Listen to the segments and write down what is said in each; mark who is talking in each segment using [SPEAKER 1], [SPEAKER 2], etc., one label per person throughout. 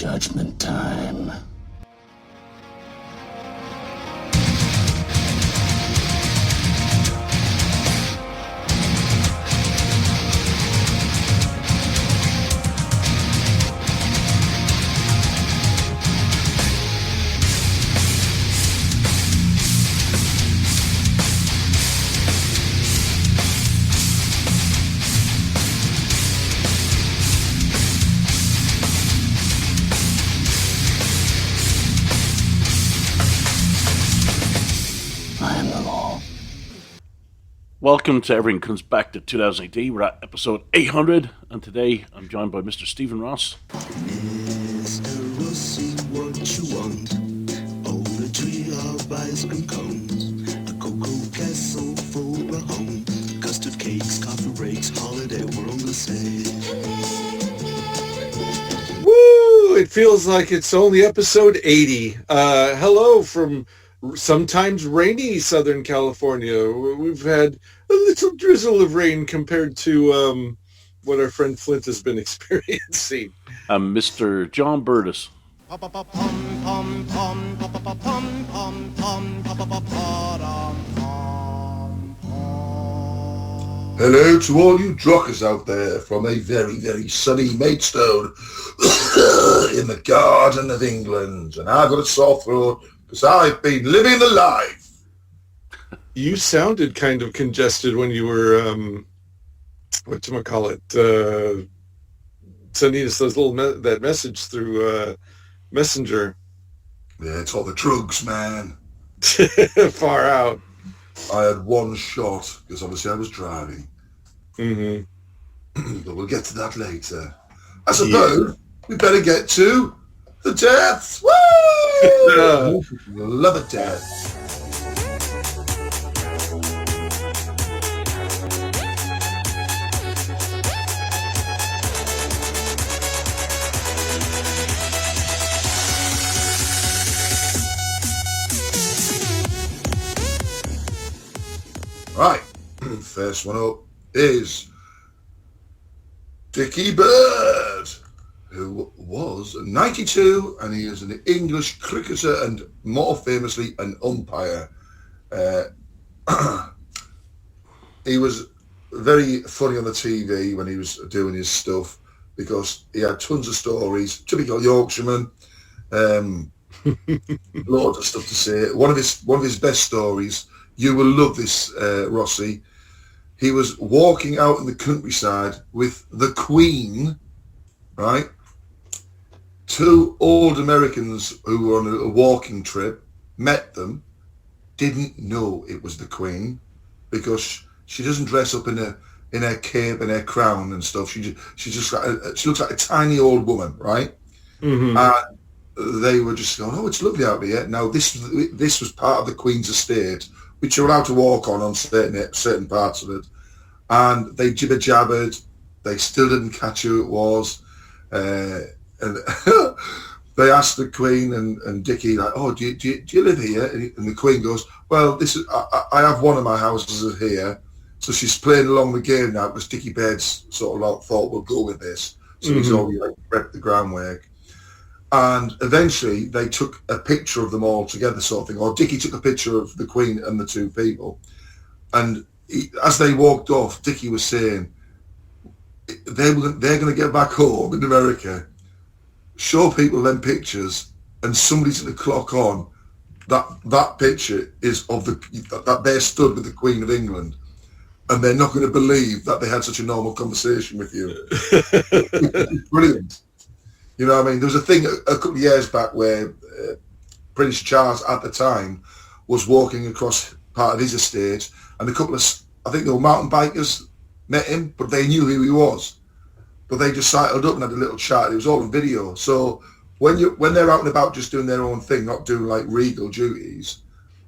[SPEAKER 1] Judgment time.
[SPEAKER 2] Welcome to Everything Comes Back to 2000AD. We're at episode 800, and today I'm joined by Mr. Stephen Ross.
[SPEAKER 3] Mr. Rossy, what you want? Oh, the tree of ice cream cones, a cocoa castle for a home, custard cakes, coffee breaks, holiday, we're on the stage.
[SPEAKER 4] Woo! It feels like it's only episode 80. Hello from sometimes rainy Southern California. We've had a little drizzle of rain compared to what our friend Flint has been experiencing.
[SPEAKER 2] I'm Mr. John Burtis.
[SPEAKER 5] Hello to all you drockers out there from a very, very sunny Maidstone in the Garden of England. And I've got a sore throat because I've been living the life.
[SPEAKER 4] You sounded kind of congested when you were, whatchamacallit, sending us those that message through Messenger.
[SPEAKER 5] Yeah, it's all the drugs, man.
[SPEAKER 4] Far out.
[SPEAKER 5] I had one shot because obviously I was driving.
[SPEAKER 4] Mm-hmm.
[SPEAKER 5] But we'll get to that later. I suppose we better get to the deaths. Woo! Love a death. Right, first one up is Dickie Bird, who was 92, and he is an English cricketer and more famously an umpire. He was very funny on the TV when he was doing his stuff because he had tons of stories, typical Yorkshireman, loads of stuff to say. One of his best stories, you will love this, Rossy. He was walking out in the countryside with the Queen, right? Two old Americans who were on a walking trip, met them, didn't know it was the Queen because she doesn't dress up in her cape and her crown and stuff. She looks like a tiny old woman, right?
[SPEAKER 4] Mm-hmm.
[SPEAKER 5] And they were just going, oh, it's lovely out here. Now this was part of the Queen's estate, which you're allowed to walk on certain parts of it. And they jibber-jabbered. They still didn't catch who it was. And they asked the Queen and Dickie, like, oh, do you live here? And the Queen goes, well, this is I have one of my houses here. So she's playing along the game now because Dickie Bird's sort of like thought we'll go with this. So he's already like prepped the groundwork. And eventually they took a picture of them all together, sort of thing. Or Dickie took a picture of the Queen and the two people. And as they walked off, Dickie was saying, they're going to get back home in America, show people them pictures, and somebody's going to clock on that picture is of that they're stood with the Queen of England. And they're not going to believe that they had such a normal conversation with you. It's brilliant. You know what I mean? There was a thing a couple of years back where Prince Charles at the time was walking across part of his estate, and a couple of, I think they were mountain bikers, met him, but they knew who he was. But they just sidled up and had a little chat. It was all on video. So when they're out and about just doing their own thing, not doing like regal duties,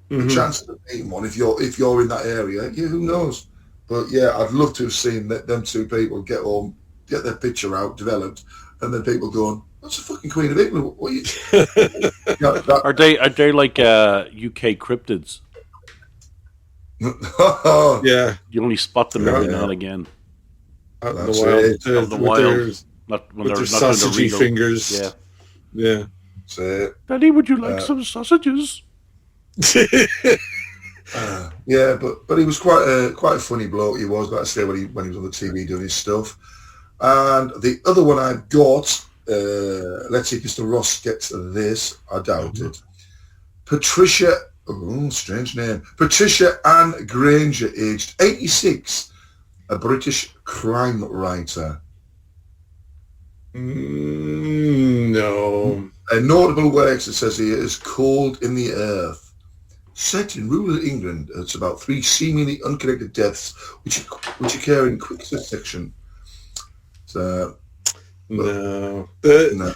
[SPEAKER 5] the chance of meeting one, if you're in that area, yeah, who knows? But yeah, I'd love to have seen them two people get home, get their picture out, developed, and then people going, "That's the fucking Queen of England." What are you?
[SPEAKER 2] Are they like UK cryptids?
[SPEAKER 4] Yeah,
[SPEAKER 2] you only spot them every now and again.
[SPEAKER 4] Out in the wild,
[SPEAKER 2] Not when
[SPEAKER 4] with
[SPEAKER 2] they're
[SPEAKER 4] their
[SPEAKER 2] not doing the
[SPEAKER 4] sausagey
[SPEAKER 2] regal
[SPEAKER 4] fingers.
[SPEAKER 2] Yeah,
[SPEAKER 4] Yeah.
[SPEAKER 5] So,
[SPEAKER 2] Daddy, would you like some sausages?
[SPEAKER 5] yeah, but he was quite a funny bloke. He was, like I say, when he was on the TV doing his stuff. And the other one I've got, let's see if Mr. Ross gets this. I doubt it. Patricia, strange name. Patricia Ann Granger, aged 86, a British crime writer.
[SPEAKER 4] No.
[SPEAKER 5] A notable works, it says here, is Cold in the Earth. Set in rural England, it's about 3 seemingly unconnected deaths which occur in quick succession. So,
[SPEAKER 4] No.
[SPEAKER 5] no.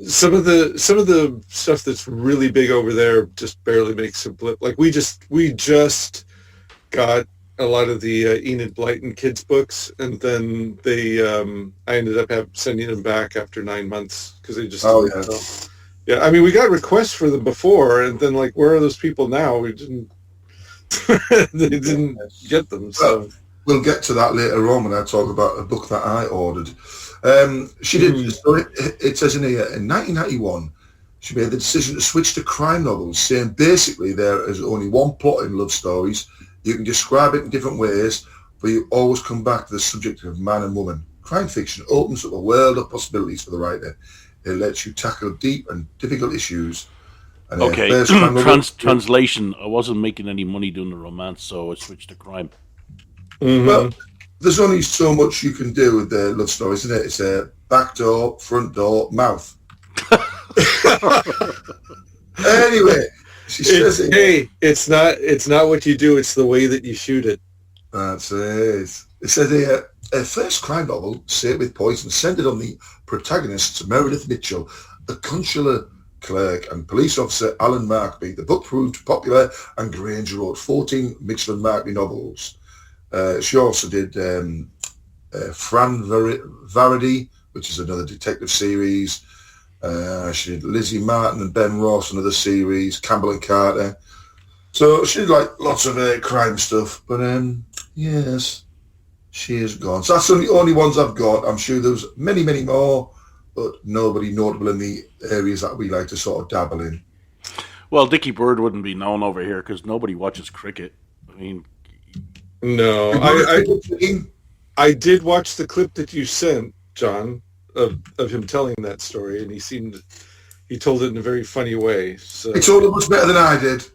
[SPEAKER 4] Some of the stuff that's really big over there just barely makes a blip. Like we just got a lot of the Enid Blyton kids books, and then I ended up sending them back after 9 months because they just yeah. I mean, we got requests for them before, and then like, where are those people now? We didn't they didn't get them. So
[SPEAKER 5] well, we'll get to that later on when I talk about a book that I ordered. She did. So it says in here, in 1991, she made the decision to switch to crime novels, saying basically there is only one plot in love stories. You can describe it in different ways, but you always come back to the subject of man and woman. Crime fiction opens up a world of possibilities for the writer. It lets you tackle deep and difficult issues. And
[SPEAKER 2] Okay, translation. I wasn't making any money doing the romance, so I switched to crime.
[SPEAKER 4] Mm-hmm.
[SPEAKER 5] Well, there's only so much you can do with the love stories, isn't it? It's a back door, front door, mouth. Anyway, she says
[SPEAKER 4] it's not what you do, it's the way that you shoot it.
[SPEAKER 5] That's it. It says here, a first crime novel, Say It With Poison, centered on the protagonists Meredith Mitchell, a consular clerk, and police officer Alan Markby. The book proved popular, and Granger wrote 14 Mitchell and Markby novels. She also did Fran Varady, which is another detective series. She did Lizzie Martin and Ben Ross, another series, Campbell and Carter. So she did like lots of crime stuff. But yes, she is gone. So that's the only ones I've got. I'm sure there's many, many more, but nobody notable in the areas that we like to sort of dabble in.
[SPEAKER 2] Well, Dickie Bird wouldn't be known over here because nobody watches cricket. I mean,
[SPEAKER 4] no, I did watch the clip that you sent, John, of him telling that story, and he told it in a very funny way. So
[SPEAKER 5] he told it much better than I did.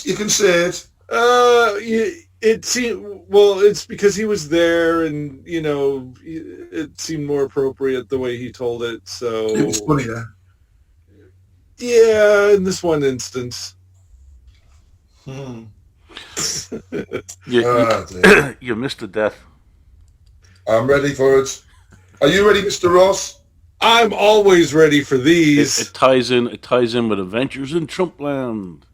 [SPEAKER 5] You can say it.
[SPEAKER 4] It seemed, well, it's because he was there, and you know, it seemed more appropriate the way he told it. So
[SPEAKER 5] it was funny,
[SPEAKER 4] yeah, in this one instance.
[SPEAKER 2] You missed the death.
[SPEAKER 5] I'm ready for it. Are you ready, Mr. Ross?
[SPEAKER 4] I'm always ready for these.
[SPEAKER 2] It ties in with Adventures in Trumpland.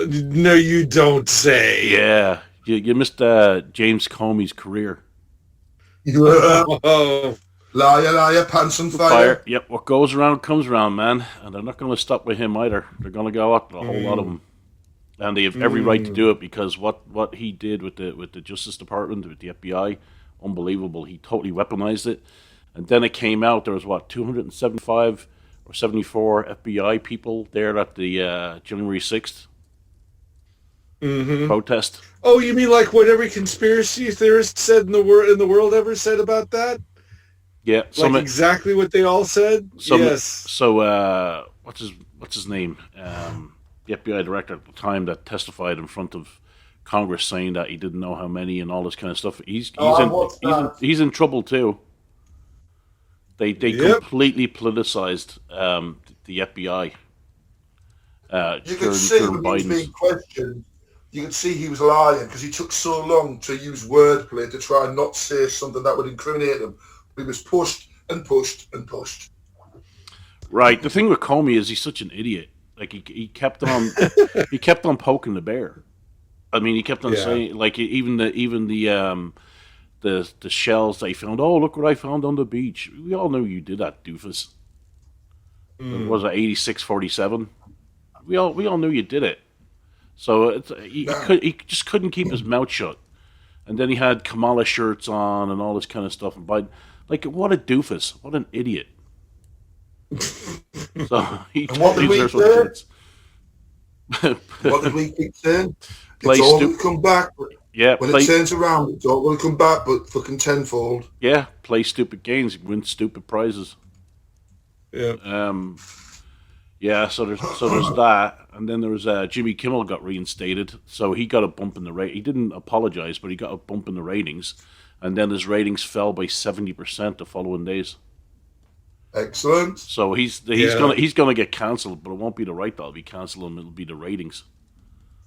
[SPEAKER 4] No, you don't say.
[SPEAKER 2] Yeah, you missed James Comey's career.
[SPEAKER 4] Oh.
[SPEAKER 5] Liar, pants on fire.
[SPEAKER 2] Yep, what goes around comes around, man. And they're not going to stop with him either. They're going to go after a whole lot of them, and they have every right to do it because what he did with the Justice Department, with the FBI, unbelievable. He totally weaponized it, and then it came out there was 275 or 74 FBI people there at the January 6th. Protest.
[SPEAKER 4] Oh, you mean like what every conspiracy theorist said in the world ever said about that?
[SPEAKER 2] Yeah,
[SPEAKER 4] like exactly what they all said. Yes.
[SPEAKER 2] So, what's his name? The FBI director at the time that testified in front of Congress, saying that he didn't know how many and all this kind of stuff. He's in trouble too. They completely politicized the FBI.
[SPEAKER 5] You could see when he was being questioned. You could see he was lying because he took so long to use wordplay to try and not say something that would incriminate him. He was pushed and pushed and pushed.
[SPEAKER 2] Right. The thing with Comey is he's such an idiot. Like he kept on poking the bear. I mean, he kept on saying, like, even the the shells they found. Oh, look what I found on the beach. We all knew you did that, doofus. Was it 86-47? We all knew you did it. So he just couldn't keep his mouth shut. And then he had Kamala shirts on and all this kind of stuff. But like, what a doofus! What an idiot! So he deserves what he gets.
[SPEAKER 5] What did we keep saying? It's all going to come back.
[SPEAKER 2] Yeah,
[SPEAKER 5] when it turns around, it's all going to come back, but fucking tenfold.
[SPEAKER 2] Yeah, play stupid games, win stupid prizes.
[SPEAKER 4] Yeah.
[SPEAKER 2] Yeah, so there's that, and then there was Jimmy Kimmel got reinstated, so he got a bump in the rate. He didn't apologize, but he got a bump in the ratings, and then his ratings fell by 70% the following days.
[SPEAKER 5] Excellent.
[SPEAKER 2] So he's gonna get cancelled, but it won't be the right that'll be cancelled, it'll be the ratings.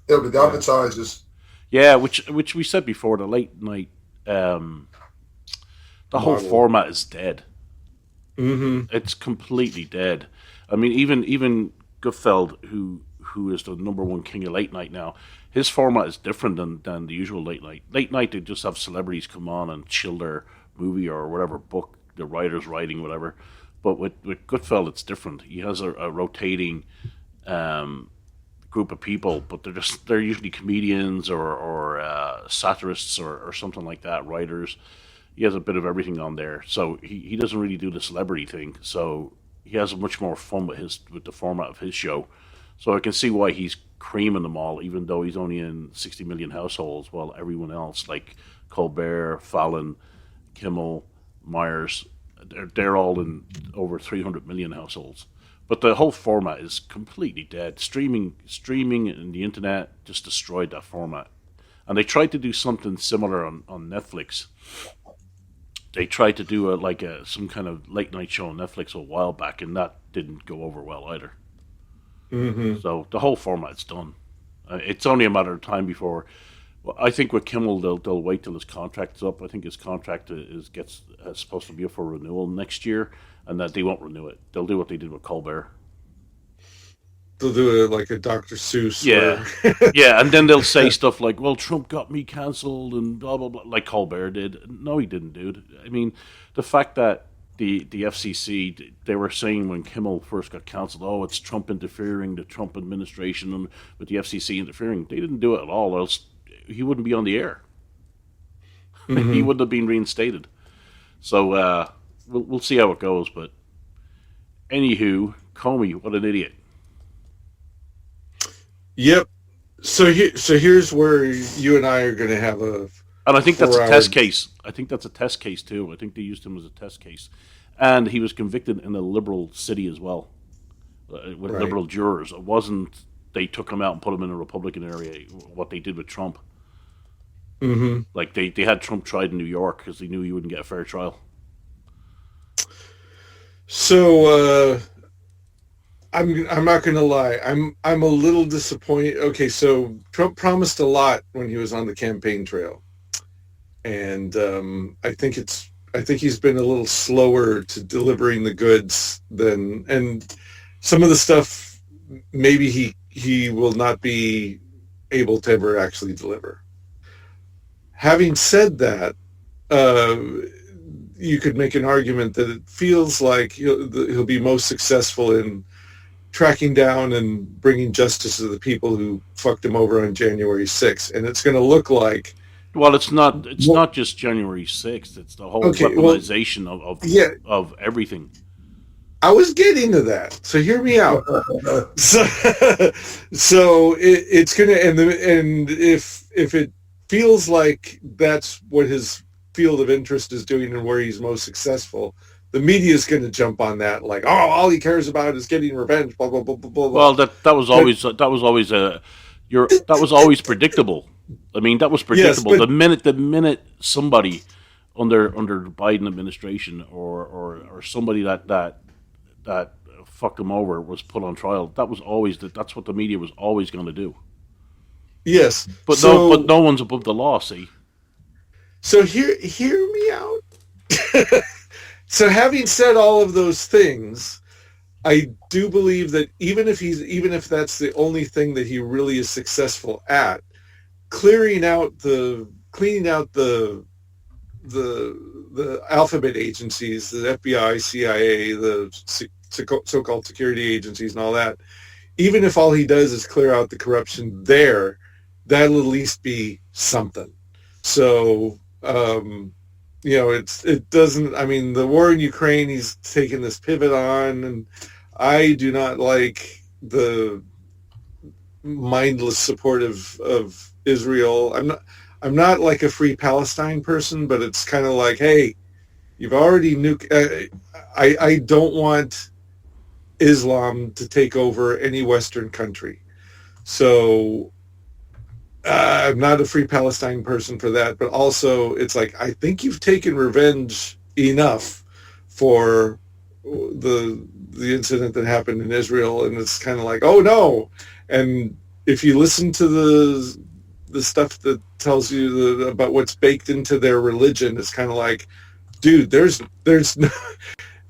[SPEAKER 5] It'll be the advertisers.
[SPEAKER 2] Yeah, which we said before, the late night, the whole format is dead.
[SPEAKER 4] Mm-hmm.
[SPEAKER 2] It's completely dead. I mean, even Gutfeld, who is the number one king of late night now, his format is different than the usual late night. Late night, they just have celebrities come on and chill their movie or whatever book the writer's writing, whatever. But with Gutfeld, it's different. He has a rotating group of people, but they're usually comedians or satirists or something like that, writers. He has a bit of everything on there, so he doesn't really do the celebrity thing. So he has much more fun with the format of his show. So I can see why he's creaming them all, even though he's only in 60 million households, while everyone else, like Colbert, Fallon, Kimmel, Myers, they're all in over 300 million households. But the whole format is completely dead. Streaming and the internet just destroyed that format. And they tried to do something similar on Netflix. They tried to do some kind of late night show on Netflix a while back, and that didn't go over well either.
[SPEAKER 5] Mm-hmm.
[SPEAKER 2] So the whole format's done. It's only a matter of time before. Well, I think with Kimmel, they'll wait till his contract's up. I think his contract is supposed to be up for renewal next year, and that they won't renew it. They'll do what they did with Colbert.
[SPEAKER 4] They'll do it like a Dr. Seuss.
[SPEAKER 2] Yeah, yeah, and then they'll say stuff like, "Well, Trump got me cancelled," and blah blah blah, like Colbert did. No, he didn't, dude. I mean, the fact that the FCC, they were saying when Kimmel first got cancelled, "Oh, it's Trump interfering, the Trump administration, and with the FCC interfering." They didn't do it at all, else he wouldn't be on the air. Mm-hmm. He wouldn't have been reinstated. So we'll see how it goes. But anywho, Comey, what an idiot.
[SPEAKER 4] Yep. So here's where you and I are going to have
[SPEAKER 2] and I think that's a test case. I think that's a test case too. I think they used him as a test case, and he was convicted in a liberal city as well, with liberal jurors. It wasn't they took him out and put him in a Republican area. What they did with Trump,
[SPEAKER 4] mm-hmm.
[SPEAKER 2] Like they had Trump tried in New York because they knew he wouldn't get a fair trial.
[SPEAKER 4] So. I'm not going to lie. I'm a little disappointed. Okay, so Trump promised a lot when he was on the campaign trail, and I think he's been a little slower to delivering the goods and some of the stuff maybe he will not be able to ever actually deliver. Having said that, you could make an argument that it feels like he'll be most successful in tracking down and bringing justice to the people who fucked him over on January 6th. And it's going to look like...
[SPEAKER 2] Well, it's not just January 6th. It's the whole weaponization of everything.
[SPEAKER 4] I was getting to that. So hear me out. so it's going to... And if it feels like that's what his field of interest is doing and where he's most successful... The media is going to jump on that, like, oh, all he cares about is getting revenge. Blah blah blah blah blah.
[SPEAKER 2] Well, that was always predictable. I mean, that was predictable. Yes, the minute somebody under the Biden administration or somebody that fucked him over was put on trial, that's what the media was always going to do.
[SPEAKER 4] Yes,
[SPEAKER 2] but no one's above the law. See. So
[SPEAKER 4] hear me out. So having said all of those things, I do believe that even if that's the only thing that he really is successful at, cleaning out the the alphabet agencies, the FBI, CIA, the so-called security agencies, and all that. Even if all he does is clear out the corruption there, that'll at least be something. So, it doesn't. I mean, the war in Ukraine, he's taken this pivot on, and I do not like the mindless support of Israel. I'm not like a free Palestine person, but it's kind of like, hey, you've already nuked. I don't want Islam to take over any Western country. So I'm not a free Palestine person for that, but also it's like, I think you've taken revenge enough for the incident that happened in Israel, and it's kind of like, oh no. And if you listen to the stuff that tells you about what's baked into their religion, it's kind of like, dude, there's no,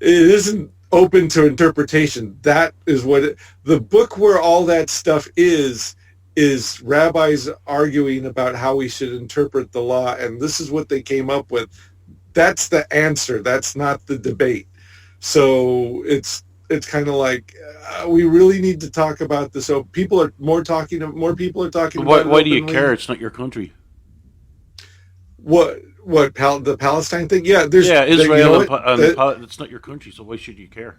[SPEAKER 4] it isn't open to interpretation. That is what the book where all that stuff is rabbis arguing about how we should interpret the law, and this is what they came up with. That's the answer. That's not the debate. So it's kind of like, we really need to talk about this. So more people are talking about it.
[SPEAKER 2] Why do you care? It's not your country.
[SPEAKER 4] The Palestine thing? Yeah,
[SPEAKER 2] Israel it's not your country, so why should you care?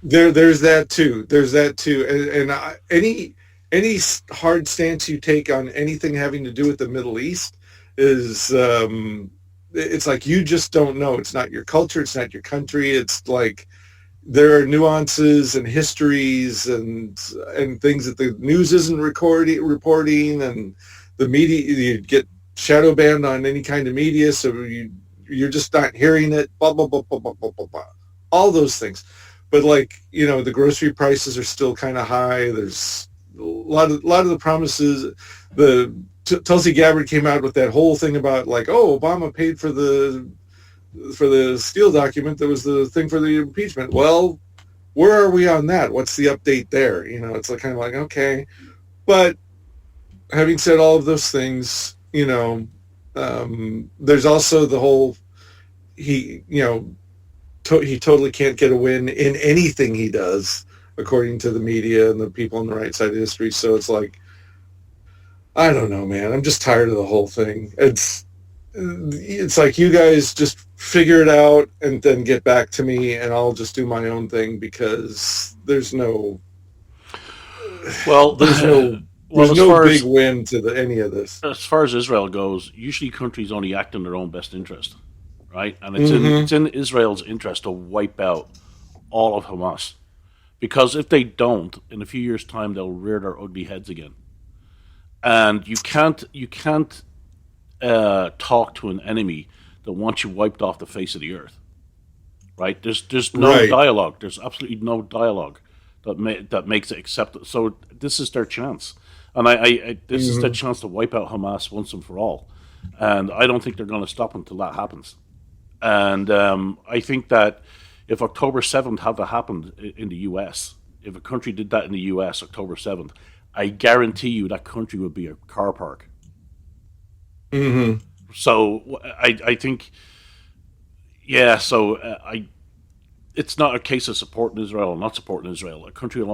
[SPEAKER 4] There's that too. And any hard stance you take on anything having to do with the Middle East is, it's like, you just don't know. It's not your culture. It's not your country. It's like, there are nuances and histories and things that the news isn't reporting, and the media, you get shadow banned on any kind of media, so you're just not hearing it, blah, blah, blah, blah, blah, blah, blah, blah. All those things. But like, the grocery prices are still kind of high. There's a lot of the promises. Tulsi Gabbard came out with that whole thing about like, oh, Obama paid for the Steele document that was the thing for the impeachment. Well, where are we on that? What's the update there? It's like, kind of like, okay. But having said all of those things, there's also the whole, he totally can't get a win in anything he does, according to the media and the people on the right side of history. So it's like, I don't know, man. I'm just tired of the whole thing. It's like, you guys just figure it out and then get back to me, and I'll just do my own thing, because there's no big win to any of this.
[SPEAKER 2] As far as Israel goes, usually countries only act in their own best interest, right? And it's in Israel's interest to wipe out all of Hamas, because if they don't, in a few years' time, they'll rear their ugly heads again. And you can't talk to an enemy that wants you wiped off the face of the earth, right? There's no dialogue. There's absolutely no dialogue that makes it acceptable. So this is their chance, and this is their chance to wipe out Hamas once and for all. And I don't think they're going to stop until that happens. And I think that if October 7th had to happen in the U.S., if a country did that in the U.S. October 7th, I guarantee you that country would be a car park.
[SPEAKER 4] Mm-hmm.
[SPEAKER 2] So I think, yeah. So it's not a case of supporting Israel or not supporting Israel. A country will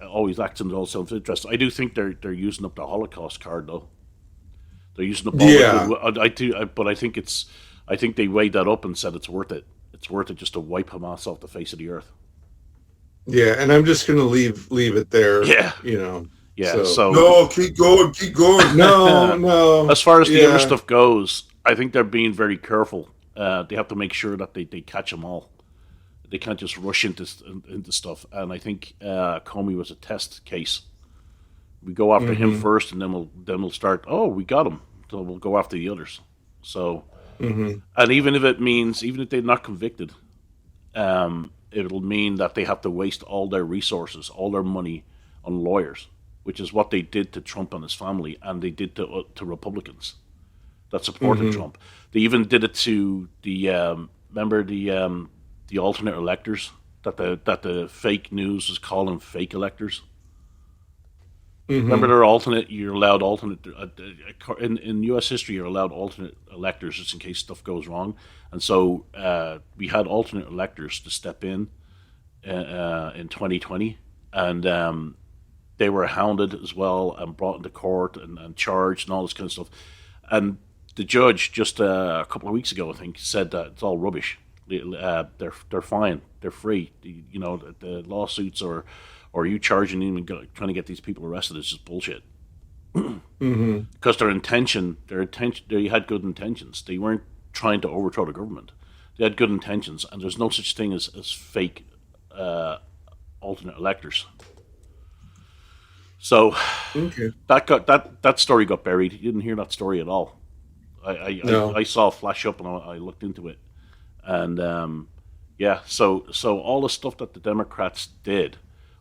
[SPEAKER 2] always act in their own self-interest. I do think they're using up the Holocaust card, though. They're using up all I do, but I think they weighed that up and said it's worth it. It's worth it just to wipe Hamas off the face of the earth.
[SPEAKER 4] Yeah, and I'm just going to leave it there.
[SPEAKER 2] Yeah, Yeah, so
[SPEAKER 5] no, keep going.
[SPEAKER 4] No.
[SPEAKER 2] As far as the other stuff goes, I think they're being very careful. They have to make sure that they catch them all. They can't just rush into stuff. And I think Comey was a test case. We go after him first, and then we'll start. Oh, we got him, so we'll go after the others. So, and even if they're not convicted, it'll mean that they have to waste all their resources, all their money on lawyers, which is what they did to Trump and his family, and they did to Republicans that supported Trump. They even did it to the the alternate electors that the fake news is calling fake electors. Remember, there are alternate. You're allowed alternate in U.S. history. You're allowed alternate electors just in case stuff goes wrong. And so we had alternate electors to step in 2020, and they were hounded as well and brought into court and charged and all this kind of stuff. And the judge just a couple of weeks ago, I think, said that it's all rubbish. They're fine. They're free. You know, the lawsuits or you charging them and trying to get these people arrested is just bullshit. Because they had good intentions. They weren't trying to overthrow the government. They had good intentions, and there's no such thing as fake alternate electors. So that story got buried. You didn't hear that story at all. I saw it flash up and I looked into it, and so all the stuff that the Democrats did,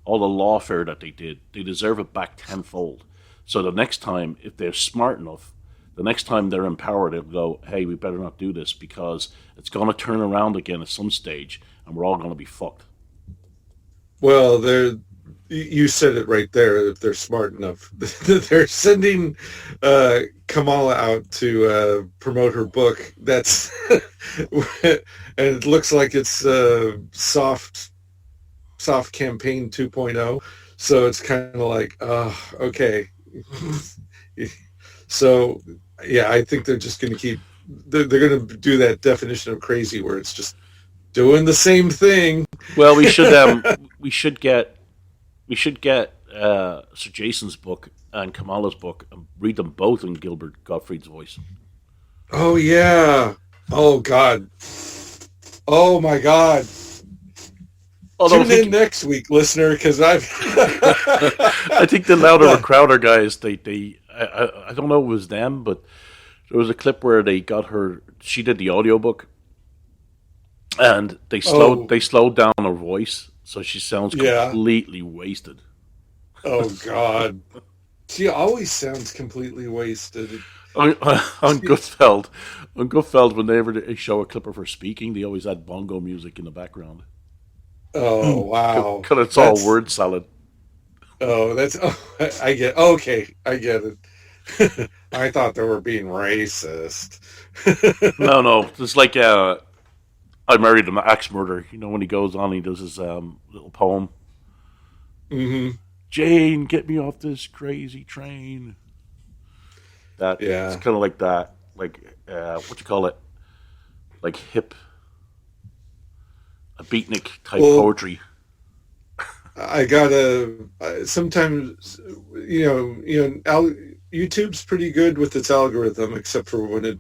[SPEAKER 2] all the lawfare that they did, they deserve it back tenfold. So the next time, if they're smart enough, the next time they're in power, they'll go, hey, we better not do this because it's going to turn around again at some stage and we're all going to be fucked.
[SPEAKER 4] Well, you said it right there. If they're smart enough, they're sending Kamala out to promote her book. That's and it looks like it's soft campaign 2.0. So it's kind of like, okay. So yeah, I think they're just going to they're going to do that definition of crazy where it's just doing the same thing.
[SPEAKER 2] Well, we should get Sir Jason's book and Kamala's book and read them both in Gilbert Gottfried's voice.
[SPEAKER 4] Oh yeah. Oh God. Oh my God. Tune in next week, listener, because I
[SPEAKER 2] think the Louder a Crowder guys, I don't know if it was them, but there was a clip where they got her. She did the audiobook, and they slowed down her voice, so she sounds completely wasted.
[SPEAKER 4] Oh God, she always sounds completely wasted.
[SPEAKER 2] On Gutfeld, whenever they show a clip of her speaking, they always add bongo music in the background.
[SPEAKER 4] Oh wow!
[SPEAKER 2] Because it's all word salad.
[SPEAKER 4] I get. Okay, I get it. I thought they were being racist.
[SPEAKER 2] No. It's like I married an axe murderer. You know when he goes on, he does his little poem.
[SPEAKER 4] Mm-hmm.
[SPEAKER 2] Jane, get me off this crazy train. It's kind of like that. Like what you call it? Like hip. A beatnik type poetry.
[SPEAKER 4] I gotta sometimes, YouTube's pretty good with its algorithm, except for when it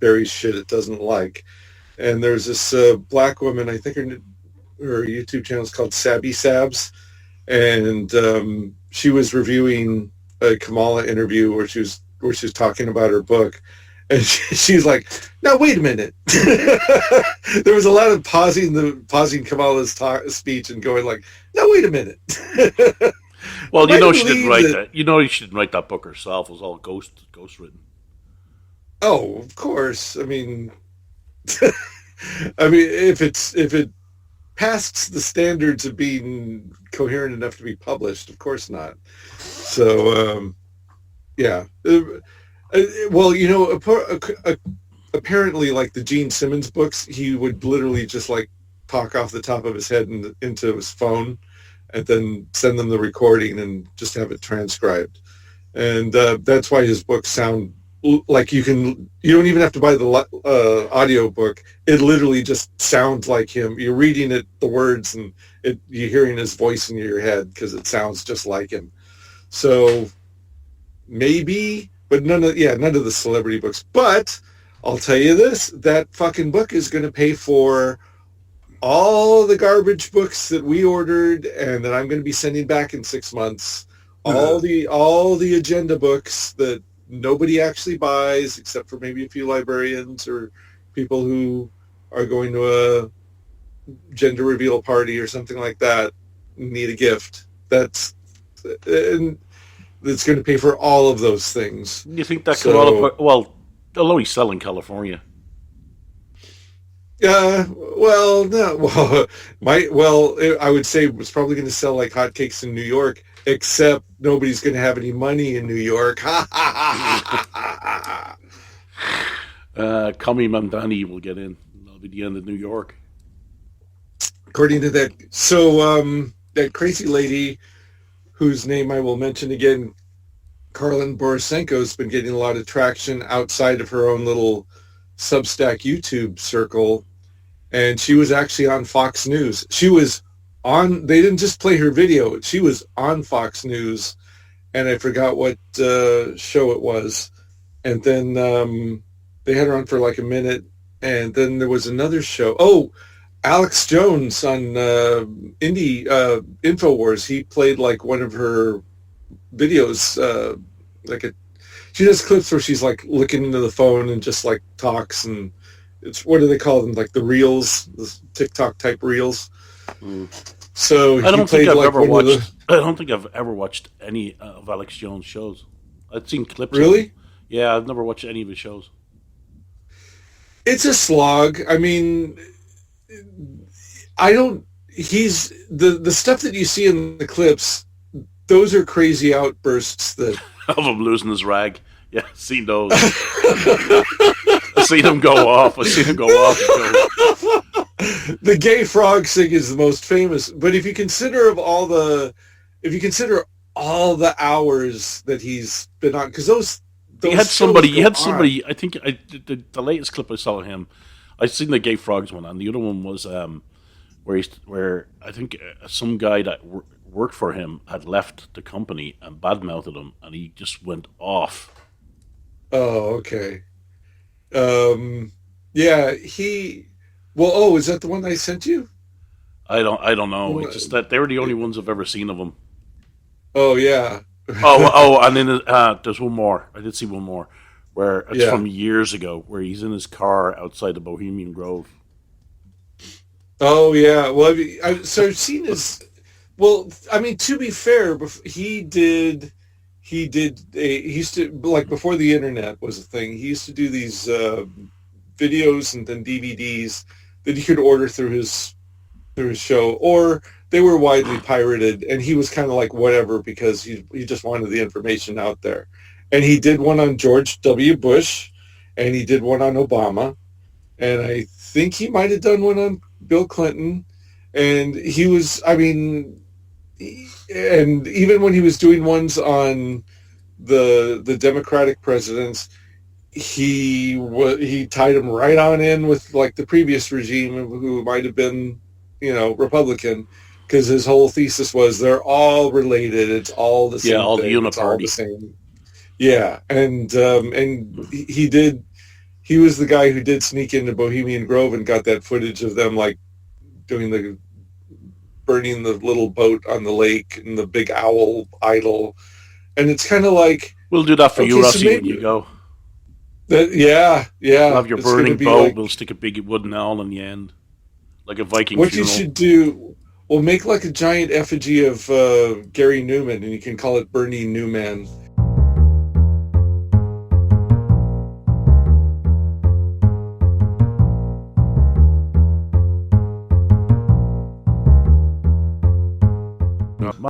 [SPEAKER 4] buries shit it doesn't like. And there's this black woman, I think her YouTube channel is called Sabby Sabs, and she was reviewing a Kamala interview where she was talking about her book. And she's like, "Now wait a minute." There was a lot of pausing Kamala's speech and going like, "Now wait a minute."
[SPEAKER 2] Well, you know she didn't write that. You know she didn't write that book herself. It was all ghost written.
[SPEAKER 4] Oh, of course. I mean, if it passed the standards of being coherent enough to be published, of course not. So, yeah. Well, apparently, like the Gene Simmons books, he would literally just like talk off the top of his head into his phone, and then send them the recording and just have it transcribed. And that's why his books sound like you don't even have to buy the audio book. It literally just sounds like him. You're reading it, the words, and you're hearing his voice in your head because it sounds just like him. So maybe. But none of the celebrity books. But I'll tell you this, that fucking book is going to pay for all the garbage books that we ordered and that I'm going to be sending back in 6 months. All the agenda books that nobody actually buys except for maybe a few librarians or people who are going to a gender reveal party or something like that, need a gift. It's going to pay for all of those things.
[SPEAKER 2] You think that well, although he's selling California.
[SPEAKER 4] Well, no. I would say it was probably going to sell like hotcakes in New York. except nobody's going to have any money in New York. Ha ha ha ha ha ha.
[SPEAKER 2] Kami Mandani will get in. That'll be the end of New York.
[SPEAKER 4] According to that, so that crazy lady, whose name I will mention again, Karlin Borisenko, has been getting a lot of traction outside of her own little Substack YouTube circle, and she was actually on Fox News. She was on, they didn't just play her video, she was on Fox News, and I forgot what show it was. And then they had her on for like a minute, and then there was another show. Oh, Alex Jones on Indie InfoWars. He played like one of her videos, she does clips where she's like looking into the phone and just like talks, and it's, what do they call them? Like the reels, the TikTok type reels.
[SPEAKER 2] Mm.
[SPEAKER 4] So
[SPEAKER 2] I don't think I've
[SPEAKER 4] like
[SPEAKER 2] ever watched. I don't think I've ever watched any of Alex Jones' shows. I've seen clips.
[SPEAKER 4] Really?
[SPEAKER 2] Yeah, I've never watched any of his shows.
[SPEAKER 4] It's a slog. I mean, he's the stuff that you see in the clips, those are crazy outbursts that
[SPEAKER 2] Of him losing his rag. Yeah, I've seen those. I've seen him go off.
[SPEAKER 4] The gay frog thing is the most famous. But if you consider all the hours that he's been on, because those
[SPEAKER 2] he had somebody. I think the latest clip I saw of him, I seen the gay frogs one, and the other one was where I think some guy that worked for him had left the company and badmouthed him, and he just went off.
[SPEAKER 4] Oh, okay. Yeah, is that the one I sent you?
[SPEAKER 2] I don't know. It's just that they were the only ones I've ever seen of him.
[SPEAKER 4] Oh, yeah.
[SPEAKER 2] And then there's one more. I did see one more where it's from years ago, where he's in his car outside the Bohemian Grove.
[SPEAKER 4] Oh, yeah. Well, I've seen his. Well, I mean, to be fair, he used to, like, before the internet was a thing, he used to do these videos and then DVDs that you could order through his show, or they were widely pirated, and he was kind of like whatever, because he just wanted the information out there. And he did one on George W. Bush, and he did one on Obama, and I think he might have done one on Bill Clinton. And he was, I mean, and even when he was doing ones on the Democratic presidents, he tied them right on in with like the previous regime, who might have been, Republican, because his whole thesis was they're all related. It's all the same.
[SPEAKER 2] Yeah, all
[SPEAKER 4] thing.
[SPEAKER 2] the uniparty.
[SPEAKER 4] It's all the same. Yeah, and he was the guy who did sneak into Bohemian Grove and got that footage of them like doing burning the little boat on the lake and the big owl idol. And it's kind of like,
[SPEAKER 2] we'll do that for you, Rossy, when you go.
[SPEAKER 4] Yeah.
[SPEAKER 2] We'll have your burning boat.
[SPEAKER 4] Like,
[SPEAKER 2] we'll stick a big wooden owl in the end, like a Viking
[SPEAKER 4] what
[SPEAKER 2] funeral.
[SPEAKER 4] You should do, we'll make like a giant effigy of Gary Newman, and you can call it Bernie Newman.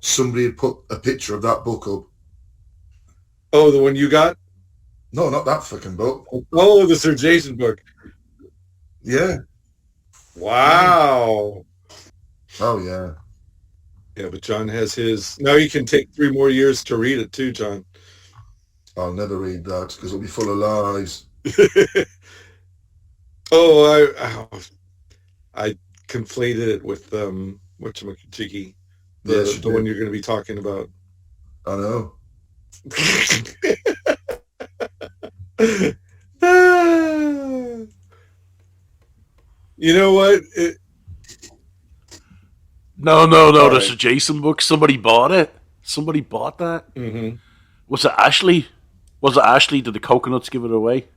[SPEAKER 5] Somebody had put a picture of that book up.
[SPEAKER 4] Oh, the one you got?
[SPEAKER 5] No, not that fucking book.
[SPEAKER 4] Oh, the Sir Jason book.
[SPEAKER 5] Yeah.
[SPEAKER 4] Wow.
[SPEAKER 5] Oh, yeah.
[SPEAKER 4] Yeah, but John has his. Now you can take 3 more years to read it too, John.
[SPEAKER 5] I'll never read that because it'll be full of lies.
[SPEAKER 4] I conflated it with whatchamajiggy,
[SPEAKER 5] Yes,
[SPEAKER 4] the one you're going to be talking about.
[SPEAKER 5] I know.
[SPEAKER 4] You know what?
[SPEAKER 2] No. There's a Jason book. Somebody bought it. Somebody bought that.
[SPEAKER 4] Mm-hmm.
[SPEAKER 2] Was it Ashley? Did the coconuts give it away?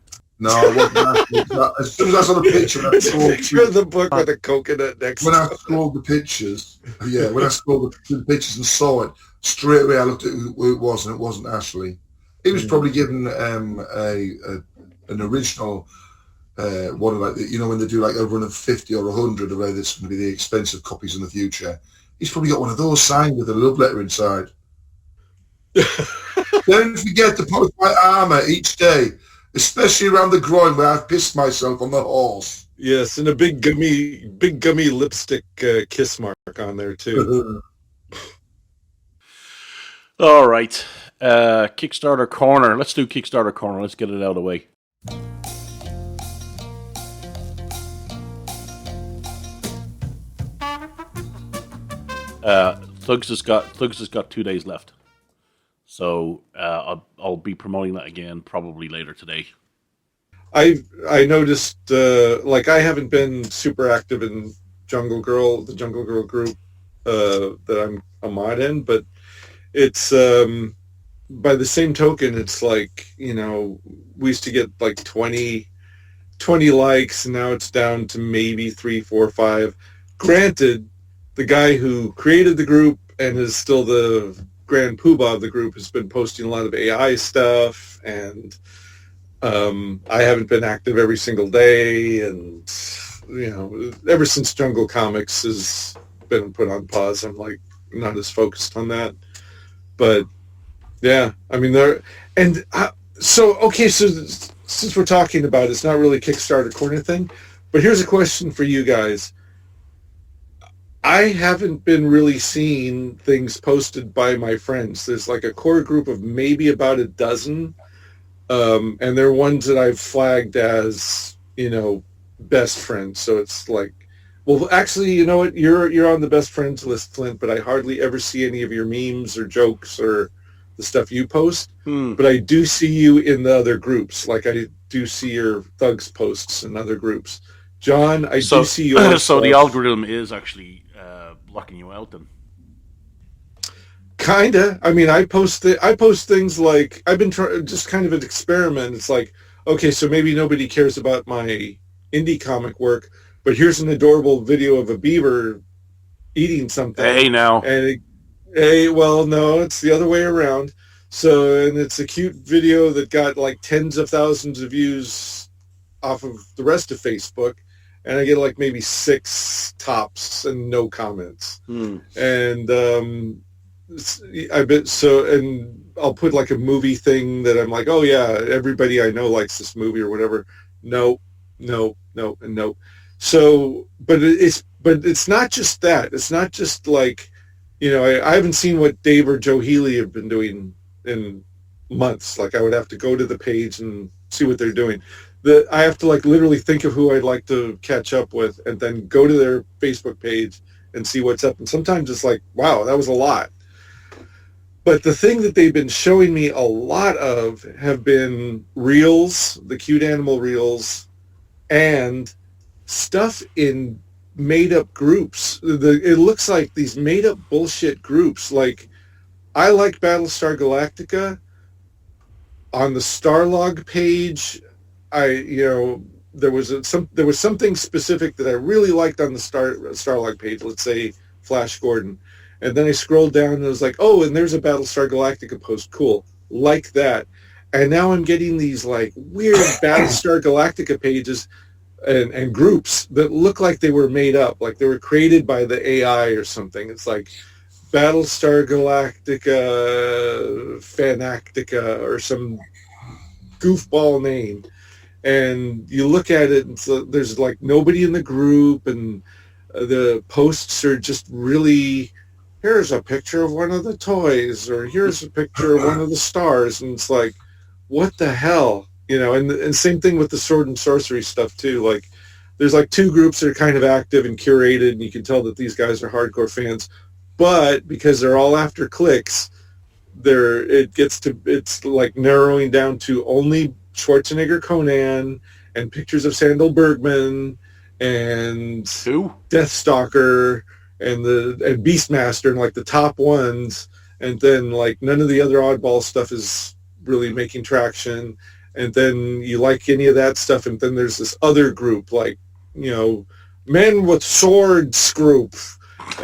[SPEAKER 5] No, it wasn't Ashley. As soon as I saw the picture,
[SPEAKER 4] Picture of the book with a coconut next to it.
[SPEAKER 5] When I scrolled the pictures, the pictures and saw it, straight away I looked at who it was, and it wasn't Ashley. He was probably given an original one of, like, when they do like a run of 50 or 100, or whether it's going to be the expensive copies in the future. He's probably got one of those signed with a love letter inside. Don't forget to polish my armour each day, especially around the groin where I've pissed myself on the horse.
[SPEAKER 4] Yes, and a big gummy lipstick kiss mark on there too.
[SPEAKER 2] All right. Kickstarter corner. Let's do Kickstarter corner. Let's get it out of the way. Thugs has got 2 days left, so I'll be promoting that again probably later today.
[SPEAKER 4] I noticed like I haven't been super active in the Jungle Girl group that I'm a mod in, but it's by the same token, it's like, you know, we used to get like 20 likes, and now it's down to maybe 3, 4, 5. Granted, the guy who created the group and is still the grand poobah of the group has been posting a lot of AI stuff, and I haven't been active every single day, and you know, ever since Jungle Comics has been put on pause, I'm like not as focused on that. But yeah, I mean so since we're talking about it, it's not really Kickstarter corner thing, but here's a question for you guys. I haven't been really seeing things posted by my friends. There's like a core group of maybe about a dozen, and they're ones that I've flagged as, you know, best friends. So it's like, well, actually, you know what? You're on the best friends list, Flint, but I hardly ever see any of your memes or jokes or the stuff you post. But I do see you in the other groups. Like I do see your Thugs posts in other groups. John, I do see your
[SPEAKER 2] So the algorithm is actually blocking you out then?
[SPEAKER 4] Kinda. I mean, I post things like I've been just kind of an experiment. It's like, okay, so maybe nobody cares about my indie comic work, but here's an adorable video of a beaver eating something.
[SPEAKER 2] Hey, now.
[SPEAKER 4] And well, no, it's the other way around. So, and it's a cute video that got like tens of thousands of views off of the rest of Facebook, and I get like maybe 6 tops and no comments. And I bet so, and I'll put like a movie thing that I'm like, oh yeah, everybody I know likes this movie or whatever. No, and no. So, but it's not just that. It's not just like, you know, I haven't seen what Dave or Joe Healy have been doing in months. Like I would have to go to the page and see what they're doing. I have to like literally think of who I'd like to catch up with, and then go to their Facebook page and see what's up. And sometimes it's like, wow, that was a lot. But the thing that they've been showing me a lot of have been reels, the cute animal reels, and stuff in made-up groups. It looks like these made-up bullshit groups. Like, I like Battlestar Galactica. On the Starlog page, there was something specific that I really liked on the Starlog page. Let's say Flash Gordon. And then I scrolled down and I was like, oh, and there's a Battlestar Galactica post. Cool. Like that. And now I'm getting these like weird Battlestar Galactica pages and groups that look like they were made up, like they were created by the AI or something. It's like Battlestar Galactica Fanactica or some goofball name. And you look at it and so there's like nobody in the group, and the posts are just really, here's a picture of one of the toys, or here's a picture of one of the stars, and it's like, what the hell, you know? And same thing with the sword and sorcery stuff too. Like, there's like 2 groups that are kind of active and curated, and you can tell that these guys are hardcore fans, but because they're all after clicks, it's like narrowing down to only Schwarzenegger Conan and pictures of Sandal Bergman and Deathstalker and Beastmaster, and like the top ones, and then like none of the other oddball stuff is really making traction. And then you like any of that stuff, and then there's this other group, like, you know, Men with Swords group,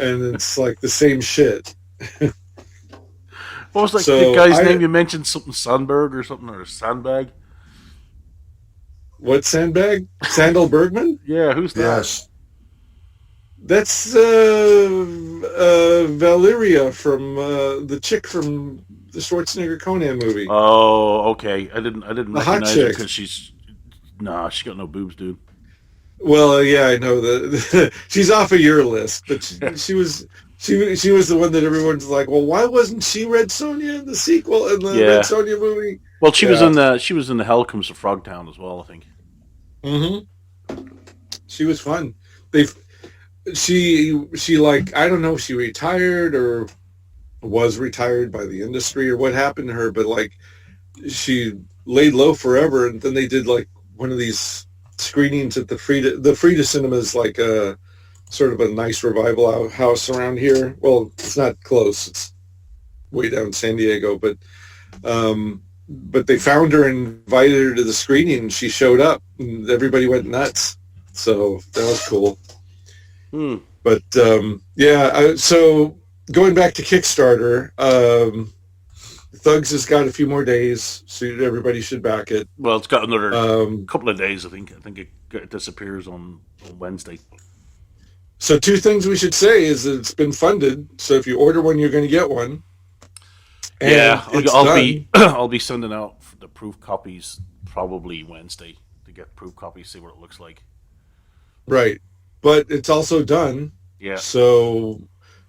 [SPEAKER 4] and it's like the same shit.
[SPEAKER 2] What was like the guy's name you mentioned? Something Sandberg or something, or Sandbag?
[SPEAKER 4] What Sandbag? Sandal Bergman?
[SPEAKER 2] Yeah, who's that?
[SPEAKER 5] Yes.
[SPEAKER 4] That's Valeria from the chick from the Schwarzenegger Conan movie.
[SPEAKER 2] Oh, okay. I didn't
[SPEAKER 4] The hot
[SPEAKER 2] recognize her
[SPEAKER 4] chick.
[SPEAKER 2] because she's she got no boobs, dude.
[SPEAKER 4] Well, yeah, I know that she's off of your list, but she was the one that everyone's like, well, why wasn't she Red Sonja in the sequel in the Red
[SPEAKER 2] Yeah.
[SPEAKER 4] Sonja movie?
[SPEAKER 2] Well, she was
[SPEAKER 4] Yeah.
[SPEAKER 2] in the Hell Comes to Frogtown as well, I think.
[SPEAKER 4] Hmm. She was fun. They she like, I don't know if she retired or was retired by the industry or what happened to her, but like she laid low forever, and then they did like one of these screenings at the Frida Cinema is like a sort of a nice revival house around here. Well, it's not close; it's way down in San Diego, but they found her and invited her to the screening, and she showed up, and everybody went nuts. So that was cool.
[SPEAKER 2] Hmm.
[SPEAKER 4] But so going back to Kickstarter, Thugs has got a few more days, so everybody should back it.
[SPEAKER 2] Well, it's got another
[SPEAKER 4] Um,
[SPEAKER 2] couple of days, I think. I think it disappears on Wednesday.
[SPEAKER 4] so two things we should say is that it's been funded. So if you order one, you're going to get one. And
[SPEAKER 2] Yeah,
[SPEAKER 4] it's
[SPEAKER 2] I'll
[SPEAKER 4] done.
[SPEAKER 2] be I'll be sending out the proof copies probably Wednesday to get proof copies, see what it looks like.
[SPEAKER 4] Right. But it's also done.
[SPEAKER 2] Yeah.
[SPEAKER 4] So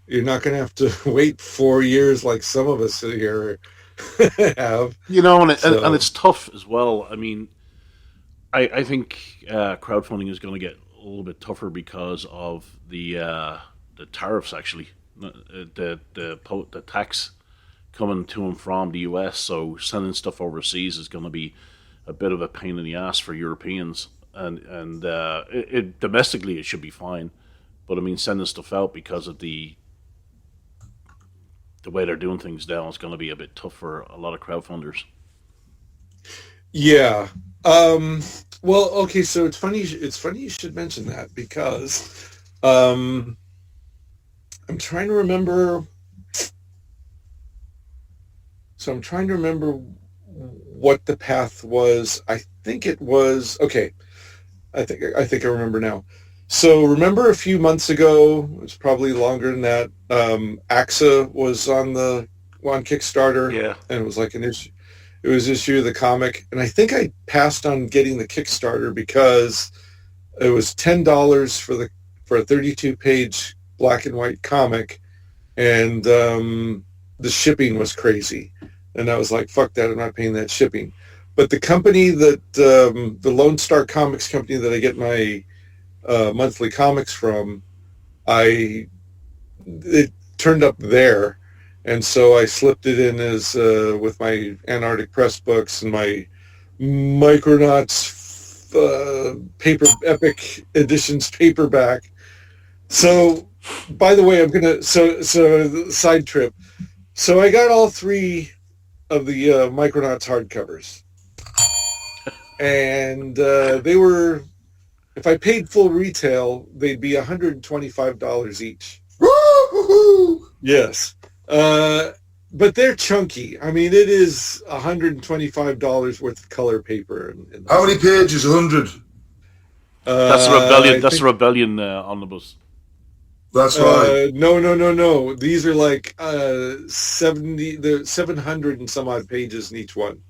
[SPEAKER 4] you're not going to have to wait 4 years like some of us here have.
[SPEAKER 2] You know, and
[SPEAKER 4] So,
[SPEAKER 2] it's tough as well. I mean, I think crowdfunding is going to get a little bit tougher because of the tariffs. Actually, the tax coming to and from the US. So sending stuff overseas is going to be a bit of a pain in the ass for Europeans. And domestically it should be fine, but I mean sending stuff out because of the way they're doing things now is going to be a bit tough for a lot of crowdfunders.
[SPEAKER 4] yeah. Well, okay, so it's funny you should mention that because um, I'm trying to remember I'm trying to remember what the path was. I think it was okay. I think I remember now. So remember a few months ago, it's probably longer than that. AXA was on Kickstarter,
[SPEAKER 2] Yeah.
[SPEAKER 4] and it was like an issue. It was issue of the comic, and I think I passed on getting the Kickstarter because it was $10 for a 32-page black and white comic, and the shipping was crazy. And I was like, fuck that, I'm not paying that shipping. But the company that, the Lone Star Comics company that I get my monthly comics from, it turned up there. And so I slipped it in as with my Antarctic Press books and my Micronauts paper Epic Editions paperback. So, by the way, side trip. So I got all three of the Micronauts hardcovers, and they were, if I paid full retail, they'd be $125 each.
[SPEAKER 5] Woo-hoo-hoo!
[SPEAKER 4] Yes. But they're chunky. I mean, it is $125 worth of color paper.
[SPEAKER 5] How many pages? 100.
[SPEAKER 2] That's the rebellion. That's
[SPEAKER 4] think,
[SPEAKER 2] the rebellion omnibus.
[SPEAKER 5] That's right.
[SPEAKER 4] No. These are like 700 and some odd pages in each one.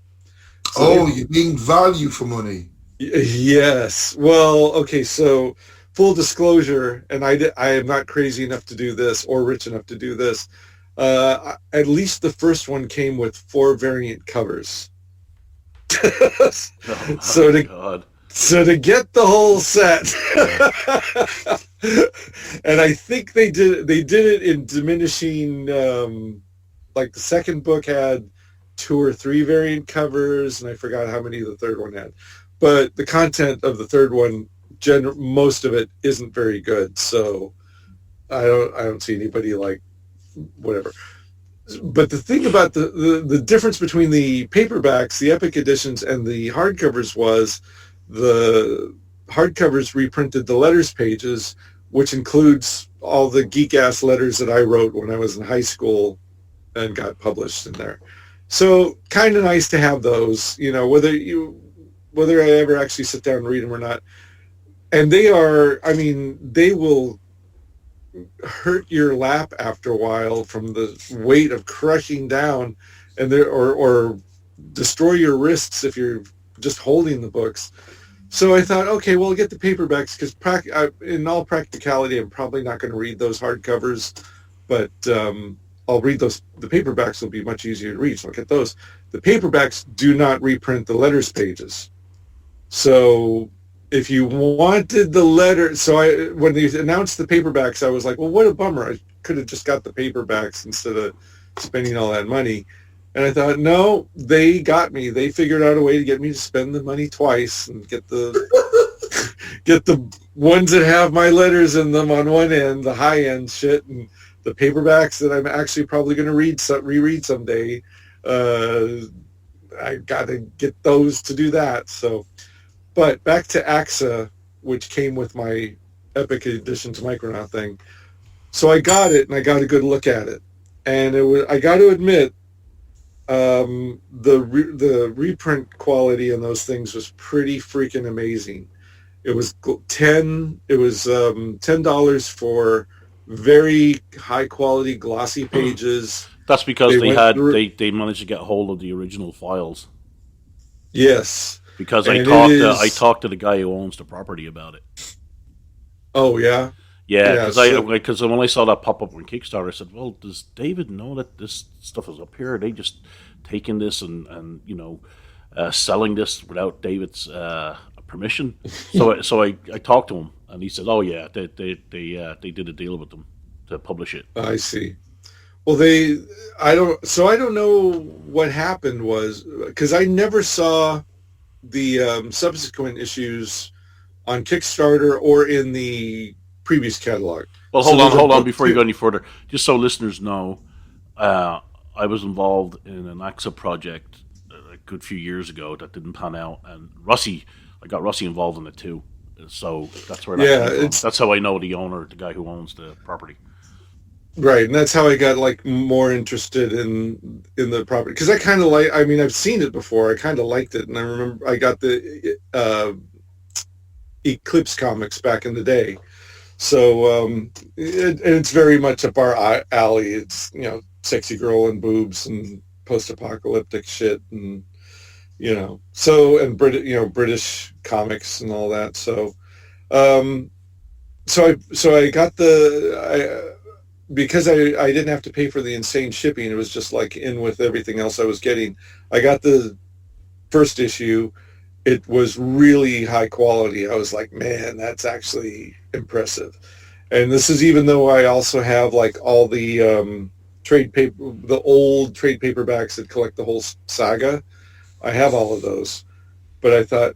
[SPEAKER 4] So
[SPEAKER 5] You mean value for money?
[SPEAKER 4] Yes. Well, okay, so full disclosure, and I am not crazy enough to do this or rich enough to do this. At least the first one came with 4 variant covers.
[SPEAKER 2] Oh,
[SPEAKER 4] so
[SPEAKER 2] God.
[SPEAKER 4] So to get the whole set, and I think they did it in diminishing. Like the second book had 2 or 3 variant covers, and I forgot how many the third one had. But the content of the third one, most of it isn't very good. So I don't see anybody like whatever. But the thing about the difference between the paperbacks, the Epic editions, and the hardcovers was the hardcovers reprinted the letters pages, which includes all the geek-ass letters that I wrote when I was in high school and got published in there. So kind of nice to have those, whether I ever actually sit down and read them or not. And they will hurt your lap after a while from the weight of crushing down, and or destroy your wrists if you're just holding the books. So I thought, okay, well, get the paperbacks because in all practicality, I'm probably not going to read those hardcovers, but I'll read those. The paperbacks will be much easier to read, so I'll get those. The paperbacks do not reprint the letters pages. So if you wanted the letter, when they announced the paperbacks, I was like, well, what a bummer. I could have just got the paperbacks instead of spending all that money. And I thought, no, they got me. They figured out a way to get me to spend the money twice and get the get the ones that have my letters in them on one end, the high end shit, and the paperbacks that I'm actually probably going to reread someday. I got to get those to do that. So, but back to AXA, which came with my Epic Editions Micronaut thing. So I got it, and I got a good look at it, and I got to admit, the reprint quality on those things was pretty freaking amazing. It was $10 for very high quality glossy pages.
[SPEAKER 2] That's because they managed to get hold of the original files.
[SPEAKER 4] Yes,
[SPEAKER 2] because I talked to the guy who owns the property about it.
[SPEAKER 4] Oh yeah.
[SPEAKER 2] Yeah, because when I saw that pop up on Kickstarter, I said, "Well, does David know that this stuff is up here? Are they just taking this and selling this without David's permission?" So I talked to him, and he said, "Oh yeah, they did a deal with them to publish it."
[SPEAKER 4] I see. Well, I don't know what happened was because I never saw the subsequent issues on Kickstarter or in the previous catalog.
[SPEAKER 2] Well, hold on before you go any further. Just so listeners know, I was involved in an AXA project a good few years ago that didn't pan out, and I got Rossy involved in it too. So that's where that came from. That's how I know the guy who owns the property.
[SPEAKER 4] Right, and that's how I got more interested in the property because I kind of I've seen it before. I kind of liked it, and I remember I got the Eclipse comics back in the day. So it's very much up our alley. It's sexy girl and boobs and post-apocalyptic shit, and British comics and all that. So I got because I didn't have to pay for the insane shipping. It was just in with everything else I was getting. I got the first issue. It was really high quality. I was like, man, that's actually impressive. And this is even though I also have all the the old trade paperbacks that collect the whole saga. I have all of those. But I thought,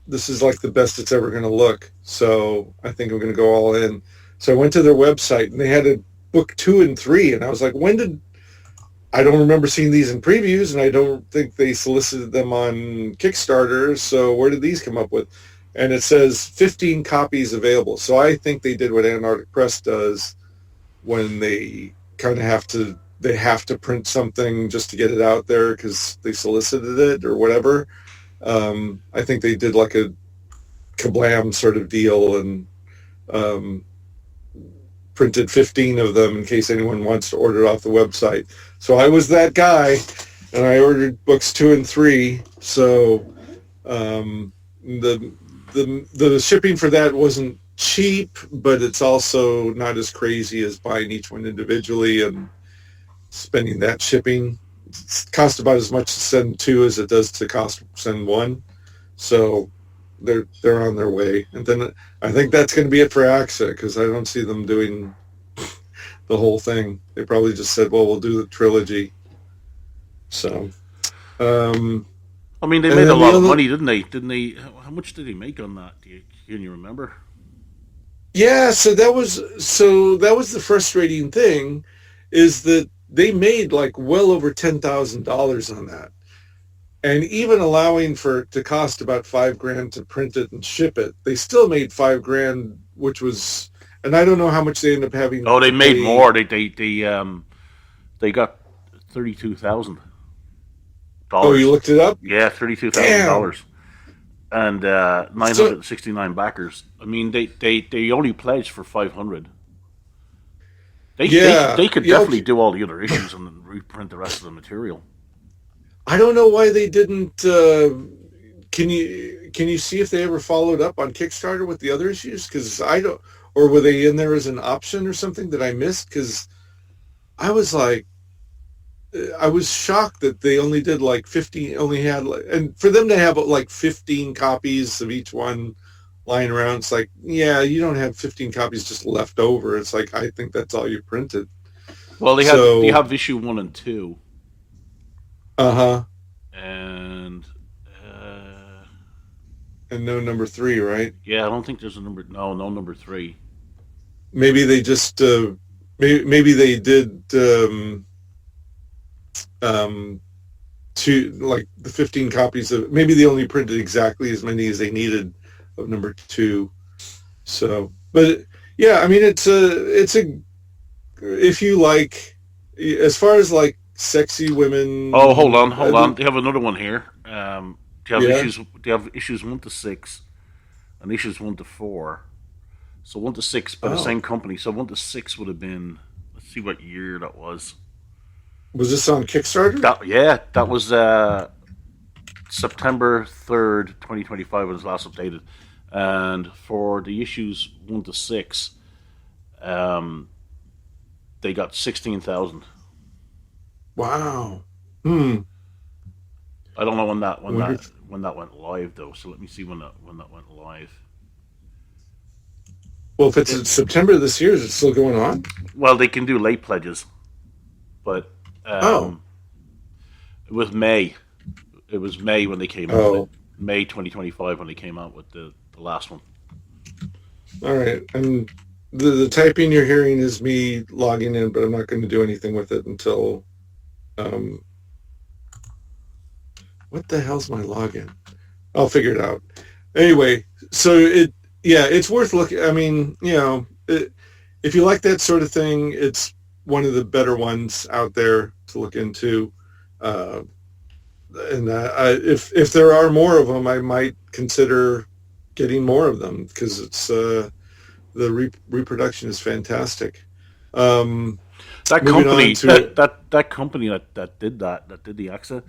[SPEAKER 4] this is the best it's ever going to look. So I think I'm going to go all in. So I went to their website, and they had a book 2 and 3. And I was like, I don't remember seeing these in previews, and I don't think they solicited them on Kickstarter, so where did these come up with? And it says 15 copies available. So I think they did what Antarctic Press does when they kind of have to print something just to get it out there because they solicited it or whatever. I think they did a kablam sort of deal and printed 15 of them in case anyone wants to order it off the website. So I was that guy, and I ordered books 2 and 3. So the shipping for that wasn't cheap, but it's also not as crazy as buying each one individually and spending that shipping. It costs about as much to send 2 as it does to send 1. So they're on their way. And then I think that's going to be it for AXA because I don't see them doing the whole thing. They probably just said, well, we'll do the trilogy. So,
[SPEAKER 2] they made a lot of money, didn't they? How much did they make on that? Can you remember?
[SPEAKER 4] Yeah, so that was the frustrating thing is that they made well over $10,000 on that. And even allowing for it to cost about $5,000 to print it and ship it, they still made $5,000, which was, and I don't know how much they ended up having.
[SPEAKER 2] Oh, they made more. They got $32,000.
[SPEAKER 4] Oh, you looked it up?
[SPEAKER 2] Yeah, $32,000, and 969 backers. I mean, they only pledged for 500, They could definitely
[SPEAKER 4] okay.
[SPEAKER 2] do all the other issues and then reprint the rest of the material.
[SPEAKER 4] I don't know why they didn't. Can you see if they ever followed up on Kickstarter with the other issues? Because I don't, or were they in there as an option or something that I missed? Because I was like, I was shocked that they only did like 15, only had, and for them to have like 15 copies of each one lying around, it's like, yeah, you don't have 15 copies just left over. It's like, I think that's all you printed.
[SPEAKER 2] Well, they
[SPEAKER 4] So,
[SPEAKER 2] have issue 1 and 2,
[SPEAKER 4] uh-huh.
[SPEAKER 2] and
[SPEAKER 4] And no number 3, right?
[SPEAKER 2] yeah, I don't think there's a number. No number 3.
[SPEAKER 4] Maybe they just, maybe they did, um, to like the 15 copies of, maybe they only printed exactly as many as they needed of number 2. So, but yeah, I mean, it's a, if you like, as far as like sexy women.
[SPEAKER 2] Oh, hold on. They have another one here.
[SPEAKER 4] Yeah.
[SPEAKER 2] They have issues 1 to 6, and issues 1 to 4. So 1 to 6 by the
[SPEAKER 4] Oh,
[SPEAKER 2] same company. So 1 to 6 would have been. Let's see what year that was.
[SPEAKER 4] was this on Kickstarter?
[SPEAKER 2] That was September 3rd, 2025 was last updated. And for the issues 1 to 6, they got 16,000.
[SPEAKER 4] Wow. Hmm.
[SPEAKER 2] I don't know when that
[SPEAKER 4] Wonder if,
[SPEAKER 2] went live though. So let me see when that went live.
[SPEAKER 4] well, if it's
[SPEAKER 2] It,
[SPEAKER 4] in September this year, is it still going on?
[SPEAKER 2] well, they can do late pledges, but
[SPEAKER 4] Oh.
[SPEAKER 2] um, it was May. It was May when they came out with it.
[SPEAKER 4] Oh.
[SPEAKER 2] May 2025 when they came out with the last one.
[SPEAKER 4] All right. And the typing you're hearing is me logging in, but I'm not going to do anything with it until, um, what the hell's my login? I'll figure it out. Anyway, so yeah, it's worth looking. I mean, if you like that sort of thing, it's one of the better ones out there to look into. Uh, and if there are more of them, I might consider getting more of them because it's the reproduction is fantastic. Um,
[SPEAKER 2] That
[SPEAKER 4] moving on
[SPEAKER 2] company,
[SPEAKER 4] to
[SPEAKER 2] that company that did the AXA,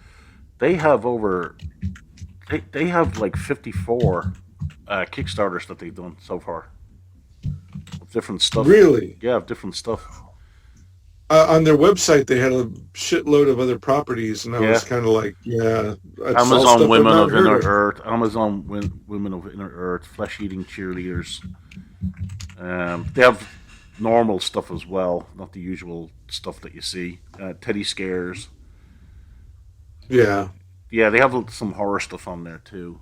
[SPEAKER 2] they have over they have like 54 Kickstarters that they've done so far of different stuff.
[SPEAKER 4] really,
[SPEAKER 2] Yeah, of different stuff.
[SPEAKER 4] on their website, they had a shitload of other properties, and I
[SPEAKER 2] Yeah,
[SPEAKER 4] was kind of like, yeah, it's all
[SPEAKER 2] Amazon
[SPEAKER 4] stuff I've
[SPEAKER 2] Women
[SPEAKER 4] not
[SPEAKER 2] of
[SPEAKER 4] heard
[SPEAKER 2] Inner
[SPEAKER 4] of.
[SPEAKER 2] Earth, Amazon Women of Inner Earth, Flesh Eating Cheerleaders. They have normal stuff as well, not the usual stuff that you see. Teddy Scares.
[SPEAKER 4] Yeah.
[SPEAKER 2] Yeah, they have some horror stuff on there too.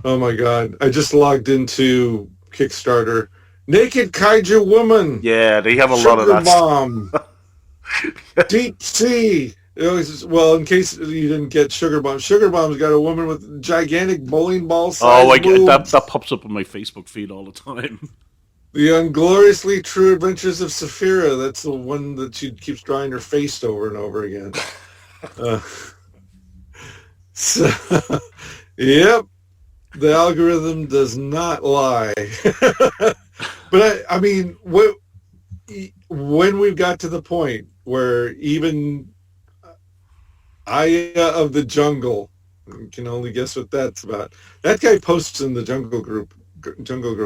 [SPEAKER 4] Oh my God. I just logged into Kickstarter. Naked Kaiju Woman,
[SPEAKER 2] Yeah, they have a lot of
[SPEAKER 4] Sugar
[SPEAKER 2] that stuff.
[SPEAKER 4] Bomb, Deep Sea. Well, in case you didn't get Sugar Bomb's got a woman with gigantic bowling ball
[SPEAKER 2] Oh,
[SPEAKER 4] sized boobs.
[SPEAKER 2] that pops up on my Facebook feed all the time.
[SPEAKER 4] The Ungloriously True Adventures of Saphira. That's the one that she keeps drawing her face over and over again. Uh, so, yep, the algorithm does not lie. But I mean, when we've got to the point where even Aya of the Jungle, you can only guess what that's about. That guy posts in the Jungle Girl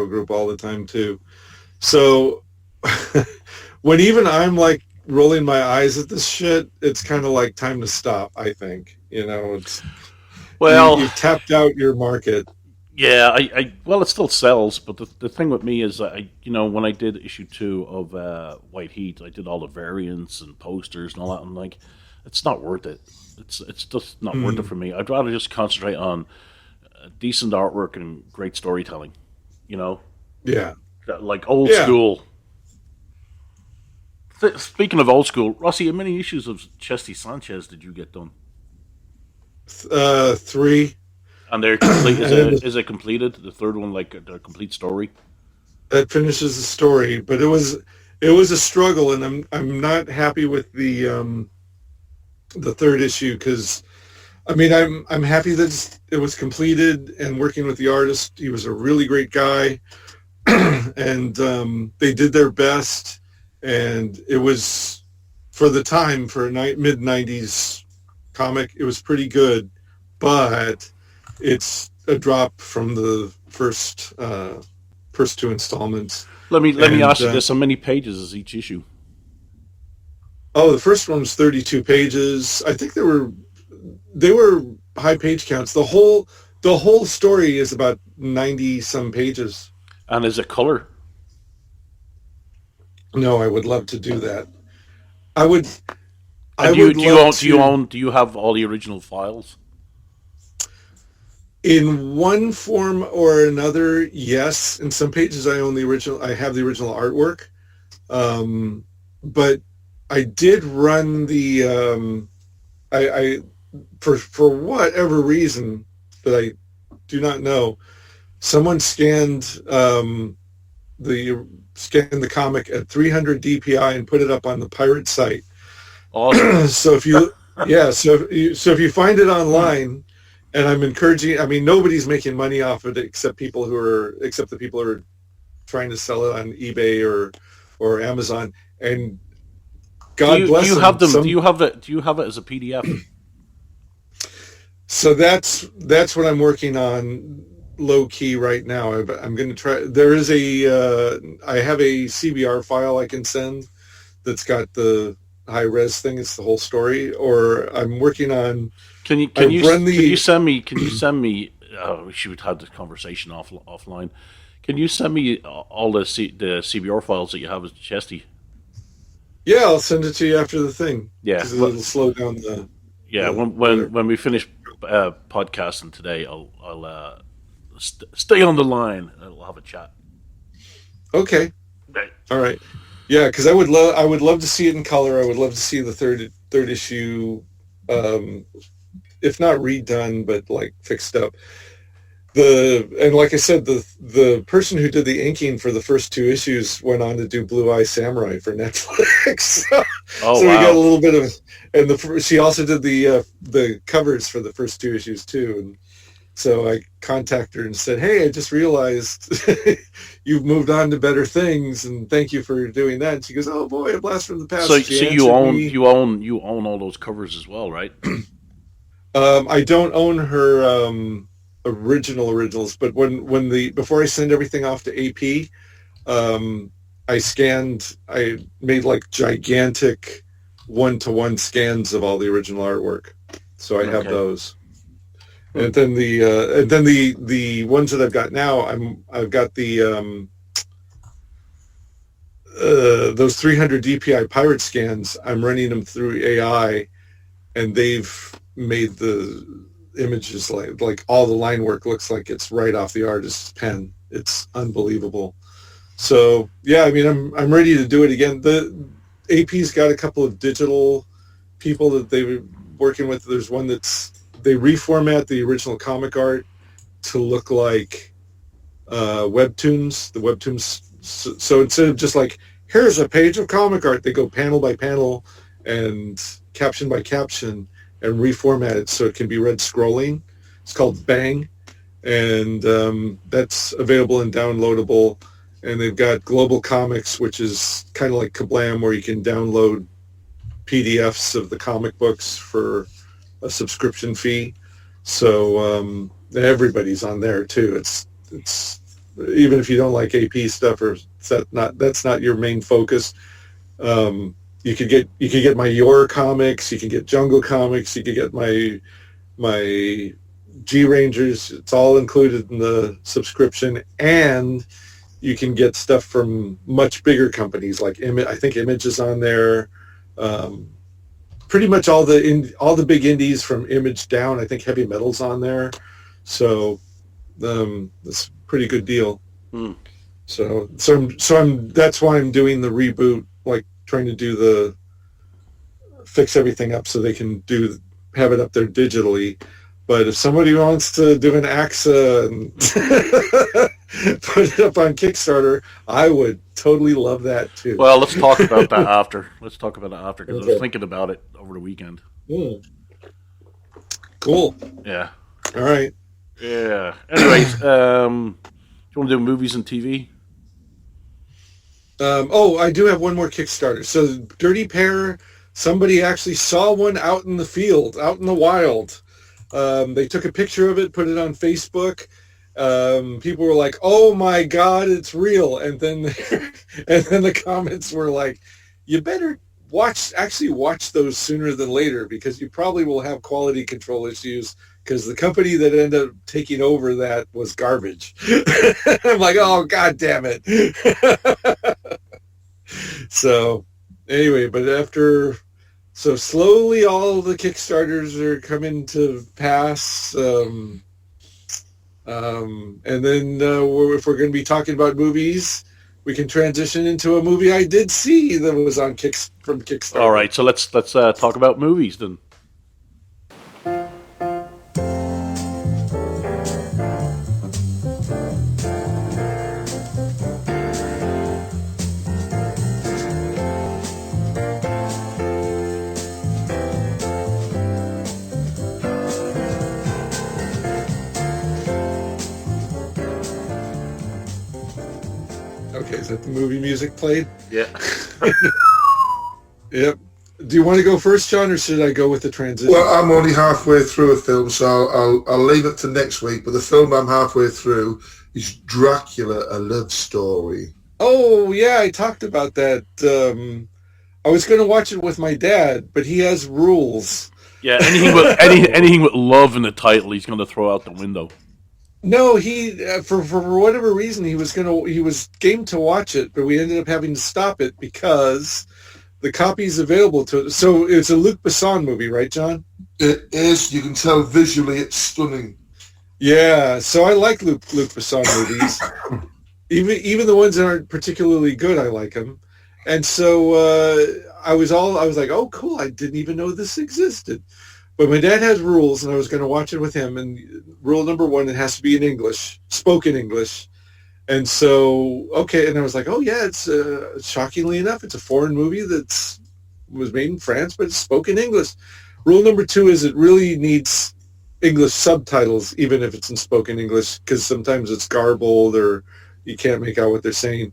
[SPEAKER 4] group all the time too. So when even I'm like rolling my eyes at this shit, it's kind of like time to stop. I think it's
[SPEAKER 2] Well,
[SPEAKER 4] you've tapped out your market.
[SPEAKER 2] yeah, well, it still sells, but the thing with me is when I did issue 2 of White Heat, I did all the variants and posters and all that. I'm like, it's not worth it. It's just not worth it for me. I'd rather just concentrate on decent artwork and great storytelling. You know,
[SPEAKER 4] Yeah,
[SPEAKER 2] like old
[SPEAKER 4] yeah.
[SPEAKER 2] school. Speaking of old school, Rossy, how many issues of Chesty Sanchez did you get done?
[SPEAKER 4] 3.
[SPEAKER 2] And they're complete.
[SPEAKER 4] And then
[SPEAKER 2] Is it completed? The third one, like the complete story?
[SPEAKER 4] that finishes the story, but it was a struggle, and I'm not happy with the third issue because I mean I'm happy that it was completed and working with the artist. He was a really great guy, and they did their best. and it was, for the time, for a mid 90s comic, it was pretty good, but it's a drop from the first two installments.
[SPEAKER 2] Let me ask you this: how many pages is each issue?
[SPEAKER 4] Oh, the first one was 32 pages. I think they were high page counts. The whole story is about 90 some pages.
[SPEAKER 2] And is it color?
[SPEAKER 4] No, I would love to do that. I would.
[SPEAKER 2] Do you have all the original files?
[SPEAKER 4] In one form or another, yes. In some pages, I have the original artwork, but I did run the. I for whatever reason that I do not know, someone scanned the comic at 300 DPI and put it up on the pirate site.
[SPEAKER 2] Awesome.
[SPEAKER 4] So if you find it online. And I'm encouraging. I mean, nobody's making money off of it except the people who are trying to sell it on eBay or Amazon. And God bless them.
[SPEAKER 2] Do you have it as a PDF?
[SPEAKER 4] So that's what I'm working on low key right now. I'm going to try. There is I have a CBR file I can send that's got the high res thing. It's the whole story. Or I'm working on.
[SPEAKER 2] Can you send me? We should have this conversation offline. Can you send me all the CBR files that you have as Chesty?
[SPEAKER 4] Yeah, I'll send it to you after the thing.
[SPEAKER 2] Yeah,
[SPEAKER 4] it'll slow down the.
[SPEAKER 2] Yeah, when we finish podcasting today, I'll stay on the line and we'll have a chat.
[SPEAKER 4] Okay.
[SPEAKER 2] Right.
[SPEAKER 4] All right. Yeah, because I would love to see it in color. I would love to see the third issue. If not redone, but like fixed up. And like I said, the person who did the inking for the first two issues went on to do Blue Eye Samurai for Netflix. So
[SPEAKER 2] wow.
[SPEAKER 4] We got a little bit of, and she also did the covers for the first two issues too. And so I contacted her and said, "Hey, I just realized you've moved on to better things, and thank you for doing that." And she goes, "Oh boy, a blast from the past."
[SPEAKER 2] So you own all those covers as well, right?
[SPEAKER 4] I don't own her originals, but before I send everything off to AP, I made like gigantic 1-to-1 scans of all the original artwork, so I have those. And then the ones that I've got now, I've got the those 300 DPI pirate scans. I'm running them through AI, and they've made the images like all the line work looks like it's right off the artist's pen. It's unbelievable. So yeah, I mean, I'm ready to do it again. The AP's got a couple of digital people that they're working with. There's one they reformat the original comic art to look like webtoons. The webtoons. So instead of just like, here's a page of comic art, they go panel by panel and caption by caption and reformat it so it can be read scrolling. It's called Bang, and that's available and downloadable. And they've got Global Comics, which is kind of like Kablam, where you can download PDFs of the comic books for a subscription fee. So everybody's on there too. It's even if you don't like AP stuff or that's not your main focus. You could get my Your comics, you can get Jungle comics, you could get my G Rangers. It's all included in the subscription, and you can get stuff from much bigger companies like I think Image is on there. Pretty much all the big indies from Image down. I think Heavy Metal's on there, so it's a pretty good deal. So that's why I'm doing the reboot, like trying to fix everything up so they can have it up there digitally. But if somebody wants to do an AXA and put it up on Kickstarter, I would totally love that too.
[SPEAKER 2] Well, let's talk about that after. Let's talk about it after, because I was thinking about it over the weekend.
[SPEAKER 4] Cool.
[SPEAKER 2] Yeah.
[SPEAKER 4] All right.
[SPEAKER 2] Yeah. Anyways, do you want to do movies and TV?
[SPEAKER 4] I do have one more Kickstarter. So Dirty Pair, somebody actually saw one out in the field, out in the wild. They took a picture of it, put it on Facebook. People were like, "Oh my God, it's real!" And then, and then the comments were like, "You better watch those sooner than later because you probably will have quality control issues because the company that ended up taking over that was garbage." I'm like, "Oh God damn it!" So anyway, so slowly all the Kickstarters are coming to pass. And then if we're going to be talking about movies, we can transition into a movie I did see that was on from Kickstarter.
[SPEAKER 2] All right, so let's talk about movies then.
[SPEAKER 4] Okay, is that the movie music played?
[SPEAKER 2] Yeah.
[SPEAKER 4] Yep. Do you want to go first, John, or should I go with the transition?
[SPEAKER 5] Well, I'm only halfway through a film, so I'll leave it to next week. But the film I'm halfway through is Dracula, A Love Story.
[SPEAKER 4] Oh, yeah, I talked about that. I was going to watch it with my dad, but he has rules.
[SPEAKER 2] Yeah, anything with love in the title, he's going to throw out the window.
[SPEAKER 4] No, he for whatever reason he was game to watch it, but we ended up having to stop it because the copy's available to it. So it's a Luc Besson movie, right, John?
[SPEAKER 5] It is. You can tell visually it's stunning.
[SPEAKER 4] Yeah, so I like Luc Besson movies. even the ones that aren't particularly good, I like them. And so I was like, oh, cool! I didn't even know this existed. But my dad has rules, and I was going to watch it with him. And rule number one, it has to be in English, spoken English. And so, okay, and I was like, oh yeah, it's shockingly enough, it's a foreign movie was made in France, but it's spoken English. Rule number two is it really needs English subtitles, even if it's in spoken English, because sometimes it's garbled or you can't make out what they're saying.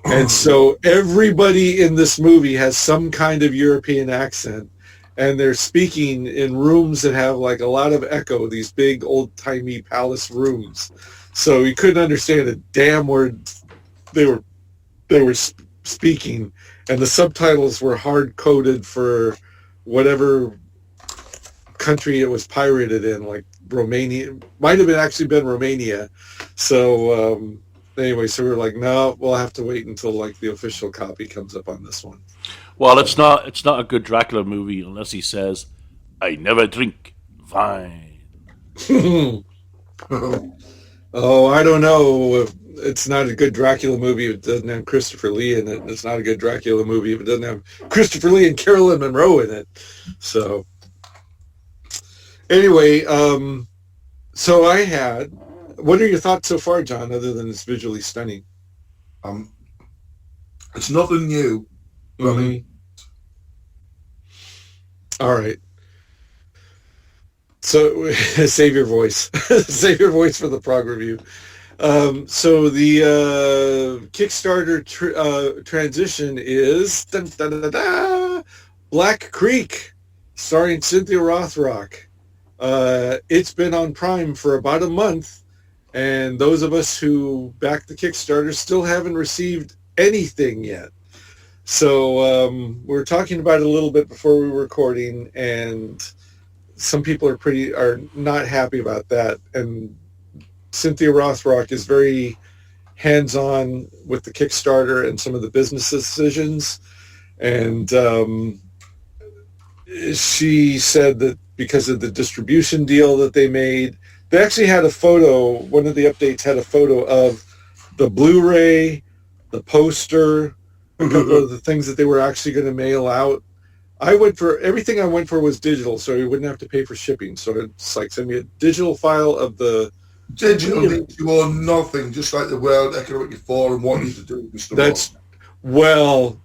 [SPEAKER 4] And so everybody in this movie has some kind of European accent. And they're speaking in rooms that have like a lot of echo, these big old-timey palace rooms. So you couldn't understand a damn word they were speaking. And the subtitles were hard-coded for whatever country it was pirated in, like Romania. Might have actually been Romania. So anyway, so we were like, no, we'll have to wait until like the official copy comes up on this one.
[SPEAKER 2] Well, it's not a good Dracula movie unless he says, "I never drink wine."
[SPEAKER 4] Oh, I don't know. It's not a good Dracula movie if it doesn't have Christopher Lee in it. It's not a good Dracula movie if it doesn't have Christopher Lee and Carolyn Monroe in it. So anyway, so what are your thoughts so far, John, other than it's visually stunning?
[SPEAKER 5] It's nothing new.
[SPEAKER 4] Mm-hmm. All right. So save your voice. Save your voice for the Prog review. So the Kickstarter transition is Black Creek, starring Cynthia Rothrock. It's been on Prime for about a month, and those of us who backed the Kickstarter still haven't received anything yet. So we were talking about it a little bit before we were recording, and some people are not happy about that. And Cynthia Rothrock is very hands-on with the Kickstarter and some of the business decisions. And she said that because of the distribution deal that they made, they actually had a photo, one of the updates had a photo of the Blu-ray, the poster, a couple of the things that they were actually going to mail out. Everything I went for was digital, so you wouldn't have to pay for shipping. So it's like, send me a digital file of the...
[SPEAKER 5] Digital means you own nothing, just like the World Economic Forum want you to do, Mr.
[SPEAKER 4] That's, well,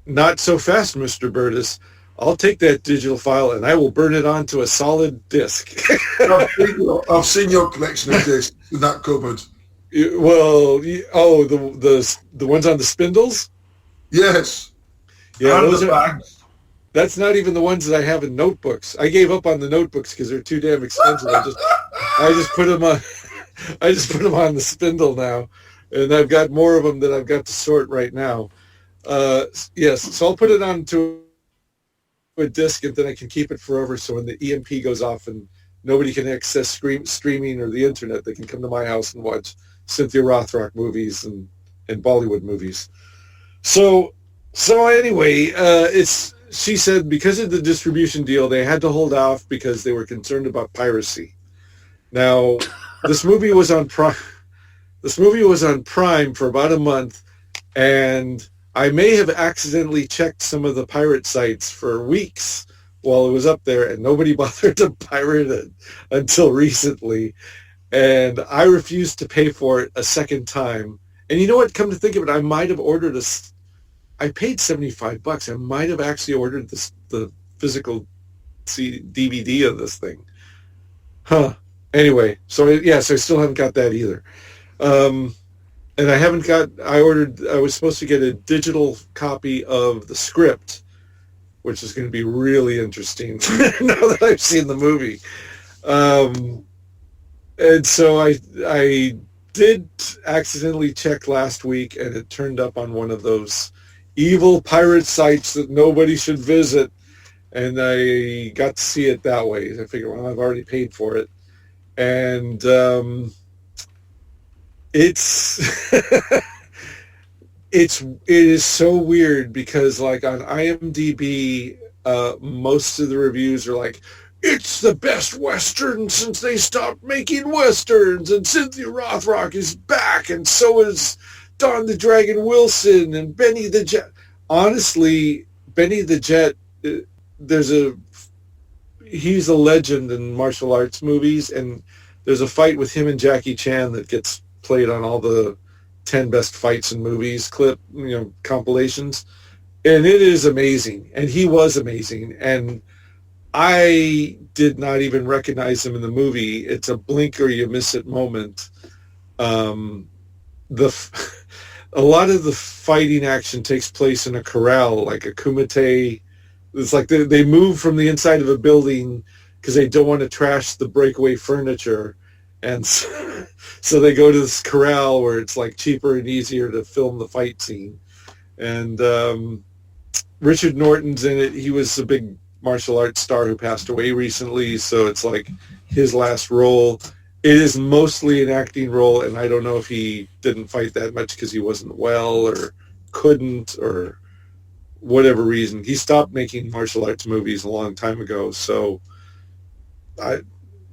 [SPEAKER 4] not so fast, Mr. Burtis. I'll take that digital file and I will burn it onto a solid disc.
[SPEAKER 5] I've seen your collection of discs in that cupboard.
[SPEAKER 4] Well, the ones on the spindles?
[SPEAKER 5] Yes.
[SPEAKER 4] Yeah,
[SPEAKER 5] And
[SPEAKER 4] those
[SPEAKER 5] the
[SPEAKER 4] are.
[SPEAKER 5] bags.
[SPEAKER 4] That's not even the ones that I have in notebooks. I gave up on the notebooks because they're too damn expensive. I just put them on. I just put them on the spindle now, and I've got more of them that I've got to sort right now. Yes, so I'll put it onto a disc, and then I can keep it forever. So when the EMP goes off and nobody can access streaming or the internet, they can come to my house and watch Cynthia Rothrock movies and Bollywood movies. So anyway, she said because of the distribution deal, they had to hold off because they were concerned about piracy. Now, this movie was on Prime. This movie was on Prime for about a month, and I may have accidentally checked some of the pirate sites for weeks while it was up there, and nobody bothered to pirate it until recently. And I refused to pay for it a second time. And you know what? Come to think of it, I might have ordered I paid $75. I might have actually ordered the physical DVD of this thing. Huh. Anyway, so I still haven't got that either. And I was supposed to get a digital copy of the script, which is going to be really interesting now that I've seen the movie. And so I did accidentally check last week, and it turned up on one of those evil pirate sites that nobody should visit. And I got to see it that way. I figured, well, I've already paid for it. And it's it is so weird because like on IMDb, most of the reviews are like, it's the best Western since they stopped making Westerns, and Cynthia Rothrock is back, and so is Don the Dragon Wilson and Benny the Jet. Honestly, Benny the Jet, he's a legend in martial arts movies, and there's a fight with him and Jackie Chan that gets played on all the 10 best fights in movies compilations, and it is amazing, and he was amazing, and I did not even recognize him in the movie. It's a blink or you miss it moment. A lot of the fighting action takes place in a corral, like a kumite. It's like they move from the inside of a building because they don't want to trash the breakaway furniture. And so they go to this corral where it's like cheaper and easier to film the fight scene. And Richard Norton's in it. He was a big martial arts star who passed away recently, so it's like his last role. It is mostly an acting role, and I don't know if he didn't fight that much because he wasn't well or couldn't or whatever reason. He stopped making martial arts movies a long time ago, so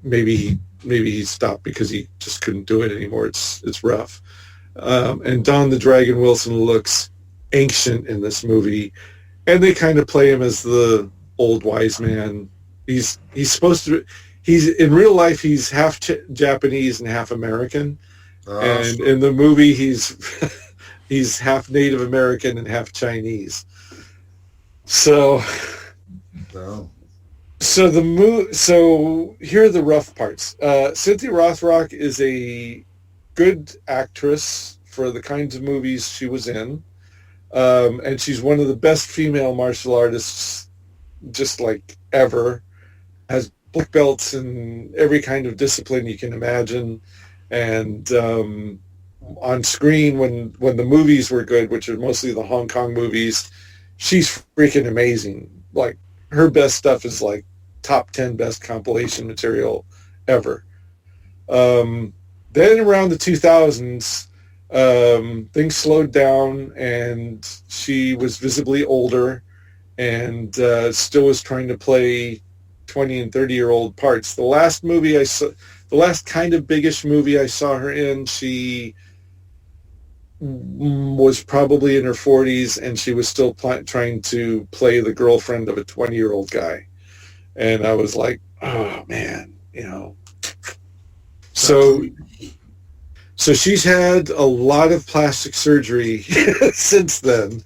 [SPEAKER 4] maybe he stopped because he just couldn't do it anymore. It's rough. And Don the Dragon Wilson looks ancient in this movie, and they kind of play him as the old wise man. He's supposed to. He's in real life. He's half Japanese and half American, and in the movie he's half Native American and half Chinese. So, so here are the rough parts. Cynthia Rothrock is a good actress for the kinds of movies she was in, and she's one of the best female martial artists just like ever. Has black belts in every kind of discipline you can imagine, and on screen when the movies were good, which are mostly the Hong Kong movies, she's freaking amazing. Like her best stuff is like top 10 best compilation material ever. Then around the 2000s, things slowed down, and she was visibly older and still was trying to play 20 and 30-year-old parts. The last movie I saw, the last kind of biggish movie I saw her in, she was probably in her 40s, and she was still trying to play the girlfriend of a 20-year-old guy. And I was like, oh, man, So she's had a lot of plastic surgery since then.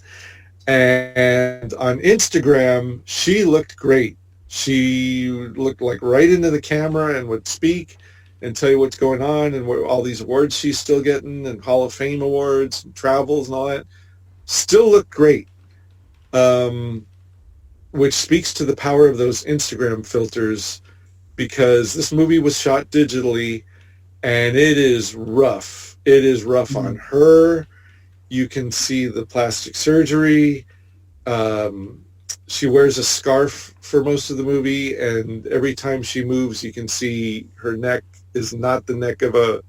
[SPEAKER 4] And on Instagram, she looked great. She looked like right into the camera and would speak and tell you what's going on and all these awards she's still getting and Hall of Fame awards and travels and all that. still look great. Which speaks to the power of those Instagram filters, because this movie was shot digitally and it is rough. It is rough on her. You can see the plastic surgery. She wears a scarf for most of the movie, and every time she moves, you can see her neck is not the neck of a...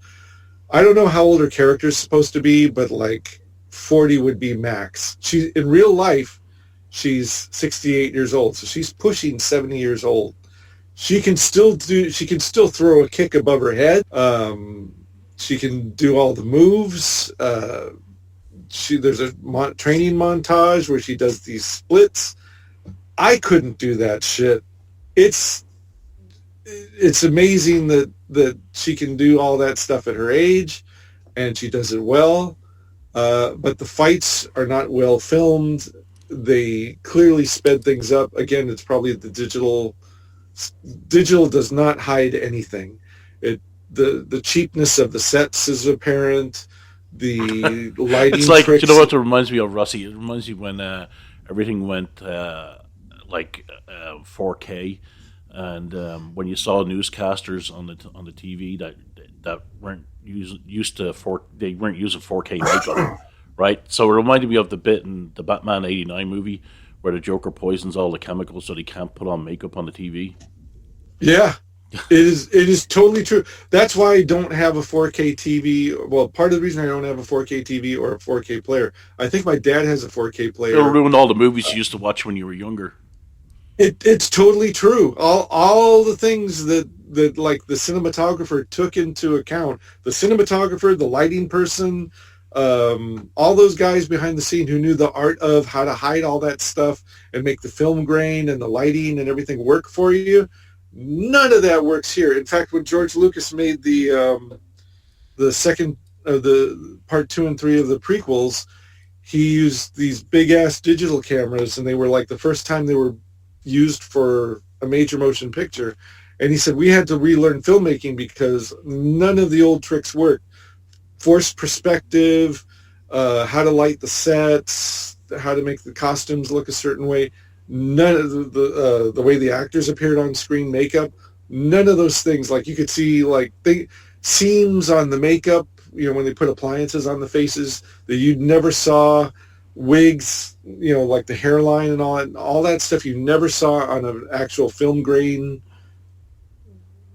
[SPEAKER 4] I don't know how old her character is supposed to be, but like 40 would be max. She, in real life, she's 68 years old, so she's pushing 70 years old. She can still throw a kick above her head. She can do all the moves. There's a training montage where she does these splits. I couldn't do that shit. It's amazing that she can do all that stuff at her age, and she does it well. But the fights are not well filmed. They clearly sped things up. Again, it's probably the digital. Digital does not hide anything. The cheapness of the sets is apparent. The lighting.
[SPEAKER 2] It's like,
[SPEAKER 4] tricks.
[SPEAKER 2] you know what it reminds me of, Rossy? It reminds me when everything went 4K, and when you saw newscasters on the TV that weren't used to they weren't using 4K makeup, right? So it reminded me of the bit in the Batman '89 movie where the Joker poisons all the chemicals so they can't put on makeup on the TV. Yeah.
[SPEAKER 4] It is totally true. That's why I don't have a 4K TV. Well, part of the reason I don't have a 4K TV or a 4K player, I think my dad has a 4K player.
[SPEAKER 2] It'll ruin all the movies you used to watch when you were younger.
[SPEAKER 4] It's totally true. All the things that like the cinematographer took into account, the cinematographer, the lighting person, all those guys behind the scene who knew the art of how to hide all that stuff and make the film grain and the lighting and everything work for you. None of that works here. In fact, when George Lucas made the second of the part 2 and 3 of the prequels, he used these big ass digital cameras, and they were like the first time they were used for a major motion picture. And he said we had to relearn filmmaking because none of the old tricks worked. Forced perspective, how to light the sets, how to make the costumes look a certain way. None of the way the actors appeared on screen, makeup, none of those things. Like you could see like seams on the makeup, when they put appliances on the faces that you never saw, wigs, like the hairline and all that stuff you never saw on an actual film grain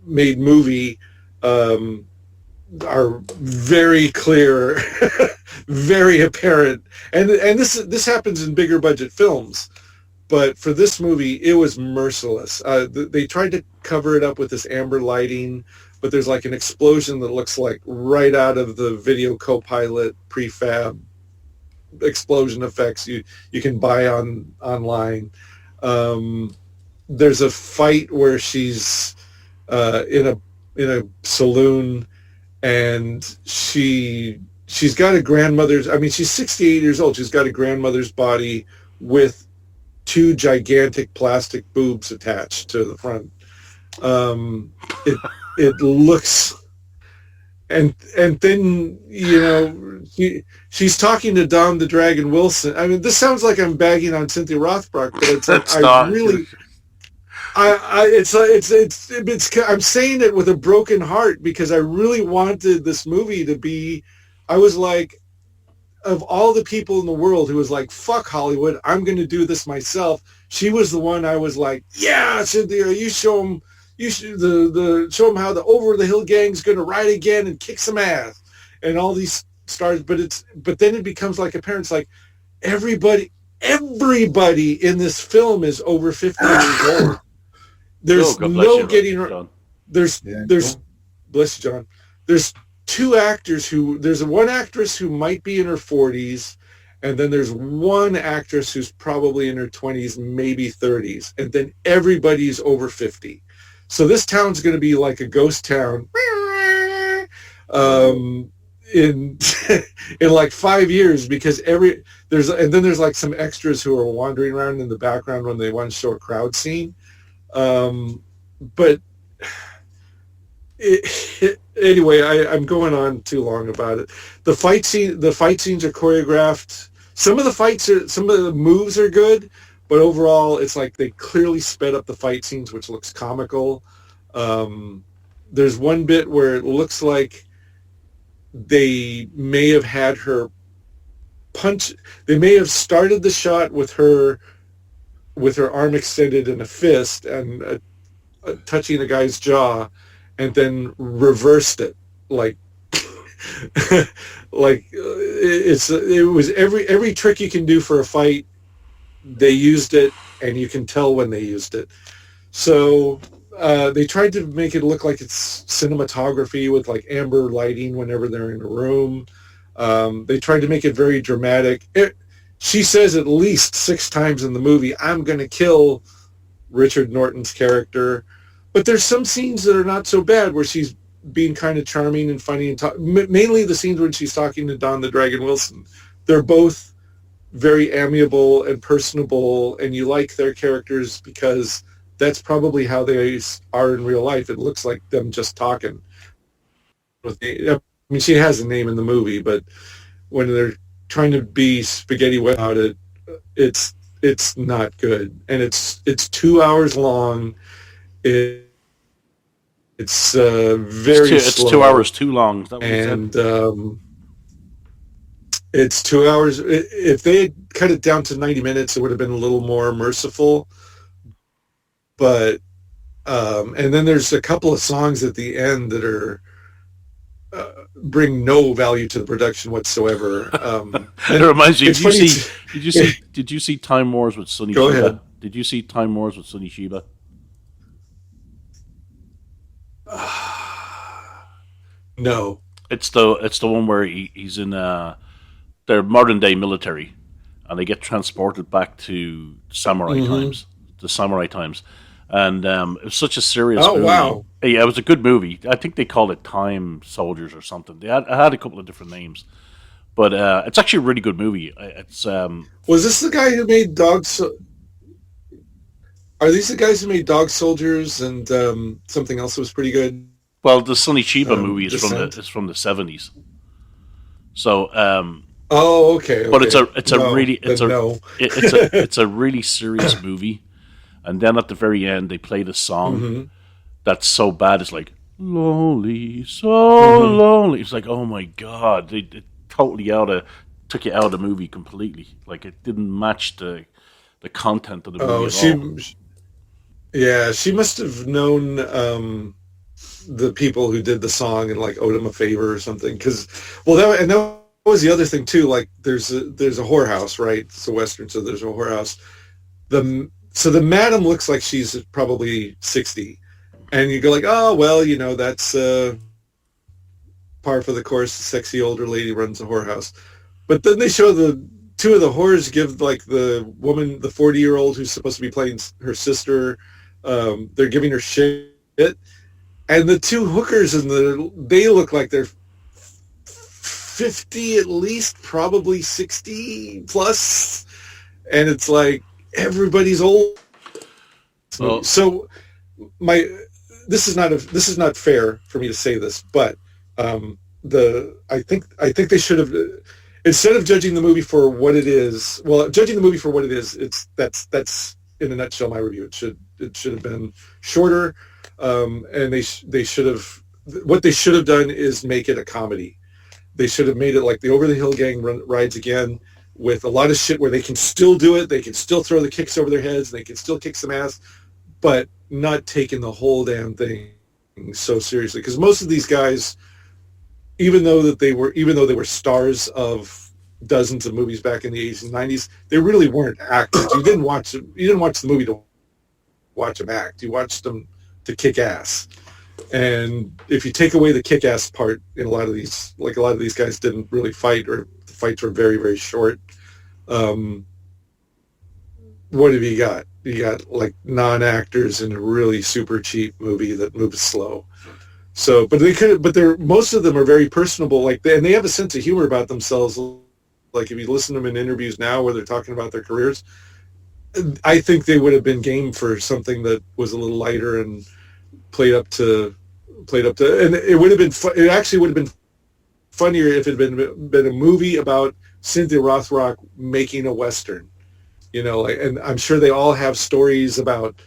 [SPEAKER 4] made movie, are very clear, very apparent. And this happens in bigger budget films. But for this movie, it was merciless. They tried to cover it up with this amber lighting, but there's like an explosion that looks like right out of the Video Copilot prefab explosion effects you can buy online. There's a fight where she's in a saloon, and she's got a grandmother's. I mean, she's 68 years old. She's got a grandmother's body with 2 gigantic plastic boobs attached to the front. It looks, and then she's talking to Dom the Dragon Wilson. I mean, this sounds like I'm bagging on Cynthia Rothrock, but it's like I'm saying it with a broken heart because I really wanted this movie to be. I was like, of all the people in the world who was like, fuck Hollywood, I'm going to do this myself. She was the one I was like, yeah, Cynthia, you show them, show them how the Over the Hill gang's going to ride again and kick some ass, and all these stars. But then it becomes like apparent, like everybody in this film is over 50 years old. There's no getting around. There's bless you, John. There's 2 actors there's one actress who might be in her 40s, and then there's one actress who's probably in her 20s, maybe 30s, and then everybody's over 50. So this town's going to be like a ghost town in in like 5 years, because there's like some extras who are wandering around in the background when they want to show a crowd scene. But anyway, I'm going on too long about it. The fight scenes are choreographed some of the moves are good, but overall it's like they clearly sped up the fight scenes, which looks comical. There's one bit where it looks like they may have had her punch. They may have started the shot with her arm extended in a fist and touching the guy's jaw, and then reversed it like it was every trick you can do for a fight. They used it, and you can tell when they used it. So they tried to make it look like it's cinematography with like amber lighting whenever they're in a room. They tried to make it very dramatic. She says at least 6 times in the movie, "I'm going to kill Richard Norton's character." But there's some scenes that are not so bad where she's being kind of charming and funny, and mainly the scenes when she's talking to Don the Dragon Wilson. They're both very amiable and personable, and you like their characters because that's probably how they are in real life. It looks like them just talking. I mean, she has a name in the movie, but when they're trying to be spaghetti without it, it's not good, and it's 2 hours long. It's very
[SPEAKER 2] It's 2 hours too long. Is that what you
[SPEAKER 4] and
[SPEAKER 2] said?
[SPEAKER 4] It's 2 hours. If they had cut it down to 90 minutes, it would have been a little more merciful. But and then there's a couple of songs at the end that are bring no value to the production whatsoever.
[SPEAKER 2] It reminds you.
[SPEAKER 4] it's funny
[SPEAKER 2] Did you see Time Wars with Sonny
[SPEAKER 4] Go
[SPEAKER 2] Shiba?
[SPEAKER 4] ahead.
[SPEAKER 2] Did you see Time Wars with Sonny Shiba?
[SPEAKER 4] No.
[SPEAKER 2] It's the one where he's in their modern day military, and they get transported back to samurai times, and it was such a serious.
[SPEAKER 4] Oh
[SPEAKER 2] movie.
[SPEAKER 4] wow!
[SPEAKER 2] Yeah, it was a good movie. I think they called it Time Soldiers or something. It had a couple of different names, but it's actually a really good movie. It's
[SPEAKER 4] Was this the guy who made Dogs? Are these the guys who made Dog Soldiers and something else that was pretty good?
[SPEAKER 2] well, the Sonny Shiba movie is
[SPEAKER 4] Descent?
[SPEAKER 2] from the 70s. So.
[SPEAKER 4] Oh, okay.
[SPEAKER 2] But it's a
[SPEAKER 4] No,
[SPEAKER 2] really
[SPEAKER 4] then no.
[SPEAKER 2] it's a really serious movie, and then at the very end they play the song that's so bad it's like lonely, so lonely. It's like, oh my god, they totally took you out of the movie completely. Like it didn't match the content of the movie at all.
[SPEAKER 4] Yeah, she must have known the people who did the song and like owed them a favor or something. Because that was the other thing too. Like there's a whorehouse, right? It's a Western, so there's a whorehouse. So the madam looks like she's probably 60, and you go like, oh well, that's par for the course. The sexy older lady runs a whorehouse. But then they show the two of the whores give like the woman, the 40-year-old who's supposed to be playing her sister. They're giving her shit, and the two hookers they look like they're 50 at least, probably 60 plus, and it's like everybody's old.
[SPEAKER 2] Oh.
[SPEAKER 4] So this is not fair for me to say this, but I think they should have, instead of judging the movie for what it is. Well, judging the movie for what it is, that's in a nutshell my review. It should have been shorter, and they should have. What they should have done is make it a comedy. They should have made it like the Over the Hill Gang rides again, with a lot of shit where they can still do it. They can still throw the kicks over their heads. They can still kick some ass, but not taking the whole damn thing so seriously. Because most of these guys, even though they were stars of dozens of movies back in the 80s and 90s, they really weren't actors. You didn't watch the movie to watch them act. You watched them to kick ass. And if you take away the kick-ass part, in a lot of these guys didn't really fight, or the fights were very, very short. What have you got? You got like non-actors in a really super cheap movie that moves slow. So, but most of them are very personable, and they have a sense of humor about themselves. Like if you listen to them in interviews now where they're talking about their careers, I think they would have been game for something that was a little lighter and played up to, and it would have been. It actually would have been funnier if it had been a movie about Cynthia Rothrock making a Western. And I'm sure they all have stories about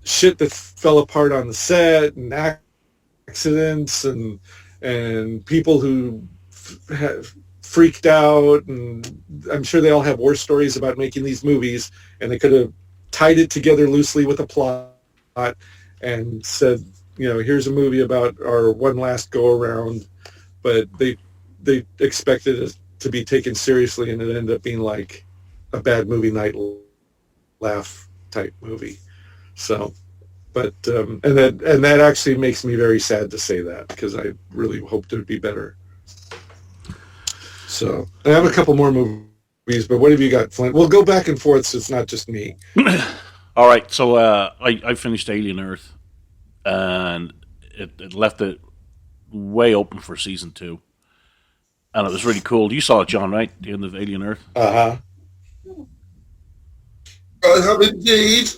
[SPEAKER 4] shit that fell apart on the set and accidents and people who have freaked out, and I'm sure they all have war stories about making these movies, and they could have tied it together loosely with a plot and said, here's a movie about our one last go around, but they expected it to be taken seriously, and it ended up being like a bad movie night laugh type movie. So, but and that actually makes me very sad to say that, because I really hoped it would be better. So I have a couple more movies, but what have you got, Flint? We'll go back and forth, so it's not just me.
[SPEAKER 2] All right, so I finished Alien Earth, and it left it way open for season 2, and it was really cool. You saw it, John, right? The end of Alien Earth.
[SPEAKER 4] Uh-huh.
[SPEAKER 5] I have indeed.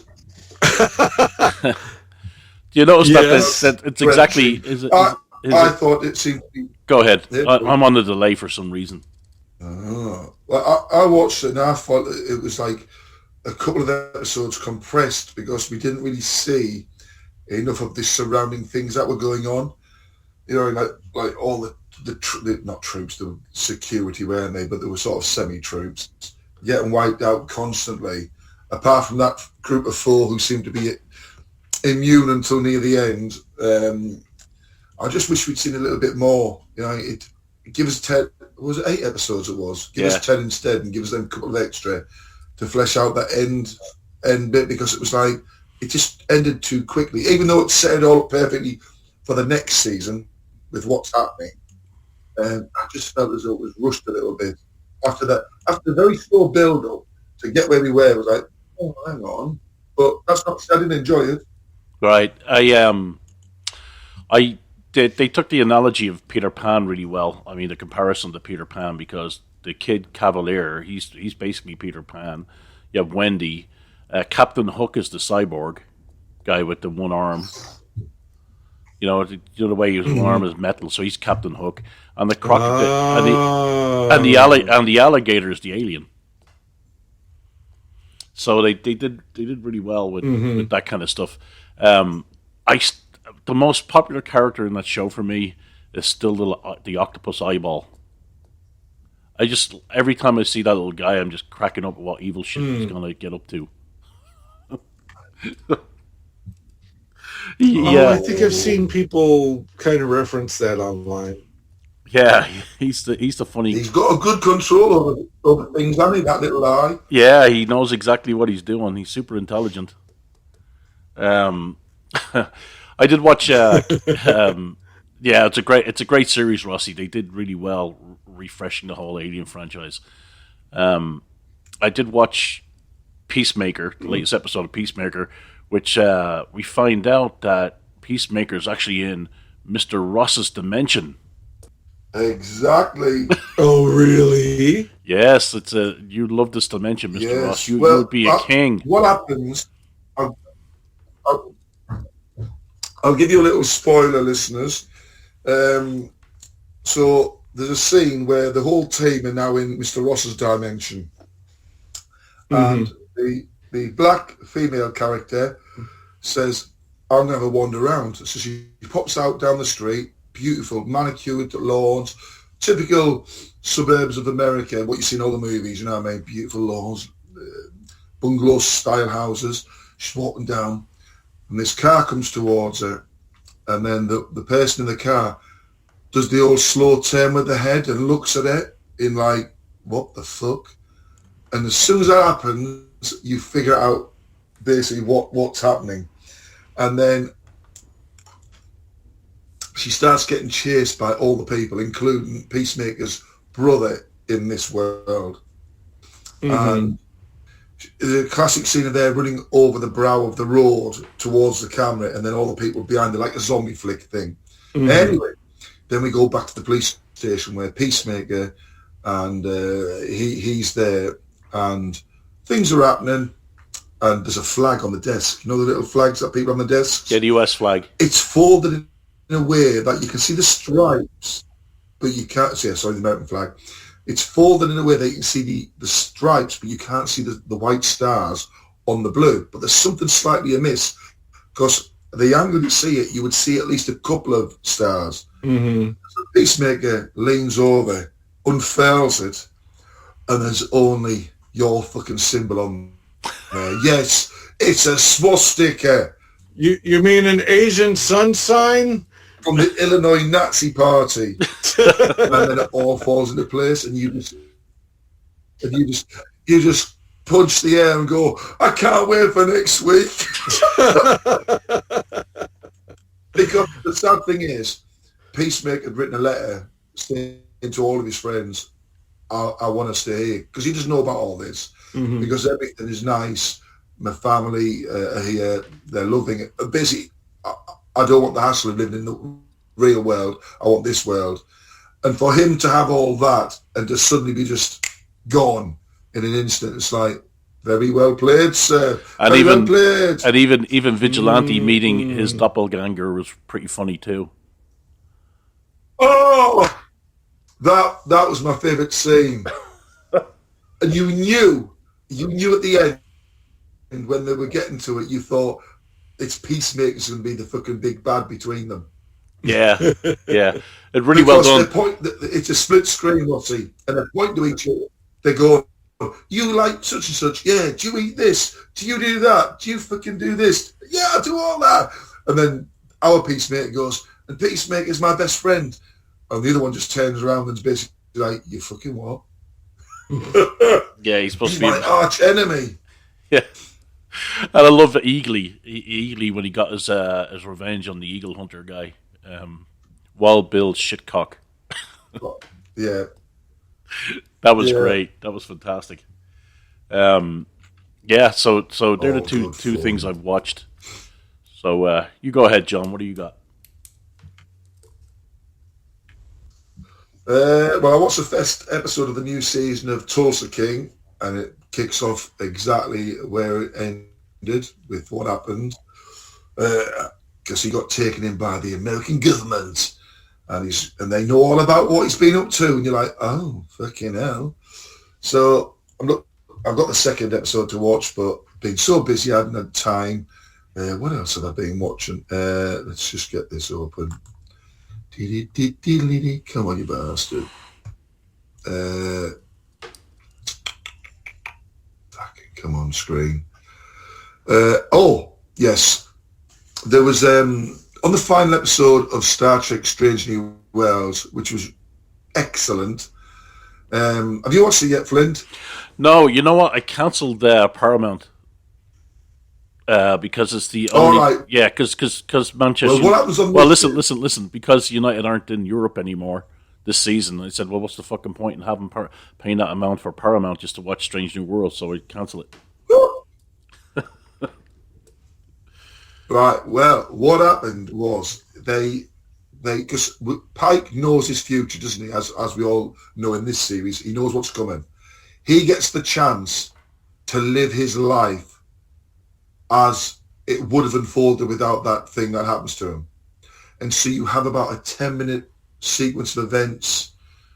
[SPEAKER 2] Do you notice
[SPEAKER 4] Yes.
[SPEAKER 2] that it's exactly?
[SPEAKER 5] I thought it seemed to be.
[SPEAKER 2] Go ahead. I'm on the delay for some reason.
[SPEAKER 5] Well, I watched it and I thought it was like a couple of episodes compressed, because we didn't really see enough of the surrounding things that were going on. Like all the not troops, the security, weren't they? But they were sort of semi-troops getting wiped out constantly. Apart from that group of 4 who seemed to be immune until near the end. I just wish we'd seen a little bit more. It give us 10. Was it 8 episodes? It was. Give us 10 instead, and give us them a couple of extra to flesh out that end bit, because it was like it just ended too quickly. Even though it set it all up perfectly for the next season with what's happening, I just felt as though it was rushed a little bit after that. After the very slow build up to get where we were, it was like, oh, hang on. But that's not. I didn't enjoy it.
[SPEAKER 2] Right. They took the analogy of Peter Pan really well. I mean, the comparison to Peter Pan, because the kid Cavalier, he's basically Peter Pan. You have Wendy. Captain Hook is the cyborg guy with the one arm. The way his one arm is metal, so he's Captain Hook. And the crocodile and the alligator is the alien. So they did really well with that kind of stuff. The most popular character in that show for me is still the octopus eyeball. Every time I see that little guy, I'm just cracking up at what evil shit he's gonna get up to.
[SPEAKER 4] Yeah, I think I've seen people kind of reference that online.
[SPEAKER 2] Yeah, he's the funny.
[SPEAKER 5] He's got a good control over things, hasn't he? That little eye.
[SPEAKER 2] Yeah, he knows exactly what he's doing. He's super intelligent. I did watch. Yeah, it's a great series, Rossy. They did really well refreshing the whole Alien franchise. I did watch Peacemaker, the latest episode of Peacemaker, which we find out that Peacemaker is actually in Mr. Ross's dimension.
[SPEAKER 5] Exactly.
[SPEAKER 4] Oh, really?
[SPEAKER 2] Yes, you'd love this dimension, Mr.
[SPEAKER 5] Yes.
[SPEAKER 2] Ross. You would be a king.
[SPEAKER 5] What happens? I'll give you a little spoiler, listeners. So there's a scene where the whole team are now in Mr. Ross's dimension, and the black female character says, "I'm going to wander around." So she pops out down the street, beautiful manicured lawns, typical suburbs of America, what you see in all the movies, you know what I mean? Beautiful lawns, bungalow-style houses. She's walking down, and this car comes towards her, and then the person in the car does the old slow turn with the head and looks at it in like, what the fuck? And as soon as that happens, you figure out basically what's happening. And then she starts getting chased by all the people, including Peacemaker's brother in this world. And the classic scene of there running over the brow of the road towards the camera, and then all the people behind her, like a zombie flick thing. Anyway, then we go back to the police station where Peacemaker and he's there, and things are happening, and there's a flag on the desk. You know the little flags that people on the desks?
[SPEAKER 2] Yeah, the US flag.
[SPEAKER 5] It's folded in a way that you can see the stripes, but you can't see. Sorry, the American flag. it's folded in a way that you can see the stripes, but you can't see the white stars on the blue. But there's something slightly amiss, because the angle you see it, you would see at least a couple of stars.
[SPEAKER 4] Mm-hmm.
[SPEAKER 5] So Peacemaker leans over, unfurls it, and there's only your fucking symbol on there. Yes, it's a swastika.
[SPEAKER 4] You mean an Asian sun sign?
[SPEAKER 5] From the Illinois Nazi Party. And then it all falls into place, and you just punch the air and go, I can't wait for next week. Because the sad thing is, Peacemaker had written a letter saying to all of his friends, I want to stay here, because he doesn't know about all this.
[SPEAKER 4] Mm-hmm.
[SPEAKER 5] Because everything is nice. My family are here. They're loving it. Basically, I don't want the hassle of living in the real world. I want this world. And for him to have all that and to suddenly be just gone in an instant, it's like, very well played, sir.
[SPEAKER 2] And
[SPEAKER 5] very
[SPEAKER 2] even,
[SPEAKER 5] well played.
[SPEAKER 2] And even Vigilante meeting his doppelganger was pretty funny too.
[SPEAKER 5] Oh, that was my favourite scene. And you knew at the end, and when they were getting to it, you thought it's Peacemaker's going to be the fucking big bad between them.
[SPEAKER 2] Yeah, yeah. It really well done.
[SPEAKER 5] It's a split screen, Rossy, and they point to each other. They go, you like such and such. Yeah, do you eat this? Do you do that? Do you fucking do this? Yeah, I do all that. And then our Peacemaker goes, and Peacemaker's my best friend. And the other one just turns around and is basically like, you fucking what?
[SPEAKER 2] Yeah, he's supposed
[SPEAKER 5] He's
[SPEAKER 2] to be
[SPEAKER 5] my arch enemy.
[SPEAKER 2] Yeah. And I love that Eagly when he got his revenge on the Eagle Hunter guy. Wild Bill's shitcock.
[SPEAKER 5] Yeah.
[SPEAKER 2] That was great. That was fantastic. Yeah, so they're the two things I've watched. So you go ahead, John. What do you got?
[SPEAKER 5] Well, I watched the first episode of the new season of Tulsa King, and it kicks off exactly where it ended with what happened, because he got taken in by the American government, and they know all about what he's been up to, and you're like, oh, fucking hell. So I've got the second episode to watch, but been so busy I haven't had time. What else have I been watching? Let's just get this open. Come on, you bastard. Come on, screen. Oh, yes. There was, on the final episode of Star Trek Strange New Worlds, which was excellent. Have you watched it yet, Flint?
[SPEAKER 2] No, you know what? I cancelled Paramount. Because it's the only...
[SPEAKER 5] All right.
[SPEAKER 2] Yeah, because Manchester...
[SPEAKER 5] Well, what happens on
[SPEAKER 2] listen. Because United aren't in Europe anymore this season, I said, well, what's the fucking point in having paying that amount for Paramount just to watch Strange New Worlds? So I cancel it.
[SPEAKER 5] Right. Well, what happened was because Pike knows his future, doesn't he? As we all know in this series, he knows what's coming. He gets the chance to live his life as it would have unfolded without that thing that happens to him. And so you have about a 10-minute sequence of events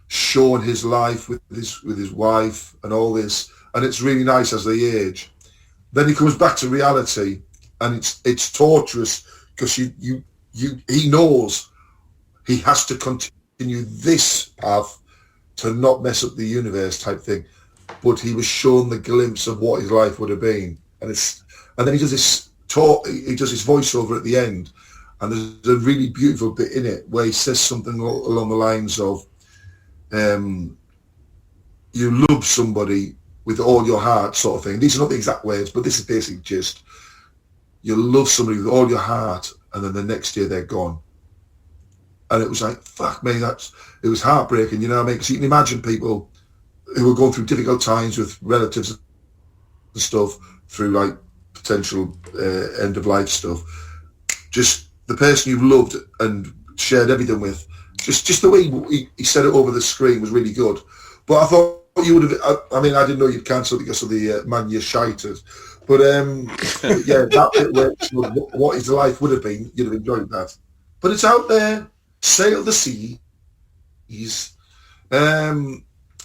[SPEAKER 5] showing his life with his wife and all this, and it's really nice as they age. Then he comes back to reality, and it's torturous because he knows he has to continue this path to not mess up the universe type thing. But he was shown the glimpse of what his life would have been, and then he does this talk. He does his voiceover at the end, and there's a really beautiful bit in it where he says something along the lines of, "You love somebody with all your heart," sort of thing. These are not the exact words, but this is basically just, you love somebody with all your heart, and then the next year they're gone. And it was like, fuck me, it was heartbreaking, you know what I mean? Because you can imagine people who are going through difficult times with relatives and stuff, through like potential end of life stuff. Just the person you loved and shared everything with, just the way he said it over the screen was really good. But I thought you would have. I mean, I didn't know you'd cancelled because of the man you shited. But yeah, that bit where what his life would have been, you'd have enjoyed that. But it's out there. Sail the seas.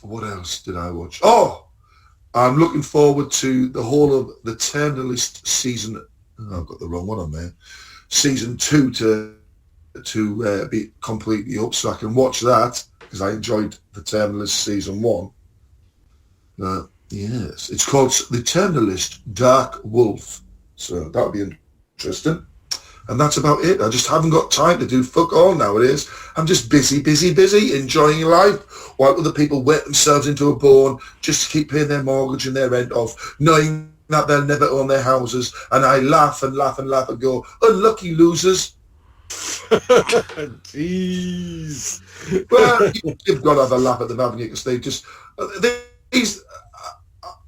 [SPEAKER 5] what else did I watch? Oh, I'm looking forward to the whole of the Terminalist season. Oh, I've got the wrong one on there. Season 2 to be completely up, so I can watch that because I enjoyed the Terminalist season 1. Yes, it's called The Terminalist Dark Wolf, so that'll be interesting. And that's about it. I just haven't got time to do fuck all nowadays. I'm just busy, enjoying life, while other people wet themselves into a bone just to keep paying their mortgage and their rent off, knowing that they'll never own their houses. And I laugh and go, unlucky losers.
[SPEAKER 4] Jeez.
[SPEAKER 5] Well, you've got to have a laugh at them, haven't you? Because they just...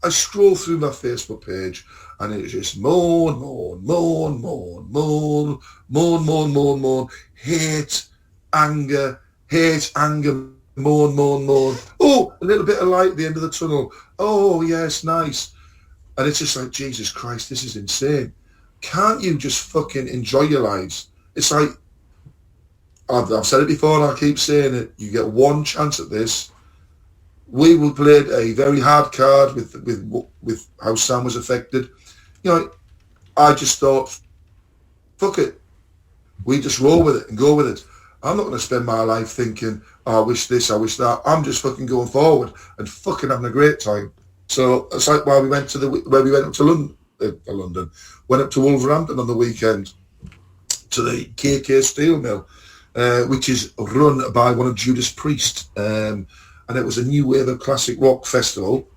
[SPEAKER 5] I scroll through my Facebook page and it's just moan, hate, anger, moan. Oh, a little bit of light at the end of the tunnel. Oh, yes, nice. And it's just like, Jesus Christ, this is insane. Can't you just fucking enjoy your lives? It's like, I've said it before and I'll keep saying it, you get one chance at this. We played a very hard card with how Sam was affected. You know, I just thought, fuck it. We just roll with it and go with it. I'm not going to spend my life thinking, oh, I wish this, I wish that. I'm just fucking going forward and fucking having a great time. So it's like while we went up to London, went up to Wolverhampton on the weekend to the KK Steel Mill, which is run by one of Judas Priest. And it was a new wave of classic rock festival.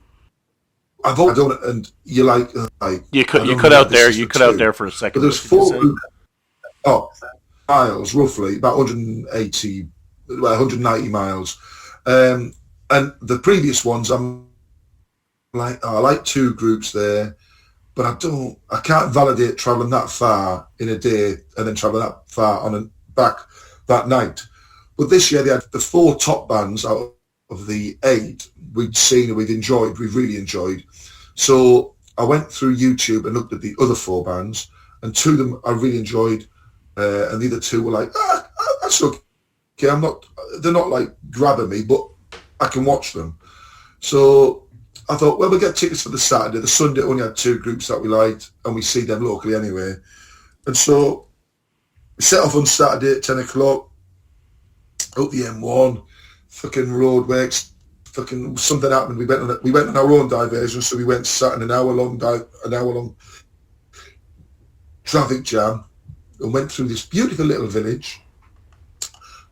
[SPEAKER 5] I've always done it, and you're like,
[SPEAKER 2] you cut out there for a second.
[SPEAKER 5] But there's 4 miles, roughly, about 190 miles. And the previous ones, I like 2 groups there, but I can't validate travelling that far in a day and then travelling that far on and back that night. But this year they had the 4 top bands out of the 8 we'd seen and we've really enjoyed. So I went through YouTube and looked at the other 4 bands, and 2 of them I really enjoyed, and the other 2 were like, that's okay. They're not like grabbing me, but I can watch them. So I thought, well, we'll get tickets for the Saturday. The Sunday only had 2 groups that we liked, and we see them locally anyway. And so we set off on Saturday at 10 o'clock, up the M1, fucking roadworks, fucking something happened. We went on our own diversion, so we sat in an hour long traffic jam and went through this beautiful little village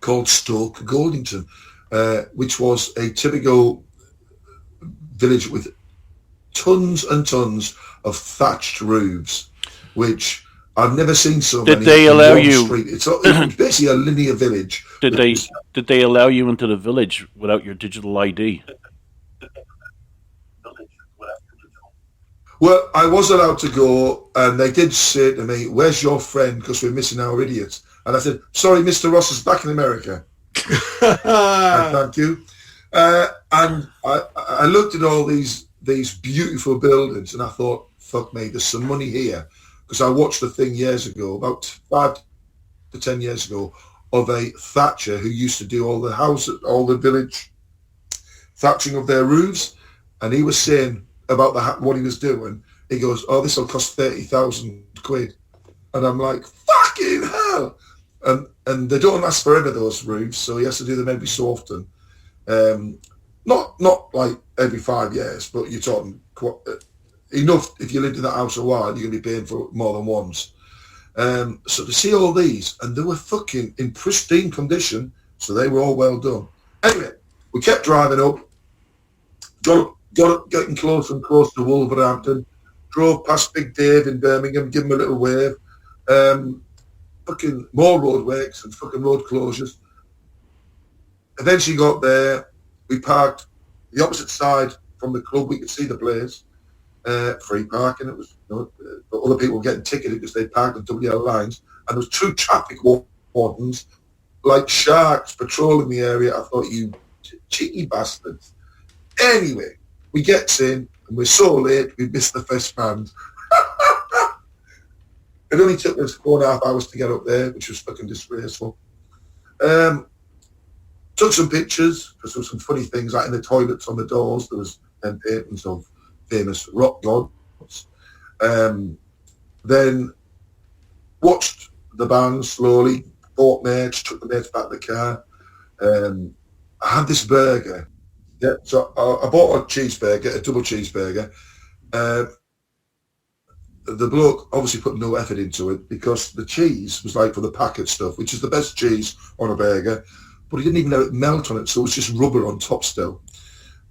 [SPEAKER 5] called Stoke Goldington, which was a typical village with tons and tons of thatched roofs, which I've never seen so many.
[SPEAKER 2] Did they allow you?
[SPEAKER 5] Street. It's basically a linear village.
[SPEAKER 2] Did they allow you into the village without your digital ID?
[SPEAKER 5] Well, I was allowed to go, and they did say to me, "Where's your friend? Because we're missing our idiot." And I said, "Sorry, Mr. Ross is back in America." And thank you. And I looked at all these beautiful buildings, and I thought, "Fuck me, there's some money here." Because I watched the thing years ago, about 5 to 10 years ago, of a thatcher who used to do all the village thatching of their roofs, and he was saying about what he was doing. He goes, "Oh, this will cost 30,000 quid," and I'm like, "Fucking hell!" And they don't last forever, those roofs, so he has to do them every so often. Not like every 5 years, but you're talking enough. If you lived in that house a while, you're going to be paying for it more than once. So to see all these, and they were fucking in pristine condition, so they were all well done. Anyway, we kept driving up, getting closer and closer to Wolverhampton, drove past Big Dave in Birmingham, give him a little wave, fucking more roadworks and fucking road closures. Eventually got there, we parked the opposite side from the club, we could see the place. Free parking. It was, but other people were getting ticketed because they parked on WL lines, and there was 2 traffic wardens like sharks patrolling the area. I thought, you cheeky bastards. Anyway, we get in, and we're so late, we missed the first band. It only took us 4.5 hours to get up there, which was fucking disgraceful. Took some pictures, because there were some funny things, like in the toilets on the doors, there was paintings of famous rock gods. Then watched the band slowly, bought merch, took the merch back to the car. I had this burger. Yeah, so I bought a cheeseburger, a double cheeseburger. The bloke obviously put no effort into it because the cheese was like for the packet stuff, which is the best cheese on a burger, but he didn't even let it melt on it, so it was just rubber on top still.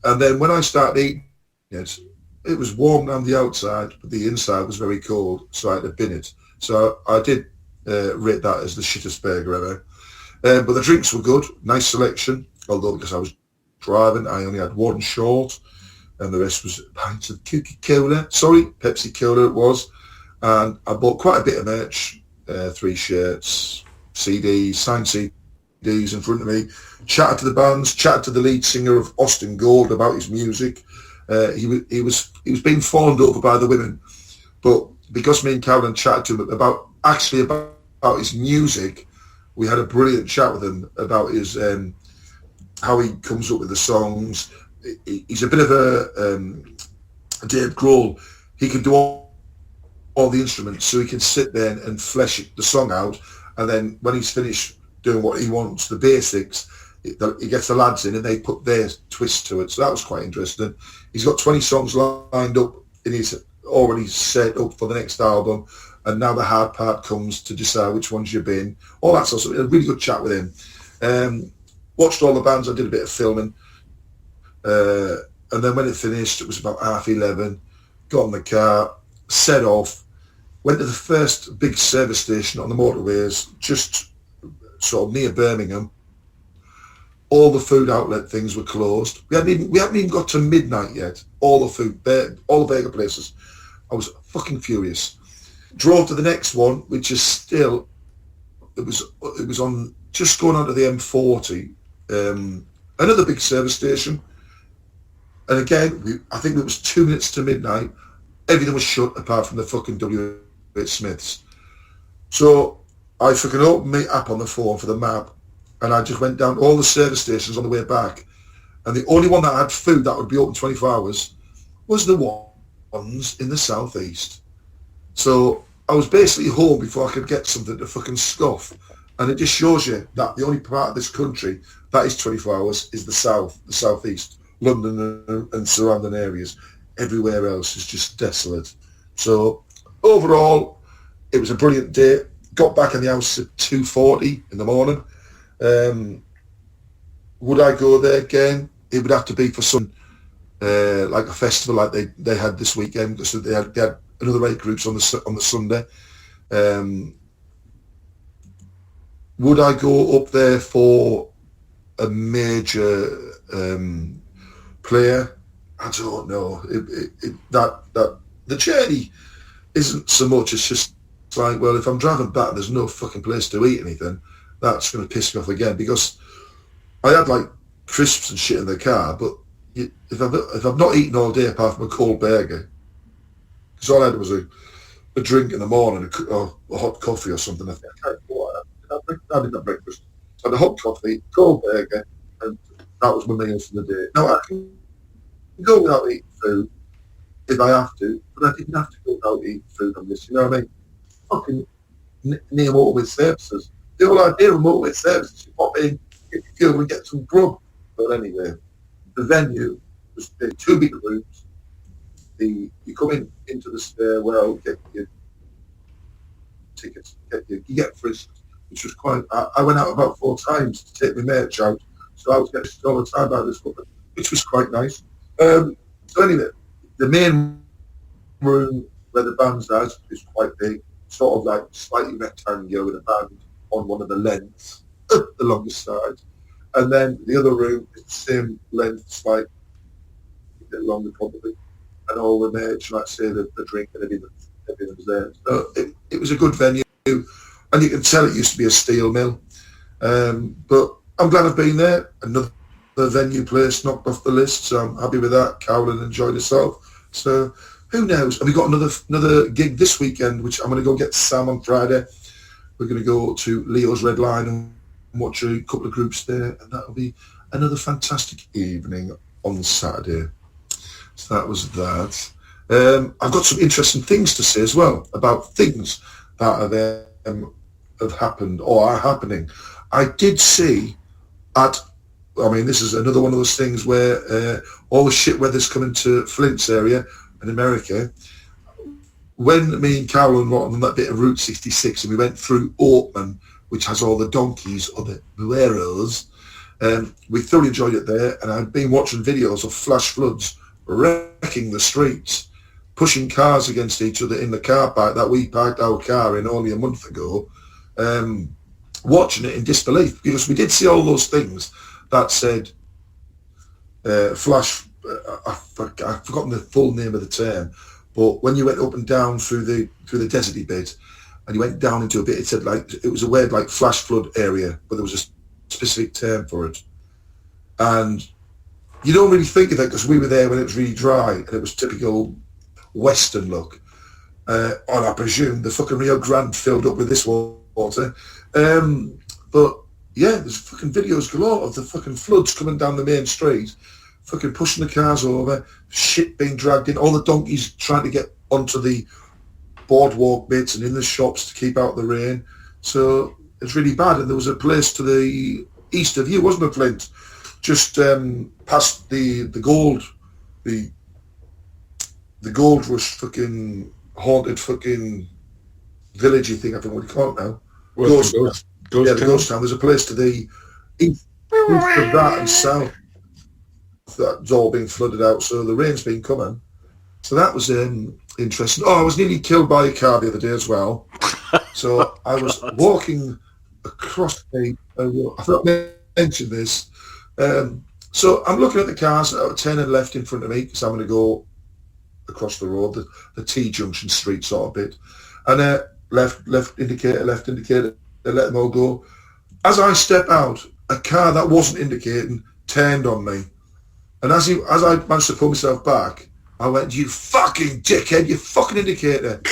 [SPEAKER 5] And then when I started eating it, it was warm around the outside, but the inside was very cold, so I had to bin it. So I did rate that as the shittest burger ever. But the drinks were good, nice selection, although because I was driving, I only had one short, and the rest was pints of Coca-Cola. Sorry, Pepsi Cola it was. And I bought quite a bit of merch, 3 shirts, CDs, signed CDs in front of me, chatted to the bands, chatted to the lead singer of Austin Gold about his music. He was being fawned over by the women, but because me and Carolyn chatted to him about his music, we had a brilliant chat with him about his how he comes up with the songs. He's a bit of a Dave Grohl. He can do all the instruments, so he can sit there and flesh the song out, and then when he's finished doing what he wants, the basics, he gets the lads in and they put their twist to it. So that was quite interesting. He's got 20 songs lined up and he's already set up for the next album, and now the hard part comes to decide which ones you've been. All that sort of stuff. A really good chat with him. Watched all the bands. I did a bit of filming. And then when it finished, it was about 11:30. Got in the car, set off, went to the first big service station on the motorways, just sort of near Birmingham. All the food outlet things were closed. We hadn't even got to midnight yet. All the burger places. I was fucking furious. Drove to the next one, which is still, it was on, just going onto the M40, another big service station. And again, I think it was 2 minutes to midnight. Everything was shut apart from the fucking W.H. Smiths. So I fucking opened my app on the phone for the map, and I just went down all the service stations on the way back. And the only one that had food that would be open 24 hours was the ones in the southeast. So I was basically home before I could get something to fucking scoff. And it just shows you that the only part of this country that is 24 hours is the southeast, London and surrounding areas. Everywhere else is just desolate. So overall, it was a brilliant day. Got back in the house at 2:40 in the morning. Would I go there again? It would have to be for some like a festival like they had this weekend. So they had another 8 groups on the Sunday. Would I go up there for a major player? I don't know. That the journey isn't so much. It's just like, well, if I'm driving back, there's no fucking place to eat anything. That's going to piss me off again, because I had like crisps and shit in the car. But if I've not eaten all day apart from a cold burger, because all I had was a drink in the morning, or a hot coffee or something. I think I did that breakfast. I had a hot coffee, cold burger, and that was my meal for the day. Now I can go without eating food if I have to, but I didn't have to go without eating food on this. You know what I mean? Fucking near motorway services. The whole idea of motorway services, you pop in, get your fuel and get some grub. But anyway, the venue was 2 big rooms. You come into the stairwell, get your tickets, you get frisked, which was quite. I went out about 4 times to take my merch out, so I was getting all the time by this woman, which was quite nice. So anyway, the main room where the band's at is quite big, sort of like slightly rectangular with a band on one of the lengths, the longest side. And then the other room is the same length, slightly a bit longer probably, and all the merch, like say the drink and everything's there. So it was a good venue, and you can tell it used to be a steel mill. But I'm glad I've been there. Another venue place knocked off the list, so I'm happy with that. Carolyn enjoyed herself. So who knows? And we got another gig this weekend, which I'm going to go get Sam on Friday. We're going to go to Leo's Red Line and watch a couple of groups there, and that'll be another fantastic evening on Saturday. So that was that. I've got some interesting things to say as well about things that have happened or are happening. I did see this is another one of those things where all the shit weather's coming to Flint's area in America. When me and Carolyn were on that bit of Route 66 and we went through Oatman, which has all the donkeys or the bueros, we thoroughly enjoyed it there, and I've been watching videos of flash floods wrecking the streets, pushing cars against each other in the car park that we parked our car in only a month ago, watching it in disbelief, because we did see all those things that said flash, I've forgotten the full name of the term, but when you went up and down through the deserty bit, and you went down into a bit, it said like, it was a word like flash flood area, but there was a specific term for it. And you don't really think of it because we were there when it was really dry and it was typical Western look. And I presume the fucking Rio Grande filled up with this water. But yeah, there's fucking videos galore of the fucking floods coming down the main street, fucking pushing the cars over, shit being dragged in, all the donkeys trying to get onto the boardwalk bits and in the shops to keep out the rain. So it's really bad. And there was a place to the east of you, wasn't it, Flint? Just past the gold rush fucking haunted fucking villagey thing, I think what you call it now. Ghost town. There's a place to the east of that and south that's all been flooded out, so the rain's been coming. So that was interesting. Oh, I was nearly killed by a car the other day as well. So I was walking across I forgot to mention this. So I'm looking at the cars that are turning left in front of me because I'm going to go across the road, the T-junction street sort of bit. And left indicator, they let them all go. As I step out, a car that wasn't indicating turned on me. And as I managed to pull myself back, I went, "You fucking dickhead, you fucking indicator."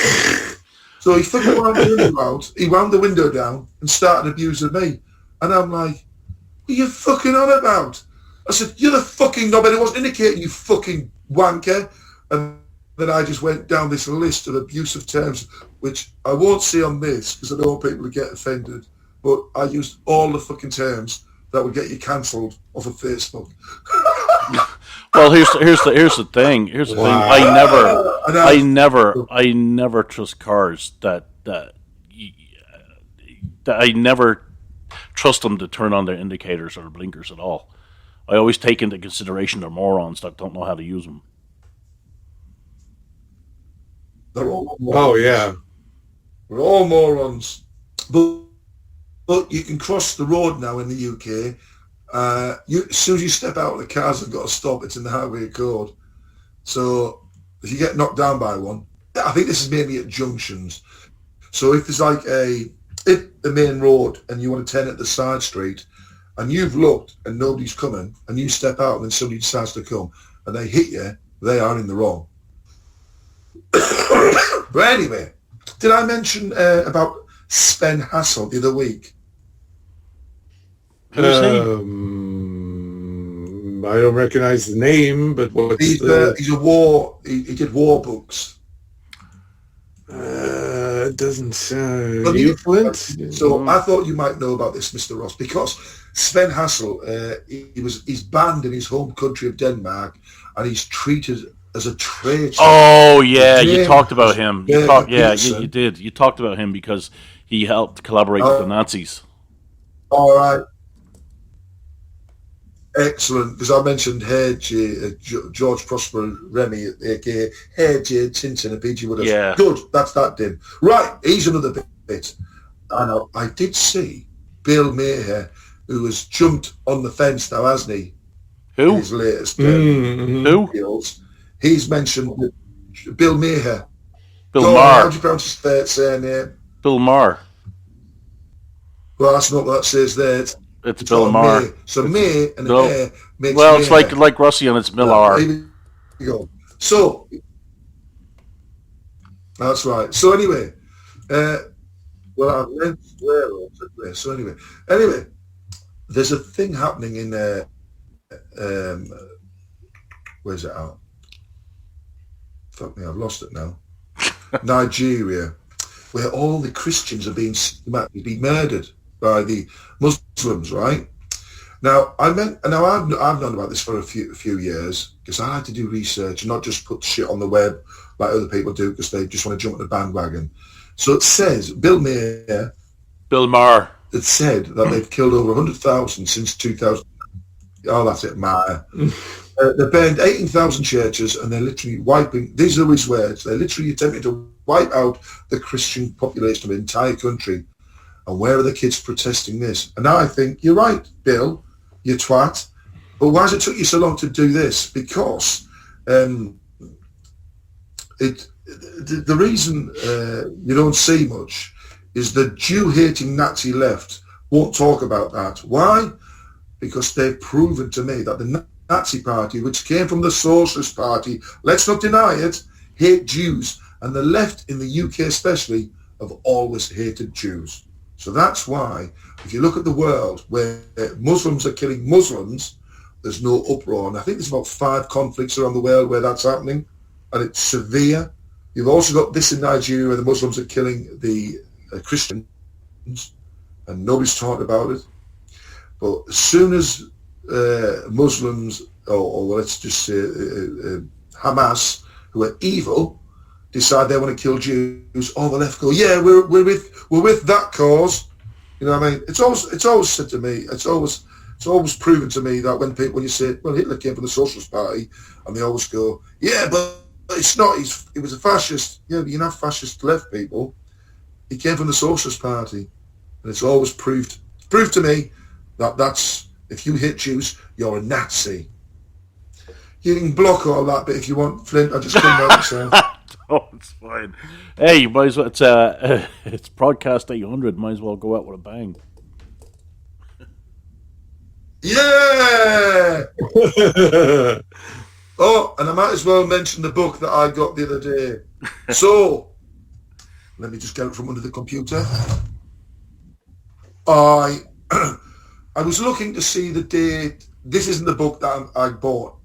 [SPEAKER 5] So he fucking wound the window out, he wound the window down and started abusing me. And I'm like, "What are you fucking on about?" I said, "You're the fucking knob, and it wasn't indicating, you fucking wanker." And then I just went down this list of abusive terms, which I won't say on this because I don't want people to get offended, but I used all the fucking terms that would get you cancelled off of Facebook.
[SPEAKER 2] Well, here's the thing. Here's the thing. I never trust cars that I never trust them to turn on their indicators or blinkers at all. I always take into consideration they're morons that don't know how to use them.
[SPEAKER 5] They're all morons.
[SPEAKER 4] Oh yeah,
[SPEAKER 5] we're all morons. But you can cross the road now in the UK. As soon as you step out of the cars have got to stop, it's in the highway code. So if you get knocked down by one, I think this is mainly at junctions. So if there's like the main road and you want to turn at the side street and you've looked and nobody's coming and you step out and then somebody decides to come and they hit you, they are in the wrong. But anyway, did I mention about Sven Hassel the other week?
[SPEAKER 2] Who's he?
[SPEAKER 4] I don't recognize the name, but
[SPEAKER 5] he's a war. He did war books.
[SPEAKER 4] It doesn't sound. You, Flint?
[SPEAKER 5] So I thought you might know about this, Mr. Ross, because Sven Hassel, he's banned in his home country of Denmark, and he's treated as a traitor.
[SPEAKER 2] Oh yeah, you talked about him. You did. You talked about him because he helped collaborate with the Nazis.
[SPEAKER 5] All right. Excellent, because I mentioned George Prosper Remy, aka Hey J Tintin and PG Wooders.
[SPEAKER 2] Yeah.
[SPEAKER 5] Good, that's that din. Right, he's another bit. I did see Bill Maher, who has jumped on the fence now, hasn't he?
[SPEAKER 2] Who?
[SPEAKER 5] In his latest
[SPEAKER 2] Who?
[SPEAKER 5] deals. He's mentioned Bill Maher.
[SPEAKER 2] Bill Maher.
[SPEAKER 5] How do you pronounce his surname?
[SPEAKER 2] Bill Maher.
[SPEAKER 5] Well, that's not what that says there.
[SPEAKER 2] It's Bill Maher.
[SPEAKER 5] So May and the Maher makes
[SPEAKER 2] well, it's
[SPEAKER 5] Maher.
[SPEAKER 2] like Rossy and it's Millar.
[SPEAKER 5] There you go. So that's right. So anyway, well, I meant where. So anyway, there's a thing happening in where's it out? Fuck me, I've lost it now. Nigeria, where all the Christians are being systematically murdered by the Muslims, right? Now, I've known about this for a few years because I like to do research and not just put shit on the web like other people do because they just want to jump on the bandwagon. So it says, Bill Maher, it said that they've killed over 100,000 since 2000. Oh, that's it, Maher. They burned 18,000 churches and they're literally wiping, these are his words, they're literally attempting to wipe out the Christian population of the entire country. And where are the kids protesting this? And now I think, you're right, Bill, you twat. But why has it took you so long to do this? Because the reason you don't see much is the Jew-hating Nazi left won't talk about that. Why? Because they've proven to me that the Nazi party, which came from the Socialist Party, let's not deny it, hate Jews. And the left in the UK especially have always hated Jews. So that's why, if you look at the world where Muslims are killing Muslims, there's no uproar. And I think there's about 5 conflicts around the world where that's happening, and it's severe. You've also got this in Nigeria where the Muslims are killing the Christians, and nobody's talking about it. But as soon as Muslims, or let's just say Hamas, who are evil, decide they want to kill Jews, all the left go, yeah, we're with that cause. You know what I mean? It's always said to me, it's always proven to me that when you say, well, Hitler came from the Socialist Party, and they always go, yeah, but it's not. He was a fascist. Yeah, but you're not fascist left people. He came from the Socialist Party, and it's always proved to me that that's, if you hate Jews, you're a Nazi. You can block all that, but if you want, Flint, I just couldn't help myself.
[SPEAKER 2] Oh, it's fine. Hey, you might as well. It's Podcast 800. Might as well go out with a bang.
[SPEAKER 5] Yeah. Oh, and I might as well mention the book that I got the other day. So, let me just get it from under the computer. I was looking to see the date. This isn't the book that I bought.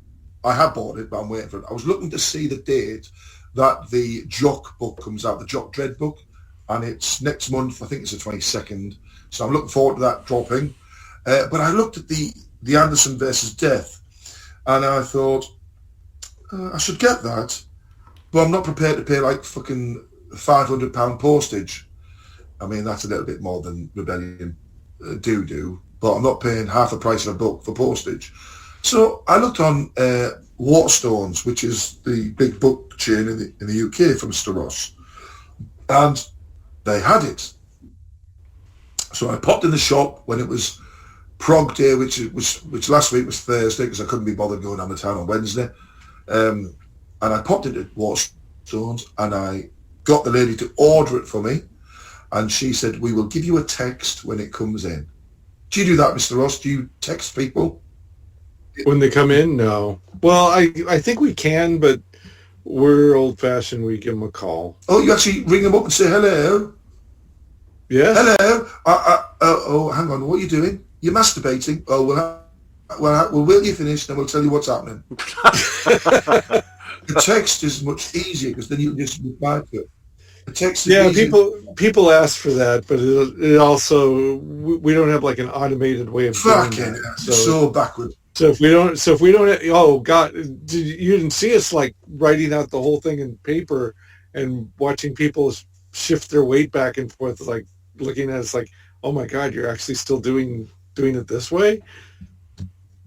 [SPEAKER 5] I have bought it, but I'm waiting for it. I was looking to see the date that the Jock book comes out, the Jock Dread book, and it's next month. I think it's the 22nd. So I'm looking forward to that dropping. But I looked at the Anderson versus Death, and I thought I should get that, but I'm not prepared to pay like fucking £500 postage. I mean, that's a little bit more than Rebellion do, but I'm not paying half the price of a book for postage. So I looked on Waterstones, which is the big book chain in the UK from Mr. Ross, and they had it. So I popped in the shop when it was Prog Day, which last week was Thursday because I couldn't be bothered going down the town on Wednesday. And I popped into Waterstones and I got the lady to order it for me, and she said, we will give you a text when it comes in. Do you do that, Mr. Ross? Do you text people?
[SPEAKER 4] When they come in, no. Well, I think we can, but we're old-fashioned. We give them a call.
[SPEAKER 5] Oh, you actually ring them up and say, hello?
[SPEAKER 4] Yeah.
[SPEAKER 5] Hello? Oh, hang on. What are you doing? You're masturbating? Oh, we'll wait till you finish, then we'll tell you what's happening. The text is much easier because then you can just reply to it. The text is easy.
[SPEAKER 4] people ask for that, but it also, we don't have like an automated way of doing
[SPEAKER 5] Fucking
[SPEAKER 4] that.
[SPEAKER 5] so backward.
[SPEAKER 4] So if we don't, oh God, you didn't see us like writing out the whole thing in paper and watching people shift their weight back and forth, like looking at us like, oh my God, you're actually still doing it this way.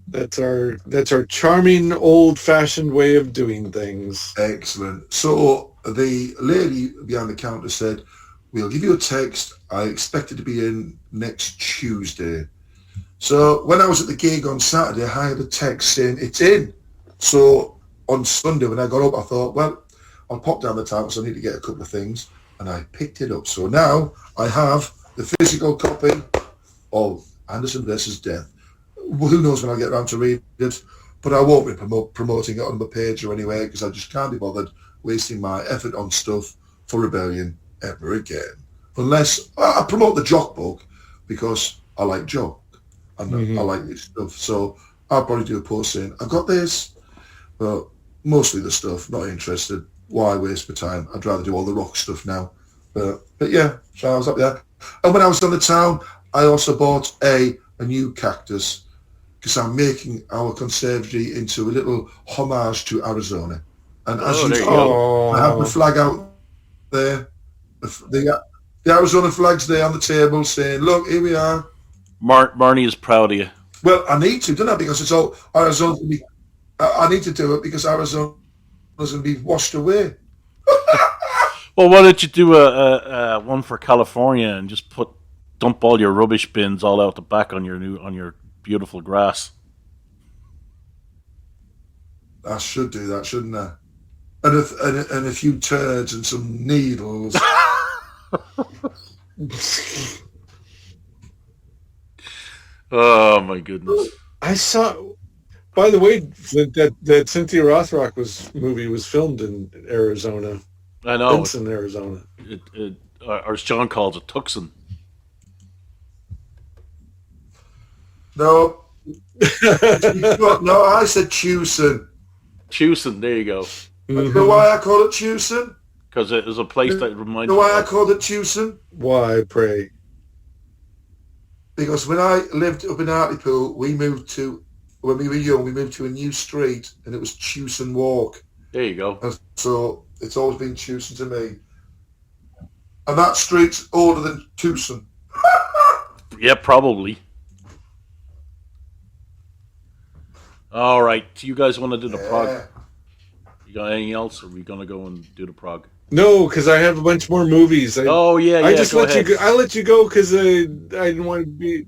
[SPEAKER 4] That's our charming old-fashioned way of doing things.
[SPEAKER 5] Excellent. So the lady behind the counter said, we'll give you a text. I expect it to be in next Tuesday. So when I was at the gig on Saturday, I had a text saying it's in. So on Sunday when I got up, I thought, well, I'll pop down the town because I need to get a couple of things. And I picked it up. So now I have the physical copy of Anderson versus Death. Who knows when I'll get around to read it, but I won't be promoting it on the page or anywhere because I just can't be bothered wasting my effort on stuff for Rebellion ever again. Unless I promote the Jock book because I like Jock. and I like this stuff. So I'll probably do a post saying, I've got this, but mostly the stuff, not interested. Why waste my time? I'd rather do all the rock stuff now. But yeah, so I was up there. And when I was on the town, I also bought a new cactus because I'm making our conservatory into a little homage to Arizona. And as you know, I have the flag out there. The Arizona flag's there on the table saying, look, here we are.
[SPEAKER 2] Marnie is proud of you.
[SPEAKER 5] Well, I need to, don't I? Because it's all Arizona. I need to do it because Arizona's going to be washed away.
[SPEAKER 2] Well, why don't you do a one for California and just dump all your rubbish bins all out the back on your beautiful grass?
[SPEAKER 5] I should do that, shouldn't I? And a few turds and some needles.
[SPEAKER 2] Oh my goodness!
[SPEAKER 4] I saw. By the way, that Cynthia Rothrock movie was filmed in Arizona.
[SPEAKER 2] I know.
[SPEAKER 4] Benson, Arizona.
[SPEAKER 2] Or as John calls it, Tucson.
[SPEAKER 5] No. No, I said Tucson.
[SPEAKER 2] Tucson, there you go.
[SPEAKER 5] You know why I call it Tucson?
[SPEAKER 2] Because it is a place that reminds
[SPEAKER 5] me. You know why I
[SPEAKER 2] of...
[SPEAKER 5] called it Tucson?
[SPEAKER 4] Why, pray?
[SPEAKER 5] Because when I lived up in Hartlepool, when we were young, we moved to a new street, and it was Tucson Walk.
[SPEAKER 2] There you go.
[SPEAKER 5] And so it's always been Tucson to me. And that street's older than Tucson.
[SPEAKER 2] Yeah, probably. All right, do you guys want to do the prog? You got anything else, or are we gonna go and do the prog?
[SPEAKER 4] No, because I have a bunch more movies. I just let you go. I let you go because I didn't want to be.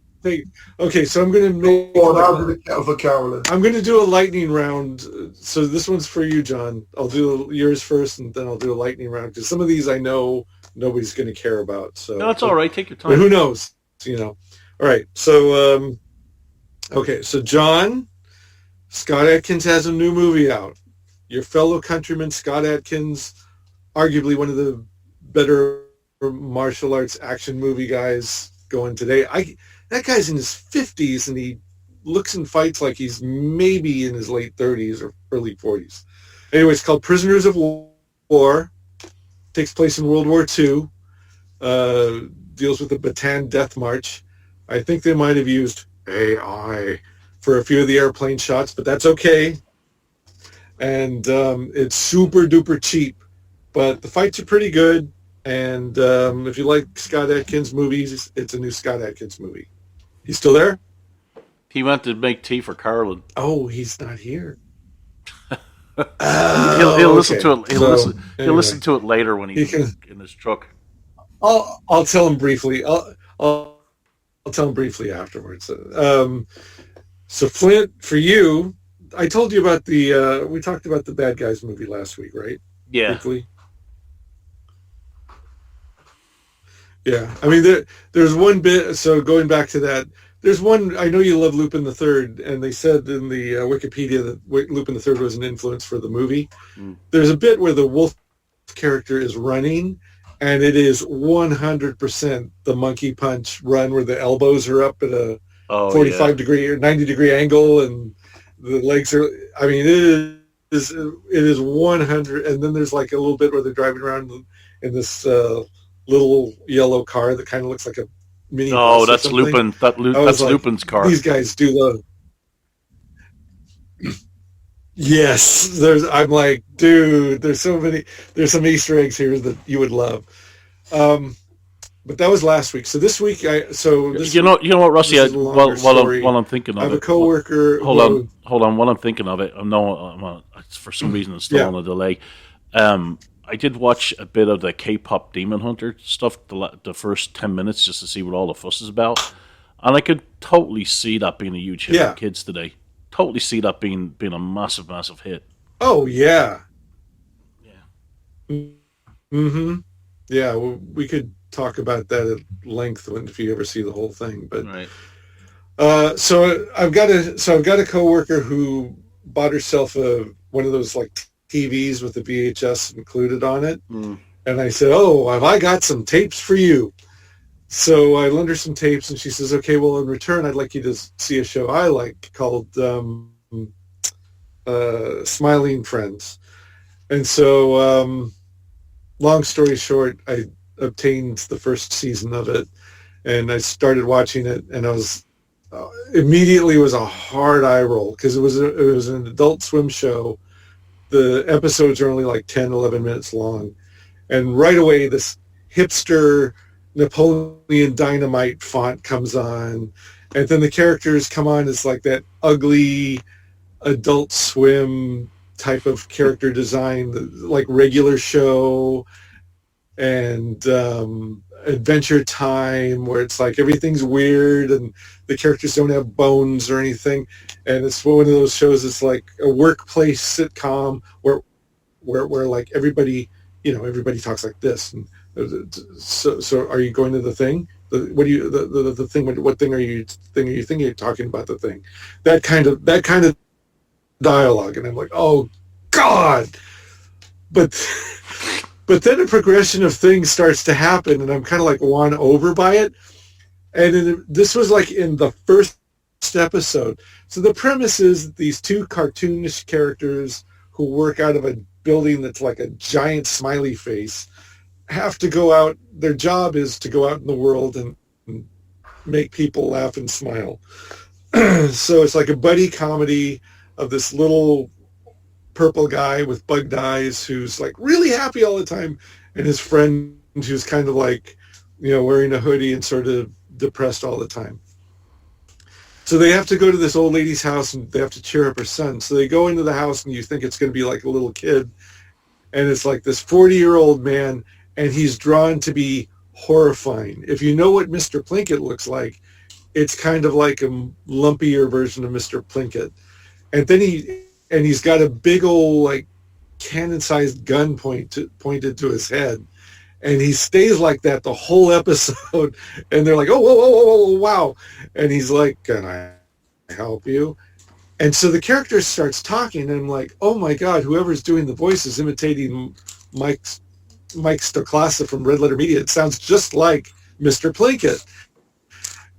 [SPEAKER 4] Okay, so I'm gonna make. I'm gonna do a lightning round. So this one's for you, John. I'll do yours first, and then I'll do a lightning round because some of these I know nobody's gonna care about. So
[SPEAKER 2] no, it's all right. Take your time.
[SPEAKER 4] But who knows? All right. So okay. So John, Scott Adkins has a new movie out. Your fellow countryman Scott Adkins, arguably one of the better martial arts action movie guys going today. That guy's in his 50s, and he looks and fights like he's maybe in his late 30s or early 40s. Anyway, it's called Prisoners of War. Takes place in World War II. Deals with the Bataan Death March. I think they might have used AI for a few of the airplane shots, but that's okay. And it's super duper cheap, but the fights are pretty good. And if you like Scott Adkins movies, it's a new Scott Adkins movie. He's still there?
[SPEAKER 2] He went to make tea for Carolyn.
[SPEAKER 4] Oh, he's not here.
[SPEAKER 2] He'll listen to it. He'll listen to it later when he's in his truck.
[SPEAKER 4] I'll tell him briefly. I'll tell him briefly afterwards. So Flint, for you, I told you about we talked about the Bad Guys movie last week, right?
[SPEAKER 2] Yeah.
[SPEAKER 4] Briefly. Yeah, I mean, there's one bit, so going back to that, there's one, I know you love Lupin the Third, and they said in the Wikipedia that Lupin the Third was an influence for the movie. There's a bit where the wolf character is running, and it is 100% the monkey punch run where the elbows are up at a 45-degree or 90-degree angle, and the legs are, I mean, it is 100, and then there's like a little bit where they're driving around in this little yellow car that kind of looks like a mini.
[SPEAKER 2] Oh, that's Lupin. That's like, Lupin's car.
[SPEAKER 4] These guys do the. Yes, I'm like, dude. There's some Easter eggs here that you would love. But that was last week. So this week, you know what, Rossy?
[SPEAKER 2] While I'm thinking of it,
[SPEAKER 4] I have a coworker.
[SPEAKER 2] Hold on. While I'm thinking of it, for some reason it's still on a delay. I did watch a bit of the K-pop Demon Hunter stuff, the first 10 minutes, just to see what all the fuss is about. And I could totally see that being a huge hit for kids today. Totally see that being a massive, massive hit.
[SPEAKER 4] Oh, yeah. Yeah. Mm-hmm. Yeah, well, we could talk about that at length if you ever see the whole thing. But
[SPEAKER 2] right.
[SPEAKER 4] So I've got a coworker who bought herself one of those like TVs with the VHS included on it. And I said, oh, have I got some tapes for you? So I lend her some tapes, and she says, okay, well, in return, I'd like you to see a show I like called Smiling Friends. And so, long story short, I obtained the first season of it, and I started watching it, and I was immediately was a hard eye roll because it was an Adult Swim show. The episodes are only like 10, 11 minutes long, and right away this hipster Napoleon Dynamite font comes on, and then the characters come on as like that ugly Adult Swim type of character design, like Regular Show and Adventure Time, where it's like everything's weird and the characters don't have bones or anything, and it's one of those shows. It's like a workplace sitcom where like everybody, everybody talks like this. And so are you going to the thing? What do you the thing? What thing are you thinking? You're talking about the thing, that kind of dialogue, and I'm like, oh God, but then a progression of things starts to happen, and I'm kind of like won over by it. And this was like in the first episode. So the premise is these two cartoonish characters who work out of a building that's like a giant smiley face have to go out. Their job is to go out in the world and make people laugh and smile. So it's like a buddy comedy of this little purple guy with bugged eyes who's like really happy all the time, and his friend who's kind of like, wearing a hoodie and sort of depressed all the time. So they have to go to this old lady's house, and they have to cheer up her son. So they go into the house, and you think it's going to be like a little kid, and it's like this 40-year-old man, and he's drawn to be horrifying. If you know what Mr. Plinkett looks like, it's kind of like a lumpier version of Mr. Plinkett. And then he's got a big old like cannon-sized gun pointed to his head, and he stays like that the whole episode. And they're like, oh, whoa, whoa, whoa, whoa, wow. And he's like, can I help you? And so the character starts talking, and I'm like, oh my God, whoever's doing the voice is imitating Mike Stoklasa from Red Letter Media. It sounds just like Mr. Plinkett.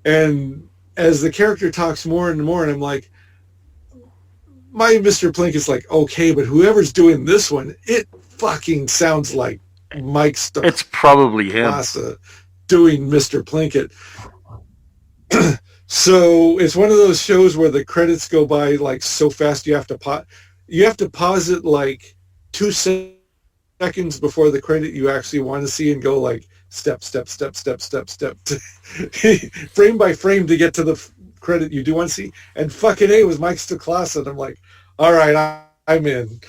[SPEAKER 4] And as the character talks more and more, and I'm like, my Mr. Plinkett's like, okay, but whoever's doing this one, it fucking sounds like Mike Stoklasa.
[SPEAKER 2] It's probably him
[SPEAKER 4] doing Mr. Plinkett. So it's one of those shows where the credits go by like so fast you have to pause it like 2 seconds before the credit you actually want to see, and go like step, frame by frame to get to the credit you do want to see. And fucking A was Mike Stoklasa, and I'm like, all right, I'm in.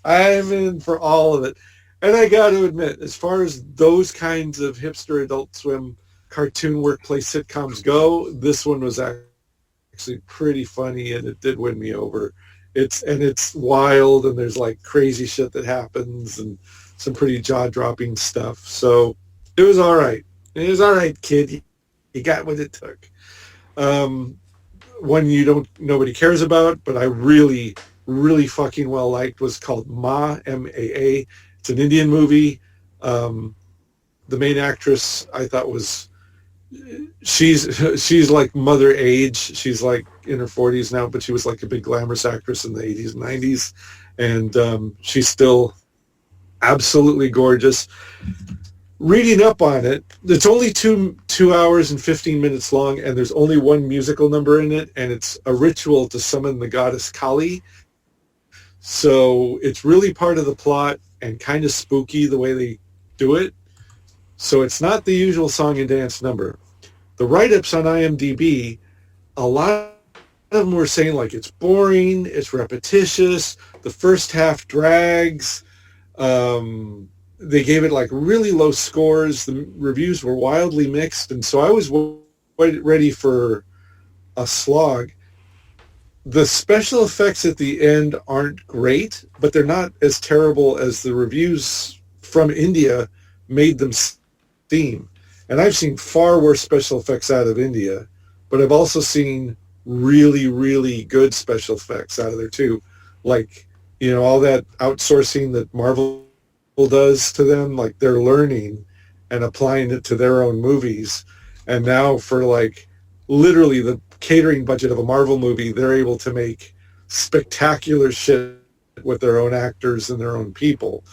[SPEAKER 4] I'm in for all of it. And I got to admit, as far as those kinds of hipster Adult Swim cartoon workplace sitcoms go, this one was actually pretty funny, and it did win me over. It's wild, and there's like crazy shit that happens, and some pretty jaw-dropping stuff. So it was all right. It was all right, kid. You got what it took. One nobody cares about, but I really, really fucking well liked, was called Ma, M-A-A. It's an Indian movie. The main actress I thought was, she's like mother age. She's like in her 40s now, but she was like a big glamorous actress in the 80s and 90s. And she's still absolutely gorgeous. Reading up on it, it's only 2 hours and 15 minutes long, and there's only one musical number in it, and it's a ritual to summon the goddess Kali. So it's really part of the plot and kind of spooky the way they do it. So it's not the usual song and dance number. The write-ups on IMDb, a lot of them were saying like it's boring, it's repetitious, the first half drags. They gave it like really low scores. The reviews were wildly mixed, and so I was ready for a slog. The special effects at the end aren't great, but they're not as terrible as the reviews from India made them seem. And I've seen far worse special effects out of India, but I've also seen really, really good special effects out of there too. Like, all that outsourcing that Marvel does to them, like they're learning, and applying it to their own movies. And now for like literally the catering budget of a Marvel movie, they're able to make spectacular shit with their own actors and their own people.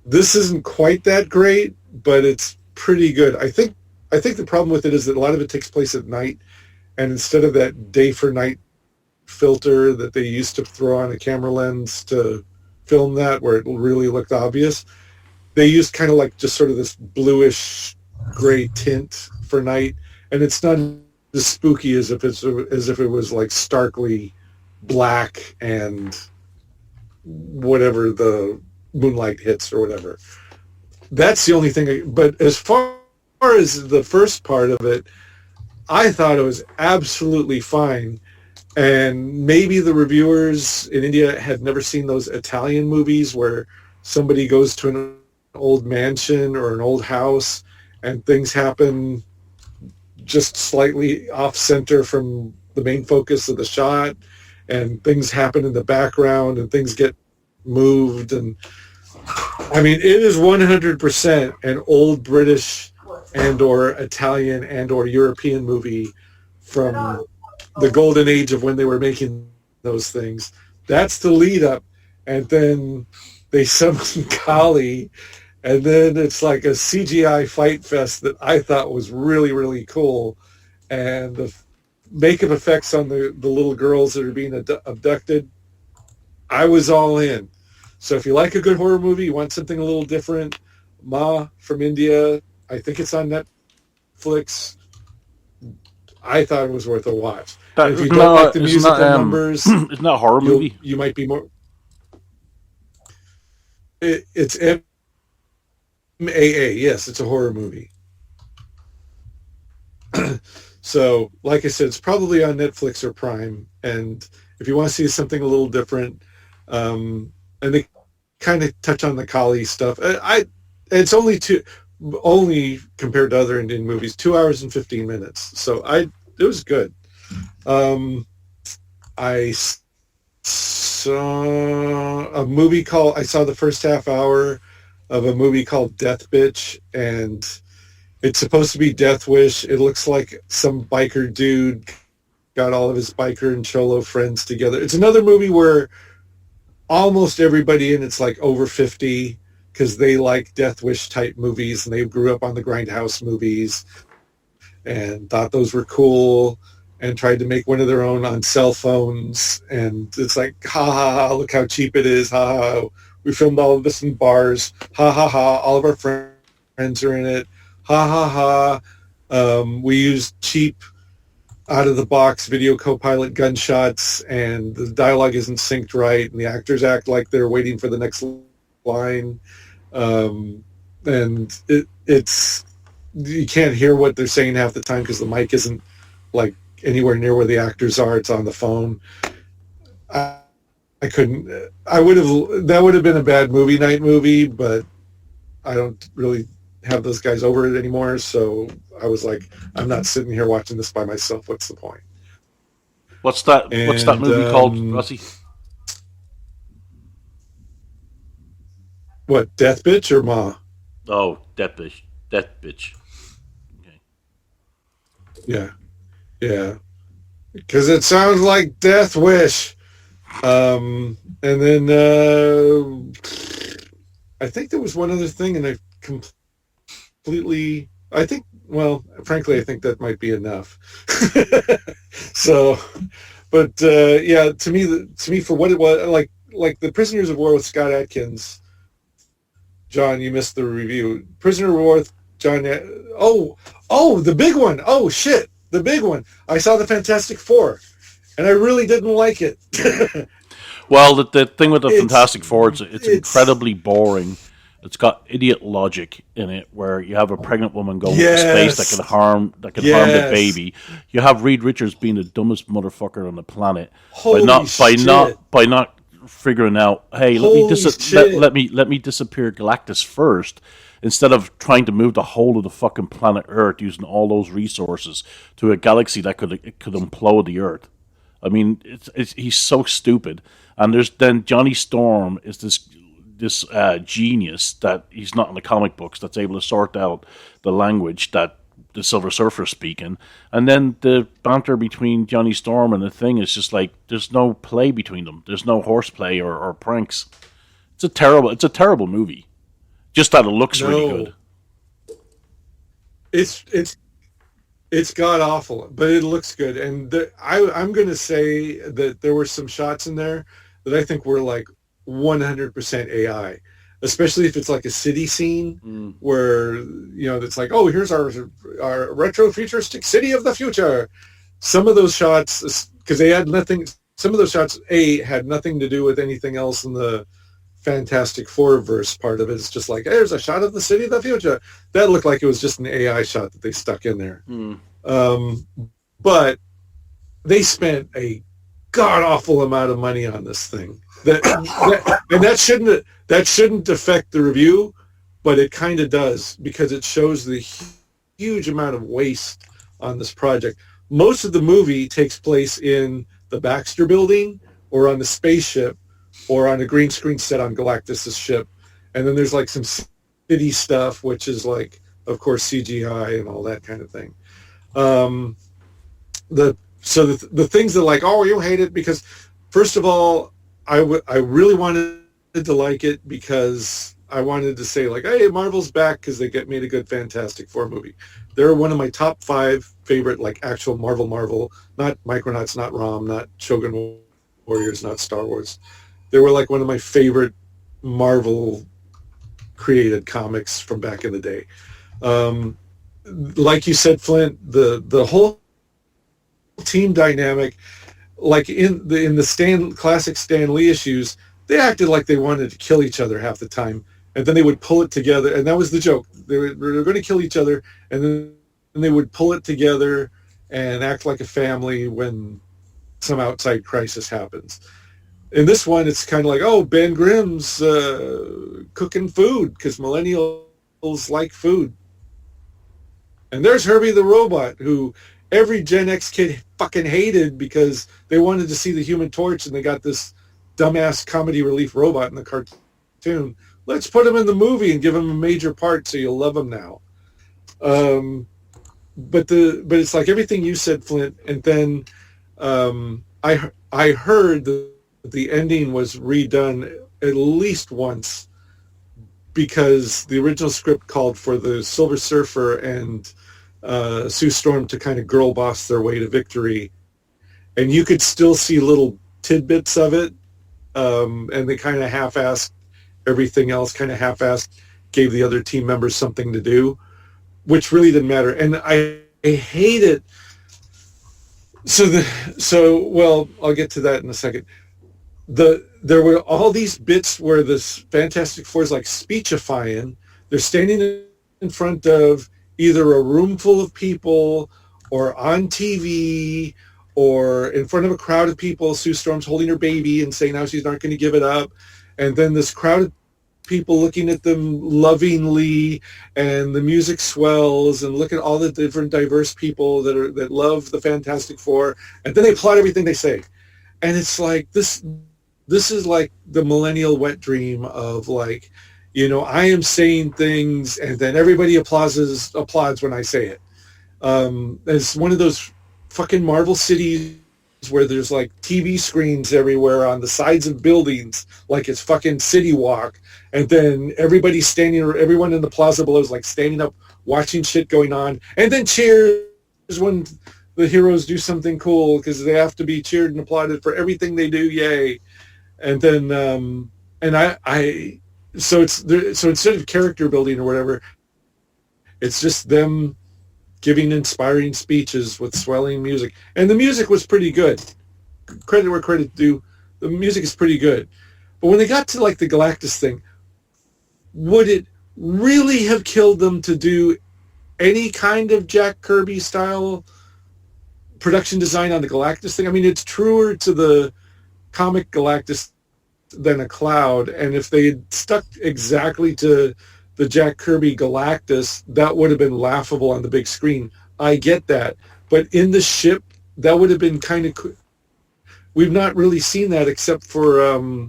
[SPEAKER 4] This isn't quite that great, but it's pretty good. I think the problem with it is that a lot of it takes place at night, and instead of that day for night filter that they used to throw on a camera lens to film that where it really looked obvious, they used kind of like just sort of this bluish gray tint for night, and it's not as spooky as if it was like starkly black and whatever the moonlight hits or whatever. That's the only thing. But as far as the first part of it, I thought it was absolutely fine. And maybe the reviewers in India had never seen those Italian movies where somebody goes to an old mansion or an old house and things happen just slightly off center from the main focus of the shot, and things happen in the background and things get moved. And I mean, it is 100% an old British and or Italian and or European movie from the golden age of when they were making those things. That's the lead up. And then they summon Kali, and then it's like a CGI fight fest that I thought was really, really cool. And the makeup effects on the little girls that are being abducted, I was all in. So if you like a good horror movie, you want something a little different, Ma from India, I think it's on Netflix. I thought it was worth a watch. If you don't like the musical numbers,
[SPEAKER 2] it's not a horror movie.
[SPEAKER 4] You might be more. It's MAA. Yes, it's a horror movie. So, like I said, it's probably on Netflix or Prime. And if you want to see something a little different, and they kind of touch on the Kali stuff. It's only compared to other Indian movies, 2 hours and 15 minutes. So it was good. I saw a movie I saw the first half hour of a movie called Death Bitch, and it's supposed to be Death Wish. It looks like some biker dude got all of his biker and cholo friends together. It's another movie where almost everybody in it's like over 50 because they like Death Wish type movies, and they grew up on the Grindhouse movies and thought those were cool and tried to make one of their own on cell phones. And it's like, ha ha ha, look how cheap it is. Ha ha, we filmed all of this in bars. Ha ha ha, all of our friends are in it. Ha ha ha. We used cheap out-of-the-box video co-pilot gunshots, and the dialogue isn't synced right, and the actors act like they're waiting for the next line. And it's you can't hear what they're saying half the time because the mic isn't like anywhere near where the actors are. It's on the phone. I couldn't. That would have been a bad movie night movie, but I don't really have those guys over it anymore. So I was like, I'm not sitting here watching this by myself. What's the point?
[SPEAKER 2] What's that movie called, Rossy?
[SPEAKER 4] What, Death Bitch or Ma?
[SPEAKER 2] Oh, Death Bitch. Death Bitch. Okay.
[SPEAKER 4] Yeah. Because it sounds like Death Wish. And then I think there was one other thing, and I completely. I think that might be enough. So, but yeah, to me, for what it was, like the Prisoners of War with Scott Adkins. John, you missed the review. Prisoner of War with John. Oh, the big one. Oh shit, the big one. I saw the Fantastic Four, and I really didn't like it.
[SPEAKER 2] Well, the thing with the Fantastic Four, it's incredibly boring. It's got idiot logic in it, where you have a pregnant woman going into space that can harm the baby. You have Reed Richards being the dumbest motherfucker on the planet by not figuring out, hey, let me disappear Galactus first, instead of trying to move the whole of the fucking planet Earth using all those resources to a galaxy that could implode the Earth. I mean, he's so stupid. And then Johnny Storm is this this genius that he's not in the comic books that's able to sort out the language that the Silver Surfer's speaking, and then the banter between Johnny Storm and the Thing is just like there's no play between them. There's no horseplay or pranks. It's a terrible movie. Just that it looks really good.
[SPEAKER 4] It's god awful, but it looks good. And I'm going to say that there were some shots in there that I think were like 100% AI, especially if it's like a city scene where, you know, it's like, oh, here's our retro futuristic city of the future. Some of those shots, because they had nothing, some of those shots, had nothing to do with anything else in the Fantastic Four verse part of it. It's just like, hey, there's a shot of the city of the future. That looked like it was just an AI shot that they stuck in there. But they spent a god-awful amount of money on this thing. That shouldn't affect the review, but it kind of does, because it shows the huge amount of waste on this project. Most of the movie takes place in the Baxter building or on the spaceship or on a green screen set on Galactus' ship. And then there's like some city stuff, which is like, of course, CGI and all that kind of thing. The things that like, oh, you hate it because, first of all, I really wanted to like it because I wanted to say like, hey, Marvel's back because they made a good Fantastic Four movie. They're one of my top 5 favorite like actual Marvel, not Micronauts, not ROM, not Shogun Warriors, not Star Wars. They were like one of my favorite Marvel created comics from back in the day. Like you said, Flint, the whole team dynamic, like in the classic Stan Lee issues, they acted like they wanted to kill each other half the time, and then they would pull it together, and that was the joke. They were going to kill each other, and then they would pull it together and act like a family when some outside crisis happens. In this one, it's kind of like, oh, Ben Grimm's cooking food because millennials like food. And there's Herbie the Robot, who every Gen X kid fucking hated because they wanted to see the Human Torch, and they got this dumbass comedy relief robot in the cartoon. Let's put him in the movie and give him a major part so you'll love him now. But it's like everything you said, Flint. And then I heard the ending was redone at least once because the original script called for the Silver Surfer and Sue Storm to kind of girl boss their way to victory, and you could still see little tidbits of it, and they kind of half-assed everything else, kind of half-assed gave the other team members something to do, which really didn't matter. And I hate it. Well, I'll get to that in a second. There were all these bits where this Fantastic Four is like speechifying. They're standing in front of either a room full of people or on TV or in front of a crowd of people. Sue Storm's holding her baby and saying how she's not going to give it up. And then this crowd of people looking at them lovingly, and the music swells, and look at all the different diverse people that love the Fantastic Four. And then they plot everything they say. And it's like, this is like the millennial wet dream of like, you know, I am saying things and then everybody applauds when I say it. It's one of those fucking Marvel cities where there's like TV screens everywhere on the sides of buildings, like it's fucking City Walk. And then everyone in the plaza below is like standing up, watching shit going on, and then cheers when the heroes do something cool because they have to be cheered and applauded for everything they do. Yay. And then, so instead of character building or whatever, it's just them giving inspiring speeches with swelling music. And the music was pretty good. Credit where credit's due. The music is pretty good. But when they got to like the Galactus thing, would it really have killed them to do any kind of Jack Kirby style production design on the Galactus thing? I mean, it's truer to the comic Galactus than a Cloud, and if they had stuck exactly to the Jack Kirby Galactus, that would have been laughable on the big screen. I get that, but in the ship, that would have been kind of. We've not really seen that except for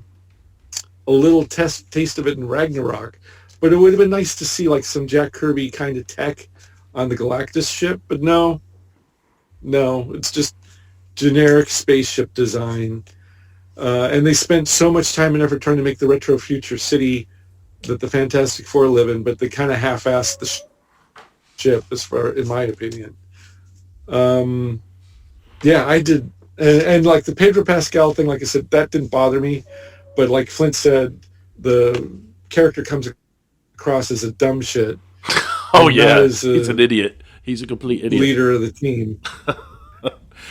[SPEAKER 4] a little taste of it in Ragnarok. But it would have been nice to see like some Jack Kirby kind of tech on the Galactus ship. But no, it's just generic spaceship design. And they spent so much time and effort trying to make the retro future city that the Fantastic Four live in, but they kind of half-assed the ship, as far, in my opinion. Yeah, I did. And like the Pedro Pascal thing, like I said, that didn't bother me. But like Flint said, the character comes across as a dumb shit.
[SPEAKER 2] Oh yeah, he's an idiot. He's a complete idiot.
[SPEAKER 4] Leader of the team.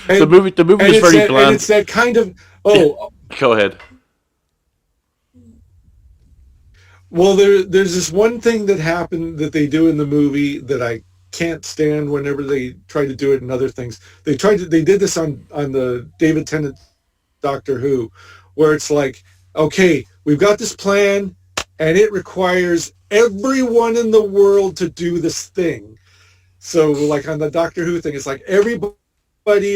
[SPEAKER 2] The movie was very bland.
[SPEAKER 4] And it's that kind of
[SPEAKER 2] Go ahead.
[SPEAKER 4] Well, there's this one thing that happened that they do in the movie that I can't stand whenever they try to do it in other things. They did this on the David Tennant Doctor Who, where it's like, okay, we've got this plan and it requires everyone in the world to do this thing. So like on the Doctor Who thing, it's like everybody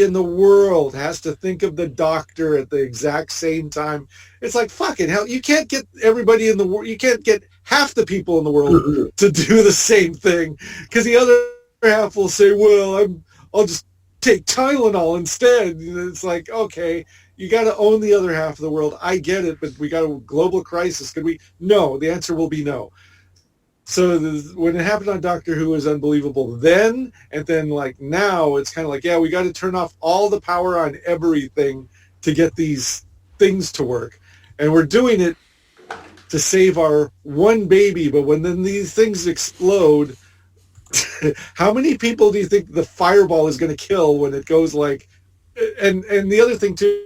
[SPEAKER 4] in the world has to think of the Doctor at the exact same time. It's like, fucking hell, you can't get everybody in the world, you can't get half the people in the world to do the same thing, because the other half will say, well, I'll just take Tylenol instead. And it's like, okay, you got to own the other half of the world. I get it, but we got a global crisis. Could we? No, the answer will be no. So when it happened on Doctor Who, it was unbelievable then, and then like now it's kind of like, yeah, we got to turn off all the power on everything to get these things to work, and we're doing it to save our one baby. But when then these things explode, how many people do you think the fireball is going to kill when it goes like? And the other thing too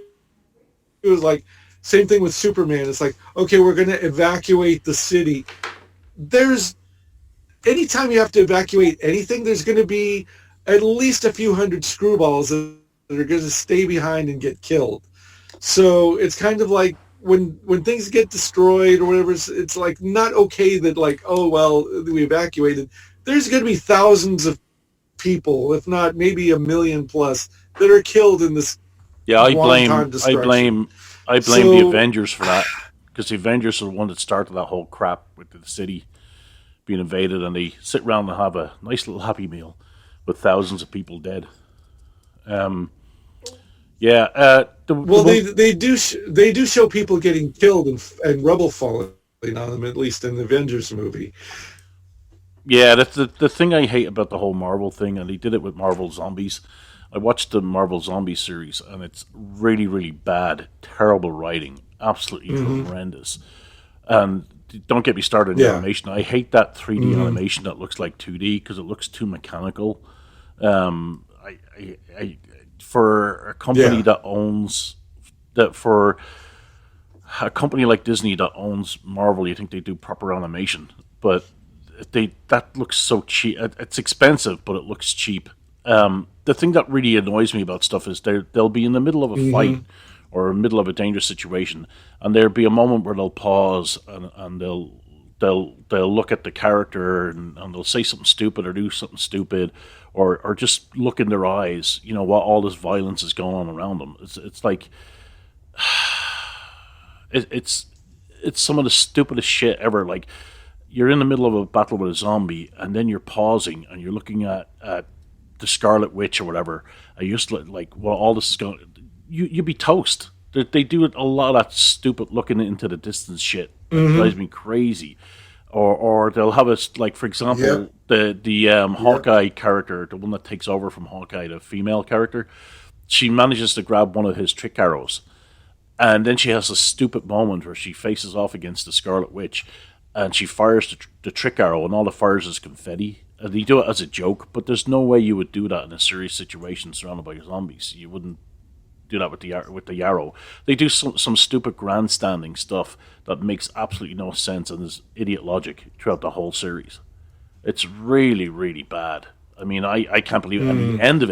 [SPEAKER 4] is like same thing with Superman. It's like, okay, we're going to evacuate the city. Anytime you have to evacuate anything, there's going to be at least a few hundred screwballs that are going to stay behind and get killed. So it's kind of like when things get destroyed or whatever, it's like not okay that like, oh, well, we evacuated. There's going to be thousands of people, if not maybe 1 million plus, that are killed in this.
[SPEAKER 2] Yeah, I blame the Avengers for that. Because the Avengers are the one that started that whole crap with the city being invaded, and they sit around and have a nice little happy meal with thousands of people dead.
[SPEAKER 4] They do show people getting killed and rubble falling on them, at least in the Avengers movie.
[SPEAKER 2] Yeah, that's the thing I hate about the whole Marvel thing, and they did it with Marvel Zombies. I watched the Marvel Zombie series, and it's really, really bad, terrible writing. Absolutely horrendous. And don't get me started on animation. I hate that 3D animation that looks like 2D because it looks too mechanical. For a company that owns that, for a company like Disney that owns Marvel, you think they do proper animation, but that looks so cheap. It's expensive, but it looks cheap. The thing that really annoys me about stuff is they'll be in the middle of a fight or in the middle of a dangerous situation, and there'll be a moment where they'll pause and they'll look at the character and they'll say something stupid or do something stupid or just look in their eyes, while all this violence is going on around them. It's like it's some of the stupidest shit ever. Like, you're in the middle of a battle with a zombie, and then you're pausing and you're looking at the Scarlet Witch or whatever, and you're just like, well, all this is going. You'd be toast. They do a lot of that stupid looking into the distance shit. It drives me crazy. Or they'll have us, like, for example, the Hawkeye character, the one that takes over from Hawkeye, the female character, she manages to grab one of his trick arrows, and then she has a stupid moment where she faces off against the Scarlet Witch, and she fires the trick arrow, and all it fires is confetti. And they do it as a joke, but there's no way you would do that in a serious situation surrounded by zombies. You wouldn't do that with the arrow. They do some stupid grandstanding stuff that makes absolutely no sense, and there's idiot logic throughout the whole series. It's really, really bad. I mean, I can't believe it. And the end of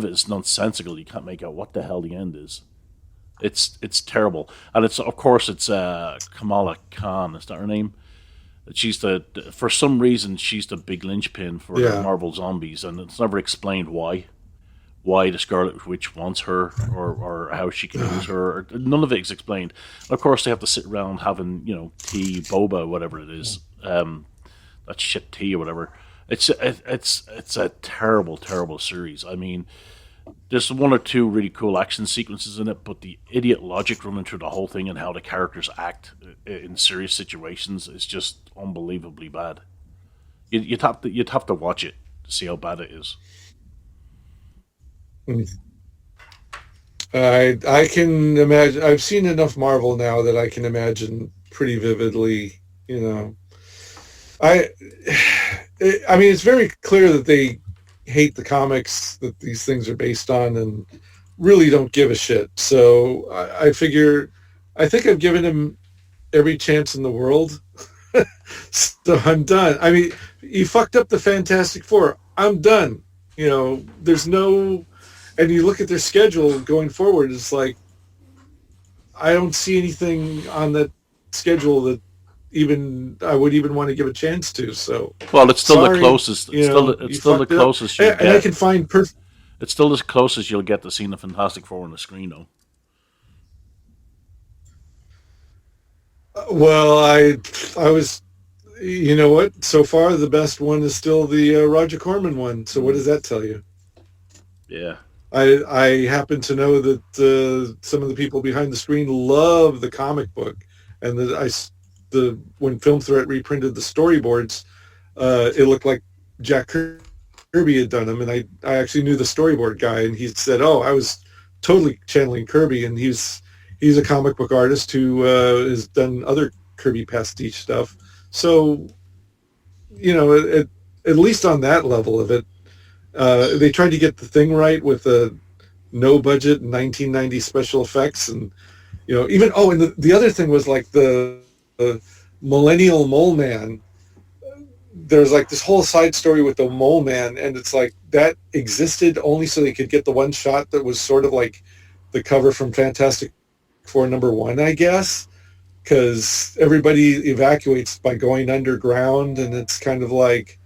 [SPEAKER 2] it is nonsensical. You can't make out what the hell the end is. It's terrible. And it's Kamala Khan, is that her name? She's for some reason she's the big linchpin for the Marvel Zombies, and it's never explained why. why the Scarlet Witch wants her or how she can use her. None of it is explained. And of course, they have to sit around having, tea, boba, whatever it is, that shit tea or whatever. It's a terrible, terrible series. I mean, there's one or two really cool action sequences in it, but the idiot logic running through the whole thing and how the characters act in serious situations is just unbelievably bad. You'd have to watch it to see how bad it is.
[SPEAKER 4] I can imagine. I've seen enough Marvel now that I can imagine pretty vividly. I mean, it's very clear that they hate the comics that these things are based on and really don't give a shit. So I figure, I think I've given him every chance in the world. So I'm done. I mean, you fucked up the Fantastic Four. I'm done. There's no, and you look at their schedule going forward, it's like, I don't see anything on that schedule that even I would even want to give a chance to. So
[SPEAKER 2] it's still the closest. It's still the closest you get.
[SPEAKER 4] And I can find
[SPEAKER 2] it's still as close as you'll get to seeing the Fantastic Four on the screen, though.
[SPEAKER 4] Well, I was, you know what? So far, the best one is still the Roger Corman one. So what does that tell you?
[SPEAKER 2] Yeah.
[SPEAKER 4] I happen to know that some of the people behind the screen love the comic book, and when Film Threat reprinted the storyboards, it looked like Jack Kirby had done them, and I actually knew the storyboard guy, and he said, "Oh, I was totally channeling Kirby," and he's a comic book artist who has done other Kirby pastiche stuff. So, at least on that level of it, they tried to get the thing right with a no-budget 1990 special effects, and even and the other thing was like the Millennial Mole Man. There's like this whole side story with the Mole Man, and it's like that existed only so they could get the one shot that was sort of like the cover from Fantastic Four #1, I guess, because everybody evacuates by going underground, and it's kind of like,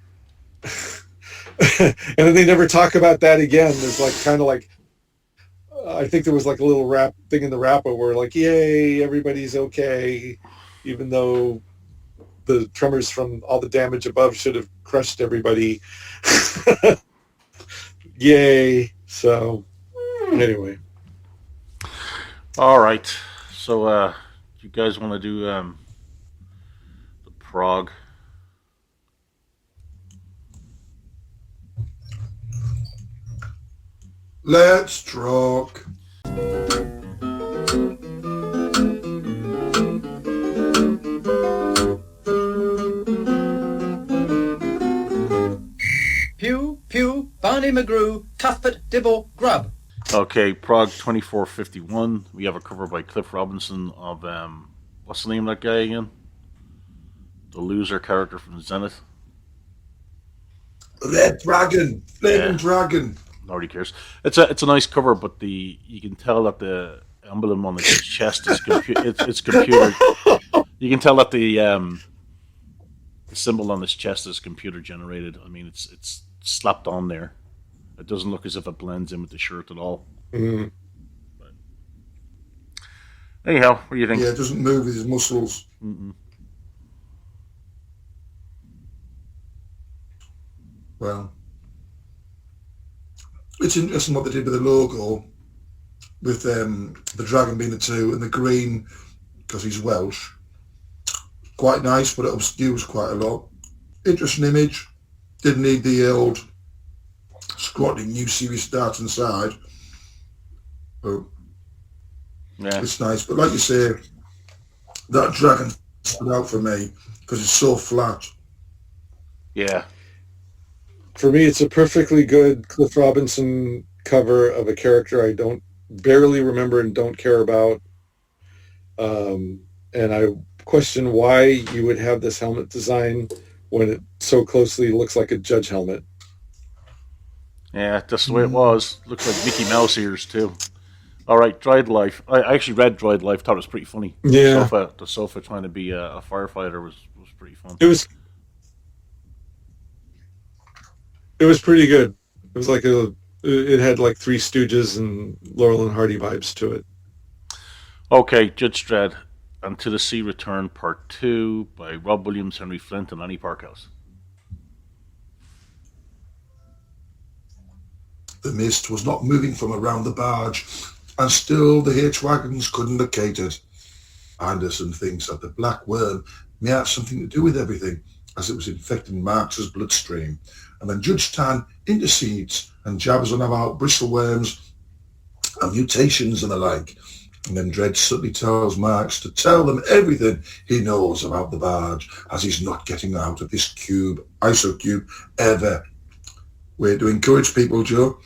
[SPEAKER 4] and then they never talk about that again. There's like kind of like, I think there was like a little rap thing in the wrap-up where like, yay, everybody's okay, even though the tremors from all the damage above should have crushed everybody. Yay. So anyway.
[SPEAKER 2] All right. So you guys want to do the Prog?
[SPEAKER 5] Let's talk.
[SPEAKER 1] Pew, pew, Barney McGrew, Cuthbert Dibble, Grub.
[SPEAKER 2] Okay, Prog 2451. We have a cover by Cliff Robinson of, what's the name of that guy again? The loser character from Zenith.
[SPEAKER 5] Red Dragon. Flaming Dragon.
[SPEAKER 2] Nobody cares. It's a nice cover, but you can tell that the emblem on its chest is it's computer. You can tell that the symbol on its chest is computer generated. I mean, it's slapped on there. It doesn't look as if it blends in with the shirt at all.
[SPEAKER 4] Mm-hmm.
[SPEAKER 2] But anyhow, what do you think?
[SPEAKER 5] Yeah, it doesn't move with his muscles.
[SPEAKER 2] Mm-mm.
[SPEAKER 5] Well, it's interesting what they did with the logo, with the dragon being a 2 and the green, because he's Welsh. Quite nice, but it obscures quite a lot. Interesting image. Didn't need the old squatting new series start inside. But
[SPEAKER 2] Yeah.
[SPEAKER 5] it's nice. But like you say, that dragon stood out for me because it's so flat.
[SPEAKER 2] Yeah.
[SPEAKER 4] For me, it's a perfectly good Cliff Robinson cover of a character I don't barely remember and don't care about. And I question why you would have this helmet design when it so closely looks like a Judge helmet.
[SPEAKER 2] Yeah, that's the way it was. Looks like Mickey Mouse ears too. All right, Dried Life. I actually read Dried Life. Thought it was pretty funny.
[SPEAKER 4] Yeah.
[SPEAKER 2] The sofa trying to be a firefighter was pretty fun.
[SPEAKER 4] It was pretty good. It was like a It had like Three Stooges and Laurel and Hardy vibes to it.
[SPEAKER 2] Okay, Judge Dredd and To the Sea Return Part 2 by Rob Williams, Henry Flint, and Annie Parkhouse.
[SPEAKER 5] The mist was not moving from around the barge, and still the H-wagons couldn't locate it. Anderson thinks that the black worm may have something to do with everything, as it was infecting Marx's bloodstream. And then Judge Tan intercedes and jabs on about bristleworms and mutations and the like. And then Dredd suddenly tells Marx to tell them everything he knows about the barge, as he's not getting out of this isocube, ever. We're to encourage people, Joe.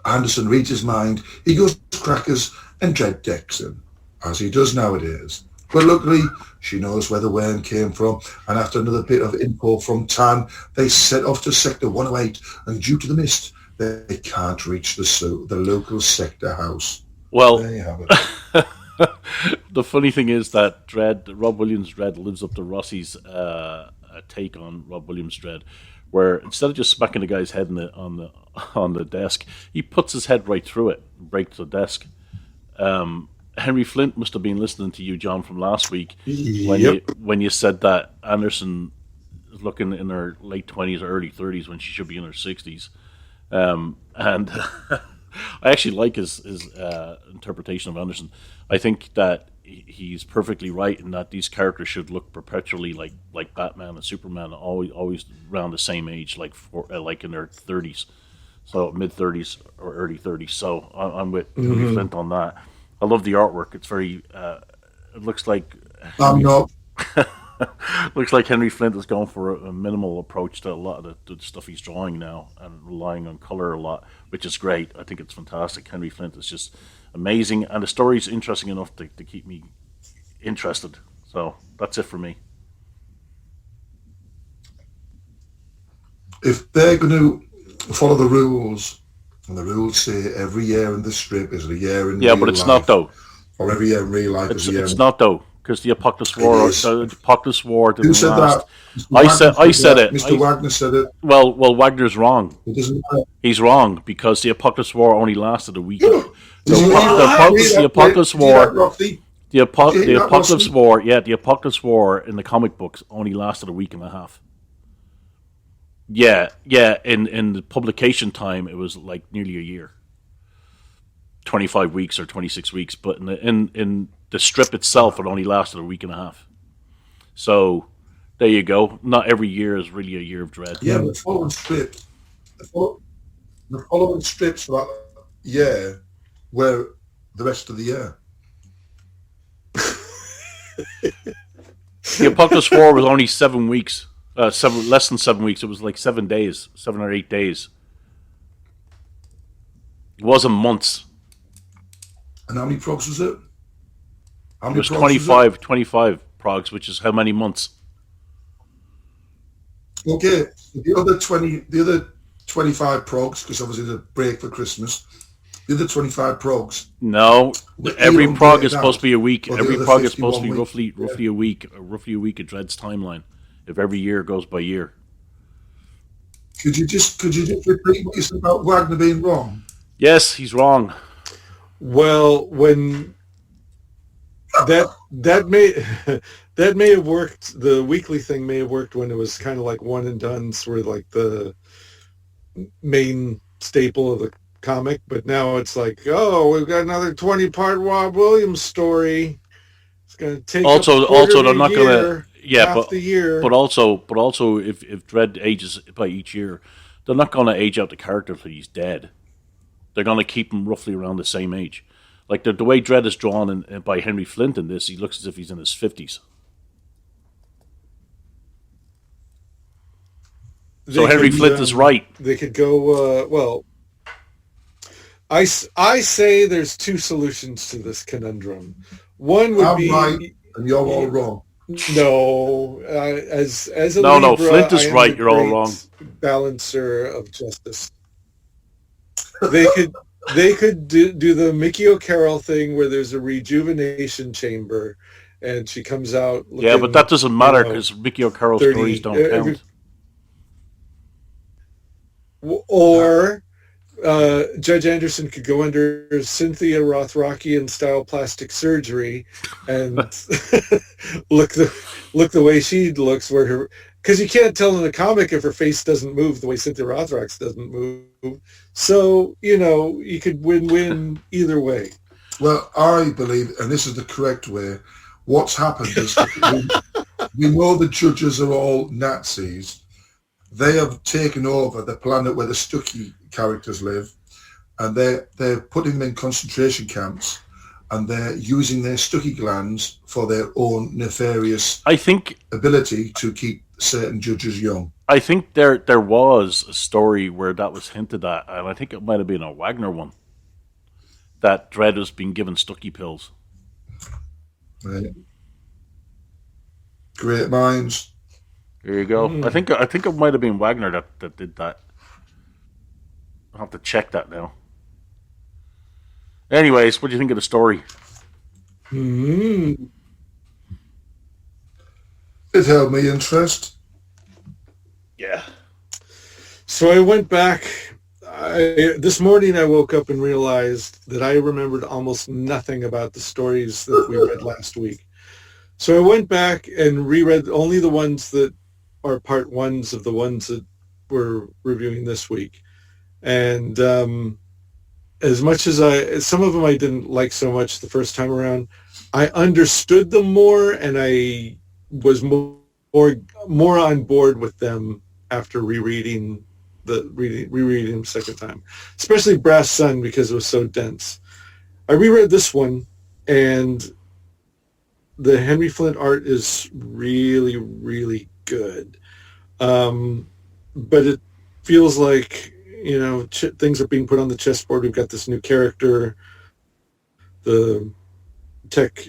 [SPEAKER 5] Anderson reads his mind, he goes to crackers, and Dredd decks him, as he does nowadays. But luckily, she knows where the worm came from, and after another bit of info from Tan, they set off to Sector 108, and due to the mist, they can't reach the local sector house.
[SPEAKER 2] Well,
[SPEAKER 5] there you have it.
[SPEAKER 2] The funny thing is that Rob Williams Dredd lives up to Rossy's take on Rob Williams Dredd, where instead of just smacking the guy's head on the desk, he puts his head right through it and breaks the desk. Henry Flint must have been listening to you, John, from last week when you said that Anderson is looking in her late 20s or early 30s when she should be in her 60s. And I actually like his interpretation of Anderson. I think that he's perfectly right in that these characters should look perpetually like Batman and Superman, always around the same age, like in their 30s, so mid 30s or early 30s. So I'm with Henry Flint on that. I love the artwork. It's very. It looks like.
[SPEAKER 5] I'm not.
[SPEAKER 2] Looks like Henry Flint is going for a minimal approach to a lot of the stuff he's drawing now and relying on color a lot, which is great. I think it's fantastic. Henry Flint is just amazing, and the story's interesting enough to keep me interested. So that's it for me.
[SPEAKER 5] If they're going to follow the rules, and the rules say every year in the strip is a year in real life.
[SPEAKER 2] Yeah, but it's not though.
[SPEAKER 5] Or every year in real life is a year.
[SPEAKER 2] It's not though. Because the Apocalypse War didn't
[SPEAKER 5] Who said
[SPEAKER 2] last.
[SPEAKER 5] that?
[SPEAKER 2] I said it.
[SPEAKER 5] Mr. Wagner said it.
[SPEAKER 2] Well, Wagner's wrong.
[SPEAKER 5] It doesn't matter.
[SPEAKER 2] He's wrong because the Apocalypse War only lasted a week.
[SPEAKER 5] The
[SPEAKER 2] Apocalypse War in the comic books only lasted a week and a half. Yeah. In the publication time, it was like nearly a year, 25 weeks or 26 weeks. But in the strip itself, it only lasted a week and a half. So, there you go. Not every year is really a year of Dredd.
[SPEAKER 5] Yeah, but the following strips for that year were the rest of the year.
[SPEAKER 2] The Apocalypse War was only 7 weeks. Less than 7 weeks. It was like 7 days, 7 or 8 days. It wasn't months.
[SPEAKER 5] And how many progs was it?
[SPEAKER 2] It was 25 progs, which is how many months?
[SPEAKER 5] Okay, the other 25 progs, because obviously the break for Christmas. The other 25 progs.
[SPEAKER 2] No, every prog is supposed to be a week.
[SPEAKER 5] Every
[SPEAKER 2] prog is supposed to be roughly a week of Dredd's timeline. If every year goes by year.
[SPEAKER 5] Could you just repeat what you said about Wagner being wrong?
[SPEAKER 2] Yes, he's wrong.
[SPEAKER 4] Well, when that may have worked. The weekly thing may have worked when it was kind of like one and done, sort of like the main staple of the comic. But now it's like, oh, we've got another 20-part Rob Williams story. It's going to take
[SPEAKER 2] also they're not going to
[SPEAKER 4] the year.
[SPEAKER 2] But also if Dredd ages by each year, they're not going to age out the character till he's dead. They're going to keep him roughly around the same age. Like the way Dredd is drawn by Henry Flint in this, he looks as if he's in his 50s. So Henry Flint is right.
[SPEAKER 4] They could go, well, I say there's two solutions to this conundrum. One would be...
[SPEAKER 5] right, and you're all wrong.
[SPEAKER 4] No, as a
[SPEAKER 2] No,
[SPEAKER 4] Libra,
[SPEAKER 2] Flint is right, you're all
[SPEAKER 4] great
[SPEAKER 2] wrong.
[SPEAKER 4] Balancer of justice. They could do the Mickey O'Carroll thing where there's a rejuvenation chamber, and she comes out.
[SPEAKER 2] Yeah, but that doesn't matter because Mickey O'Carroll stories don't count.
[SPEAKER 4] Or Judge Anderson could go under Cynthia Rothrockian style plastic surgery and look the way she looks, where her, because you can't tell in the comic if her face doesn't move the way Cynthia Rothrock's doesn't move. So, you could win-win either way.
[SPEAKER 5] Well, I believe, and this is the correct way, what's happened is we know the judges are all Nazis. They have taken over the planet where the Stucky characters live, and they're putting them in concentration camps, and they're using their Stucky glands for their own nefarious ability to keep certain judges young.
[SPEAKER 2] I think there was a story where that was hinted at, and I think it might have been a Wagner one, that Dredd was being given Stucky pills.
[SPEAKER 5] Right. Great minds.
[SPEAKER 2] There you go. I think it might have been Wagner that did that. I'll have to check that now. Anyways, what do you think of the story?
[SPEAKER 4] Mm-hmm.
[SPEAKER 5] It held me interest.
[SPEAKER 2] Yeah.
[SPEAKER 4] So I went back. This morning I woke up and realized that I remembered almost nothing about the stories that we read last week. So I went back and reread only the ones that are part ones of the ones that we're reviewing this week. And as much as some of them I didn't like so much the first time around, I understood them more, and I was more on board with them after rereading them second time, especially Brass Sun, because it was so dense. I reread this one, and the Henry Flint art is really, really good. But it feels like, things are being put on the chessboard. We've got this new character, the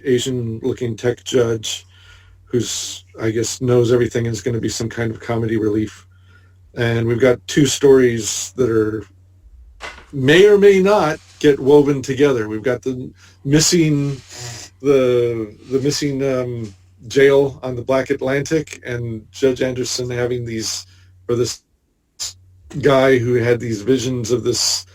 [SPEAKER 4] Asian-looking tech judge, who's, I guess, knows everything and is going to be some kind of comedy relief. And we've got two stories that may or may not get woven together. We've got the missing jail on the Black Atlantic, and Judge Anderson having this guy who had these visions of this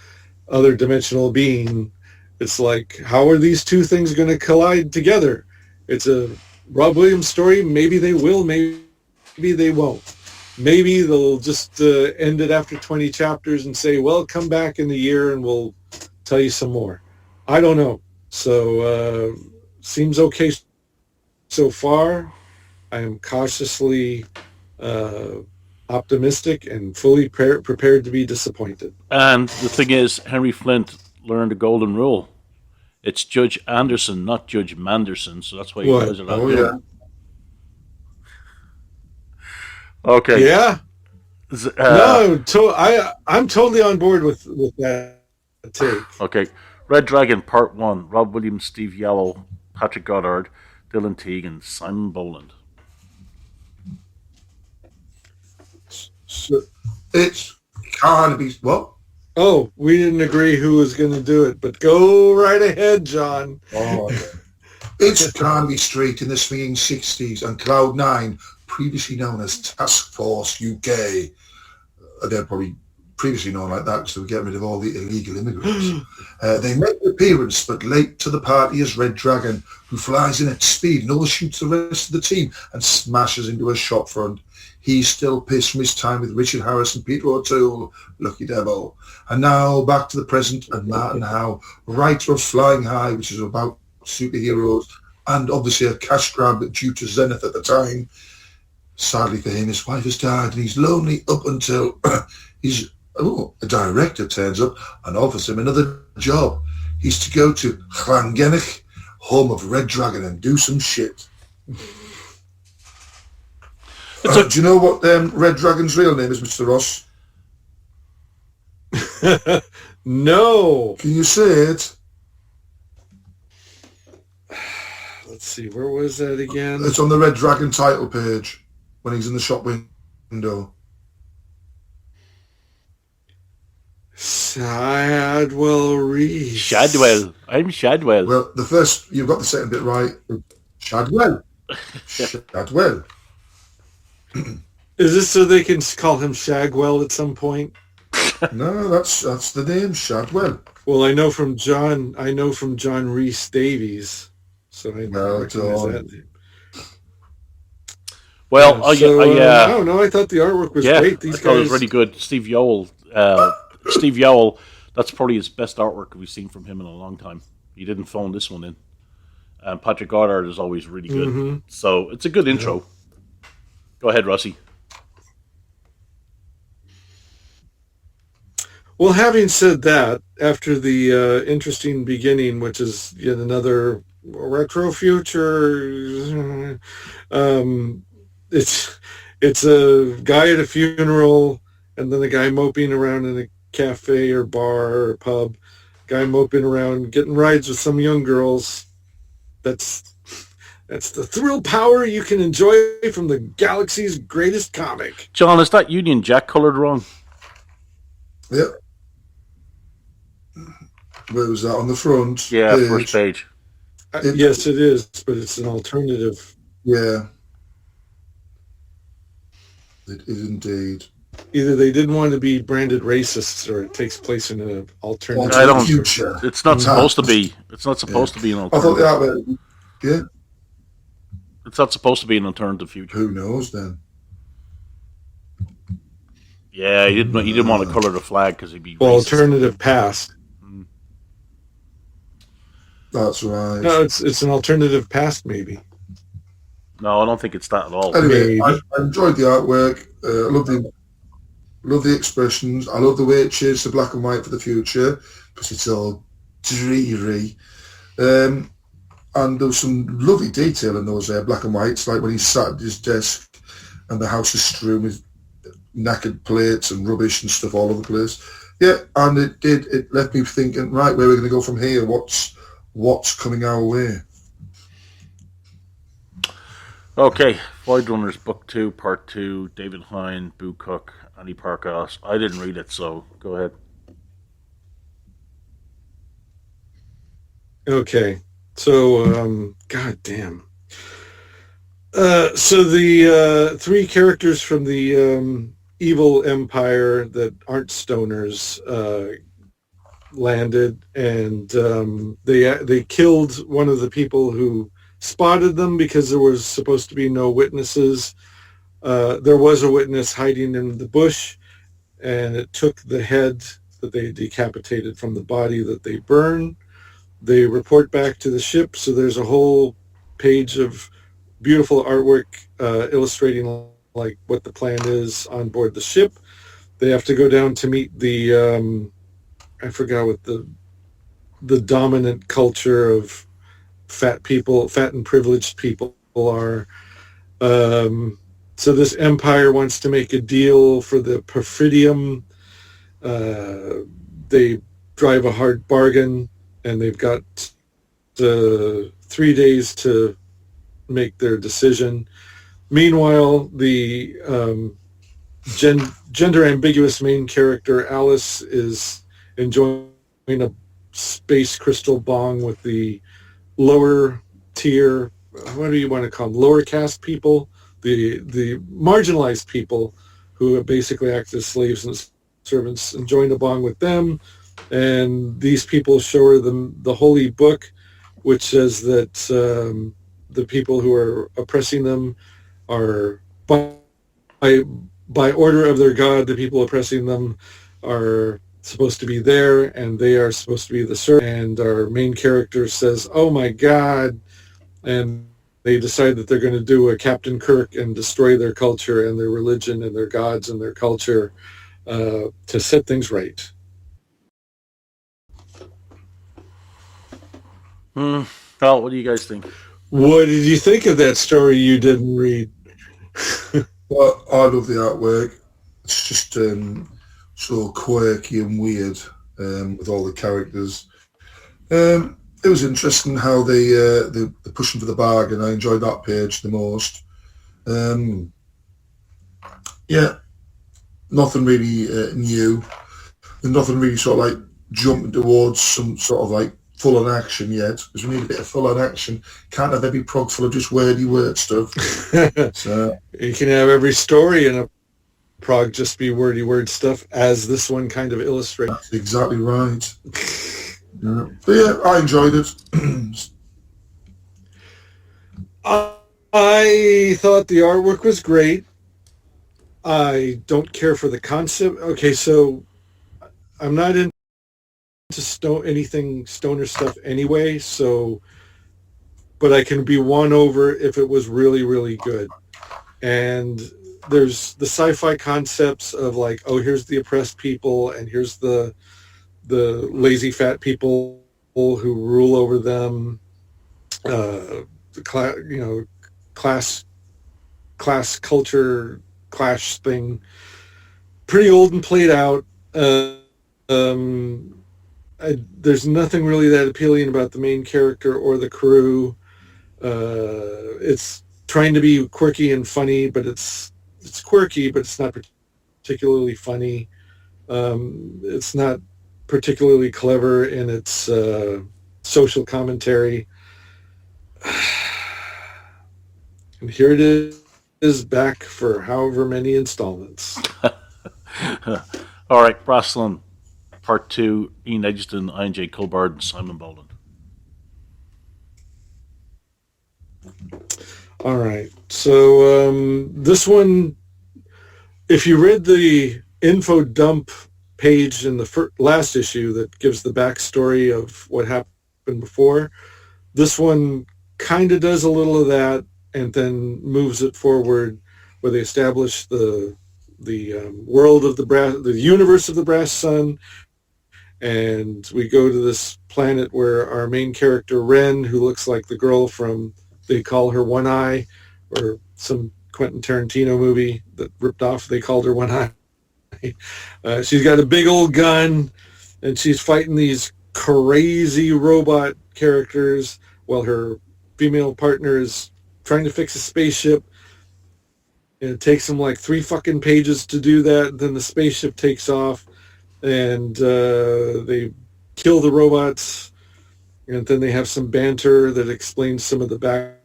[SPEAKER 4] other dimensional being. It's like, how are these two things going to collide together? It's a Rob Williams story. Maybe they will, maybe they won't. Maybe they'll just end it after 20 chapters and say, well, come back in a year and we'll tell you some more. I don't know. So seems okay so far. I am cautiously optimistic and fully prepared to be disappointed.
[SPEAKER 2] And the thing is, Henry Flint learned a golden rule. It's Judge Anderson, not Judge Manderson, so that's why he knows it.
[SPEAKER 5] Oh, yeah.
[SPEAKER 2] Okay.
[SPEAKER 4] Yeah. I'm totally on board with that take.
[SPEAKER 2] Okay. Red Dragon, Part 1. Rob Williams, Steve Yellow, Patrick Goddard, Dylan Teague, and Simon Boland.
[SPEAKER 5] So it's can't be what?
[SPEAKER 4] Oh, we didn't agree who was going to do it, but go right ahead, John.
[SPEAKER 5] Oh, it's Carnaby Street in the swinging 60s, and Cloud 9, previously known as Task Force UK. They're probably previously known like that because they were getting rid of all the illegal immigrants. They make an appearance, but late to the party is Red Dragon, who flies in at speed and overshoots the rest of the team and smashes into a shop front. He's still pissed from his time with Richard Harris and Peter O'Toole, lucky devil. And now back to the present and Martin Howe, writer of Flying High, which is about superheroes, and obviously a cash grab due to Zenith at the time. Sadly for him, his wife has died, and he's lonely up until a director turns up and offers him another job. He's to go to Llangennych, home of Red Dragon, and do some shit. Do you know what Red Dragon's real name is, Mr. Ross?
[SPEAKER 4] No.
[SPEAKER 5] Can you say it?
[SPEAKER 4] Let's see, where was that again?
[SPEAKER 5] It's on the Red Dragon title page when he's in the shop window.
[SPEAKER 4] Shadwell Reese.
[SPEAKER 2] Shadwell. I'm Shadwell.
[SPEAKER 5] Well, you've got the second bit right. Shadwell. Shadwell.
[SPEAKER 4] Is this so they can call him Shagwell at some point?
[SPEAKER 5] No, that's the name, Shadwell.
[SPEAKER 4] Well, I know from John Rhys Davies, so I recognize that name.
[SPEAKER 2] Well, I
[SPEAKER 4] don't know. I thought the artwork was great.
[SPEAKER 2] I thought it was really good. Steve Yoel, that's probably his best artwork we've seen from him in a long time. He didn't phone this one in. And Patrick Goddard is always really good. Mm-hmm. So it's a good intro. Yeah. Go ahead, Rossy.
[SPEAKER 4] Well, having said that, after the interesting beginning, which is yet another retro future, it's a guy at a funeral, and then a guy moping around in a cafe or bar or pub, guy moping around, getting rides with some young girls. That's the thrill power you can enjoy from the galaxy's greatest comic.
[SPEAKER 2] John, is that Union Jack colored wrong?
[SPEAKER 5] Yep. Where was that, on the front?
[SPEAKER 2] Yeah, first page.
[SPEAKER 4] Yes, it is, but it's an alternative.
[SPEAKER 5] Yeah. It is indeed.
[SPEAKER 4] Either they didn't want to be branded racists, or it takes place in an alternative
[SPEAKER 5] future.
[SPEAKER 2] It's not supposed to be. It's not supposed to be an alternative.
[SPEAKER 5] I thought yeah.
[SPEAKER 2] It's not supposed to be an alternative future.
[SPEAKER 5] Who knows then?
[SPEAKER 2] Yeah, he didn't want to color the flag because he'd be racist.
[SPEAKER 4] Alternative past.
[SPEAKER 5] That's right.
[SPEAKER 4] No, it's an alternative past, maybe.
[SPEAKER 2] No, I don't think it's that at all.
[SPEAKER 5] Anyway, I enjoyed the artwork. I love the expressions. I love the way it shades the black and white for the future, because it's all dreary. And there was some lovely detail in those black and whites, like when he's sat at his desk and the house is strewn with knackered plates and rubbish and stuff all over the place. Yeah, and it left me thinking, right, where are we going to go from here? What's coming our way?
[SPEAKER 2] Okay, Void Runners Book 2, Part 2, David Hine, Boo Cook, Andy Parkas. I didn't read it, so go ahead.
[SPEAKER 4] Okay, so, god damn. So the three characters from the evil empire that aren't stoners landed, and they killed one of the people who spotted them because there was supposed to be no witnesses. There was a witness hiding in the bush, and it took the head that they decapitated from the body that they burned. They report back to the ship, so there's a whole page of beautiful artwork illustrating like what the plan is on board the ship. They have to go down to meet the I forgot what the dominant culture of fat and privileged people are. So this empire wants to make a deal for the perfidium. They drive a hard bargain, and they've got 3 days to make their decision. Meanwhile, the gender ambiguous main character Alice is enjoying a space crystal bong with the lower tier, what do you want to call them, lower caste people, the marginalized people who basically act as slaves and servants, enjoying a bong with them. And these people show her the holy book, which says that the people who are oppressing them are, by order of their god, the people oppressing them are supposed to be there, and they are supposed to be the servant. And our main character says, oh my god, and they decide that they're going to do a Captain Kirk and destroy their culture and their religion and their gods and their culture to set things right.
[SPEAKER 2] Well, what do you guys think?
[SPEAKER 4] What did you think of that story you didn't read?
[SPEAKER 5] Well, I love the artwork. It's just so quirky and weird with all the characters. It was interesting how they pushing for the bargain. I enjoyed that page the most. Yeah, nothing really new. And nothing really sort of like jumping towards some sort of like full-on action yet, because we need a bit of full-on action. Can't have every prog full of just wordy word stuff. So
[SPEAKER 4] you can have every story in a Prog just be wordy word stuff, as this one kind of illustrates.
[SPEAKER 5] That's exactly right. Yeah. But yeah, I enjoyed it.
[SPEAKER 4] I thought the artwork was great. I don't care for the concept. Okay, so I'm not into anything stoner stuff anyway, so, but I can be won over if it was really, really good. And there's the sci-fi concepts of like, oh, here's the oppressed people, and here's the lazy fat people who rule over them. The class culture clash thing, pretty old and played out. There's nothing really that appealing about the main character or the crew. It's trying to be quirky and funny, but it's quirky, but it's not particularly funny. It's not particularly clever in its social commentary. And here it is back for however many installments.
[SPEAKER 2] All right, Braslin, Part 2, Ian Edgerton, I.J. Colbard, and Simon Boland.
[SPEAKER 4] All right. So this one, if you read the info dump page in the last issue that gives the backstory of what happened before, this one kind of does a little of that and then moves it forward, where they establish the world of the universe of the Brass Sun, and we go to this planet where our main character Ren, who looks like the girl from, they call her One Eye, or some Quentin Tarantino movie that ripped off, they called her One Eye. She's got a big old gun, and she's fighting these crazy robot characters while her female partner is trying to fix a spaceship. And it takes them like 3 fucking pages to do that. Then the spaceship takes off, and they kill the robots, and then they have some banter that explains some of the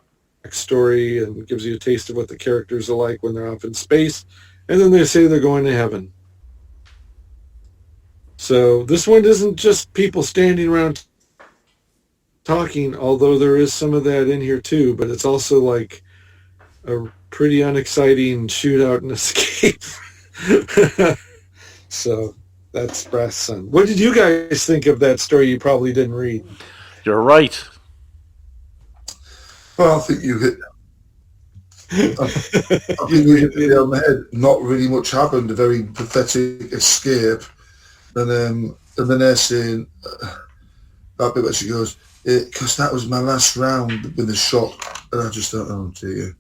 [SPEAKER 4] backstory and gives you a taste of what the characters are like when they're off in space. And then they say they're going to heaven. So this one isn't just people standing around talking, although there is some of that in here too, but it's also like a pretty unexciting shootout and escape. So that's Brass Sun. What did you guys think of that story you probably didn't read?
[SPEAKER 2] You're right.
[SPEAKER 5] Well, I think you hit the nail on the head. Not really much happened. A very pathetic escape. And then they're saying that bit where she goes, because that was my last round with the shot. And I just don't know, dear.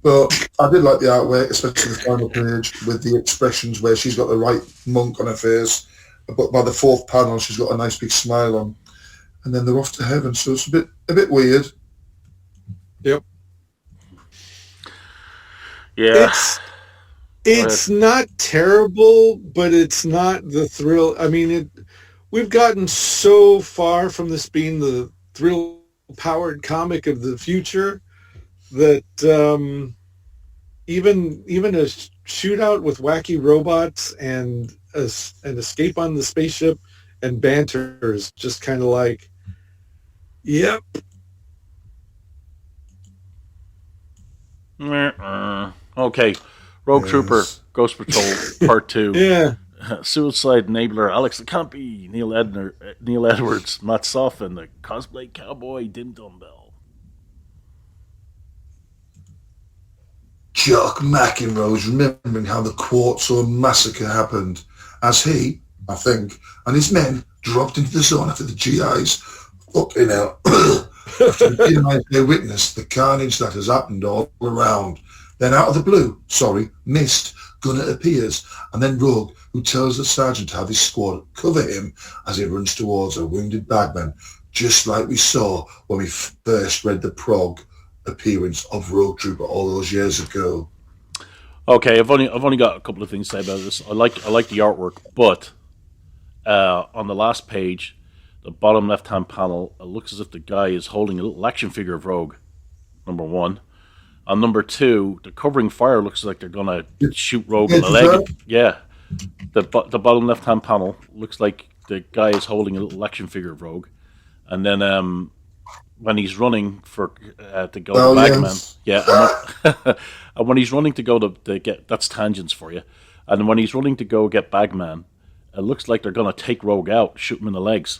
[SPEAKER 5] But I did like the artwork, especially the final page with the expressions where she's got the right monk on her face, but by the 4th panel she's got a nice big smile on, and then they're off to heaven. So it's a bit weird.
[SPEAKER 4] Yep.
[SPEAKER 2] Yeah.
[SPEAKER 4] It's not terrible, but it's not the thrill. I mean, we've gotten so far from this being the thrill-powered comic of the future that even a shootout with wacky robots and an escape on the spaceship and banter is just kind of like, yep.
[SPEAKER 2] Okay. Rogue Trooper, Ghost Patrol, Part 2.
[SPEAKER 4] Yeah.
[SPEAKER 2] Suicide Enabler, Alex the Campy, Neil Edwards, Matt Soffin, the Cosplay Cowboy, Dim Dumbbell.
[SPEAKER 5] Jock McEnroe's remembering how the Quartzo massacre happened, as he, I think, and his men dropped into the zone after the GIs fucking hell. They witnessed the carnage that has happened all around. Then out of the blue, mist, Gunner appears, and then Rogue, who tells the sergeant to have his squad cover him as he runs towards a wounded bagman, just like we saw when we first read the Prog appearance of Rogue Trooper all those years ago.
[SPEAKER 2] Okay, I've only got a couple of things to say about this. I like the artwork, but on the last page, the bottom left-hand panel, it looks as if the guy is holding a little action figure of Rogue, number one. On number 2, the covering fire looks like they're gonna shoot Rogue in the
[SPEAKER 5] Is
[SPEAKER 2] leg.
[SPEAKER 5] that?
[SPEAKER 2] Yeah, the bottom left-hand panel looks like the guy is holding a little action figure of Rogue, and then when he's running for to go to Bagman, and when he's running to go to get, that's tangents for you, and when he's running to go get Bagman, it looks like they're gonna take Rogue out, shoot him in the legs.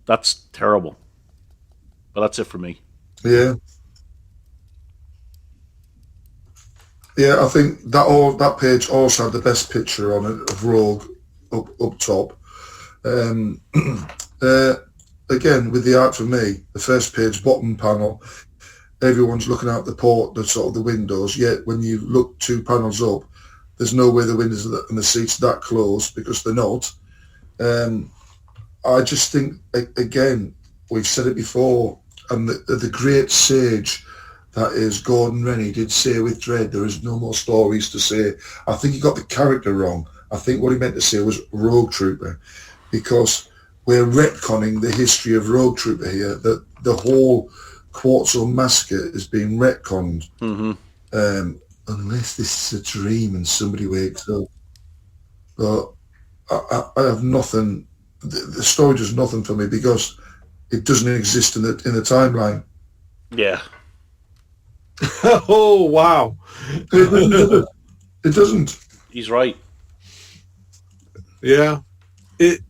[SPEAKER 2] That's terrible. But that's it for me.
[SPEAKER 5] Yeah. Yeah, I think that page also had the best picture on it of Rogue up top. Again, with the art for me, the first page, bottom panel, everyone's looking out the port, the sort of the windows. Yet when you look 2 panels up, there's no way the windows and the seats are that close because they're not. I just think, again, we've said it before, and the great sage that is Gordon Rennie did say with Dredd, there is no more stories to say. I think he got the character wrong. I think what he meant to say was Rogue Trooper, because we're retconning the history of Rogue Trooper here, that the whole Quartzo massacre is being retconned. Unless this is a dream and somebody wakes up. But I have nothing, the story does nothing for me because it doesn't exist in the timeline.
[SPEAKER 2] Yeah.
[SPEAKER 4] Oh, wow.
[SPEAKER 5] It doesn't.
[SPEAKER 2] He's right.
[SPEAKER 4] Yeah. It's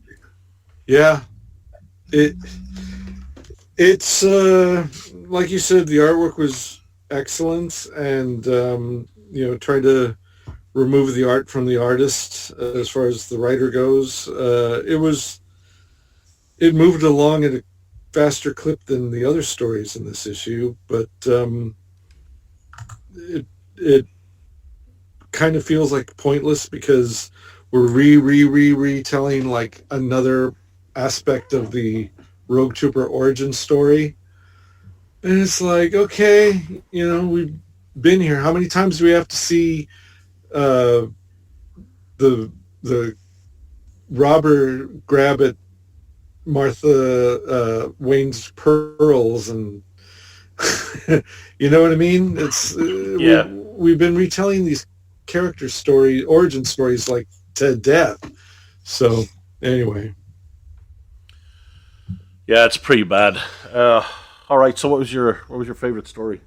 [SPEAKER 4] like you said, the artwork was excellent, and trying to remove the art from the artist as far as the writer goes, it moved along at a faster clip than the other stories in this issue, but it kind of feels like pointless because we're retelling like another aspect of the Rogue Trooper origin story. And it's like, okay, we've been here. How many times do we have to see the robber grab at Martha Wayne's pearls, and you know what I mean? It's we've been retelling these character origin stories like to death. So anyway,
[SPEAKER 2] yeah, it's pretty bad. All right, so what was your favorite story?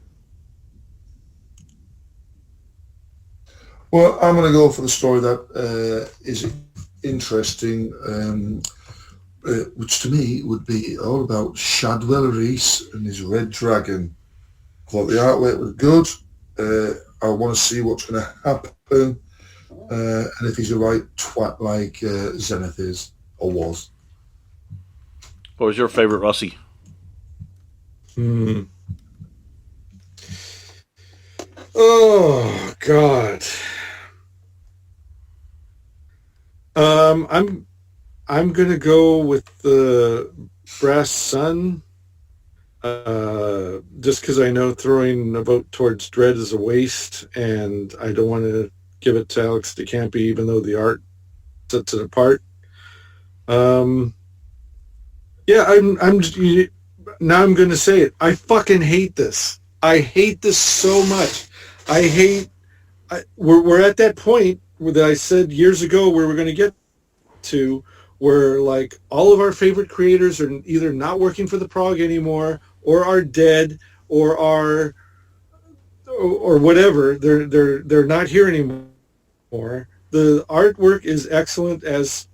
[SPEAKER 5] Well, I'm going to go for the story that is interesting, which to me would be all about Shadwell Reese and his red dragon. I thought the artwork was good. I want to see what's going to happen, and if he's a right twat like Zenith is or was.
[SPEAKER 2] What was your favorite, Rossy?
[SPEAKER 4] Oh God. I'm gonna go with the Brass Sun, just because I know throwing a vote towards Dredd is a waste, and I don't want to give it to Alex DeCampi, even though the art sets it apart. I'm now I'm going to say it. I fucking hate this. I hate this so much. We're at that point that I said years ago where we're going to get to, where like all of our favorite creators are either not working for the Prog anymore, or are dead, or whatever. They're not here anymore. The artwork is excellent, as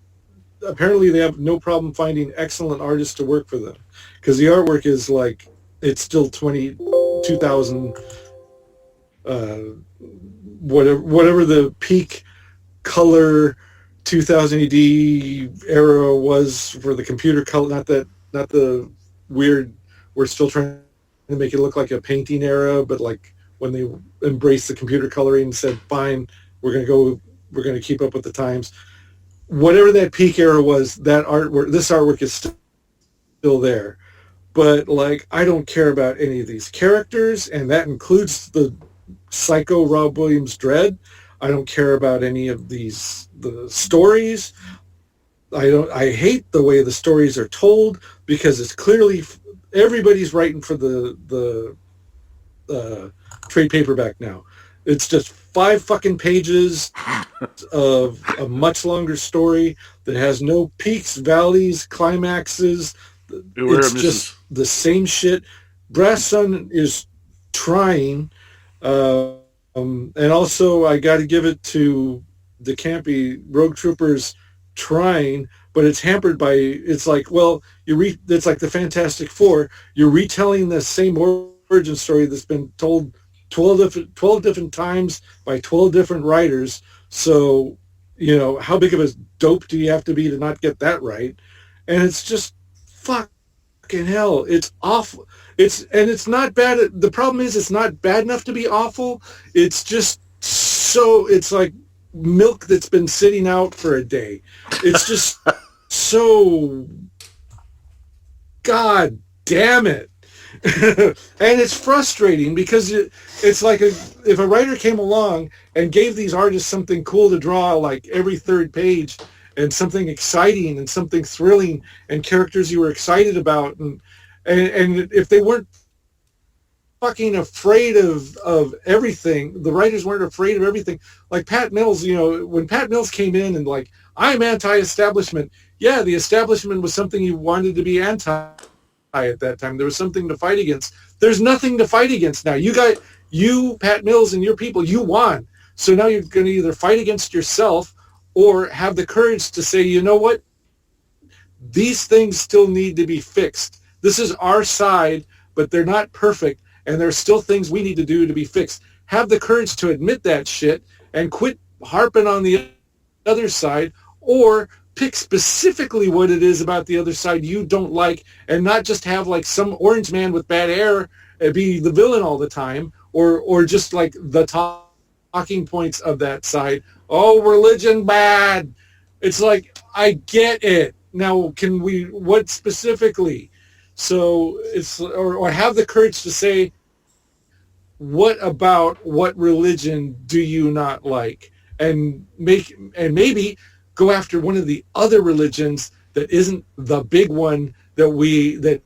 [SPEAKER 4] apparently they have no problem finding excellent artists to work for them, because the artwork is like, it's still 2000 whatever the peak color 2000 AD era was for the computer color, not the weird, we're still trying to make it look like a painting era, but like when they embraced the computer coloring and said, fine, we're going to keep up with the times. Whatever that peak era was, this artwork is still there. But like, I don't care about any of these characters, and that includes the Psycho Rob Williams Dredd. I don't care about any of the stories. I hate the way the stories are told, because it's clearly everybody's writing for the trade paperback now. It's just 5 fucking pages of a much longer story that has no peaks, valleys, climaxes. It's just the same shit. Brass Sun is trying, and also I got to give it to the campy Rogue Troopers trying, but it's hampered by, it's like, well, it's like the Fantastic Four. You're retelling the same origin story that's been told 12 different times by 12 different writers. So, you know, how big of a dope do you have to be to not get that right? And it's just fucking hell. It's awful. It's not bad. The problem is it's not bad enough to be awful. It's just it's like milk that's been sitting out for a day. It's just so, God damn it. And it's frustrating because it's like if a writer came along and gave these artists something cool to draw like every third page, and something exciting and something thrilling and characters you were excited about, and if they weren't fucking afraid of everything, the writers weren't afraid of everything. Like Pat Mills, you know, when Pat Mills came in and like, I'm anti-establishment. Yeah, the establishment was something you wanted to be anti at that time. There was something to fight against. There's nothing to fight against now. You, Pat Mills, and your people, you won. So now you're going to either fight against yourself or have the courage to say, you know what? These things still need to be fixed. This is our side, but they're not perfect, and there's still things we need to do to be fixed. Have the courage to admit that shit and quit harping on the other side, or pick specifically what it is about the other side you don't like, and not just have like some orange man with bad hair be the villain all the time, or just like the talking points of that side. Oh, religion bad. It's like, I get it. Now, what specifically? So it's, or have the courage to say, what about what religion do you not like? And maybe go after one of the other religions that isn't the big one that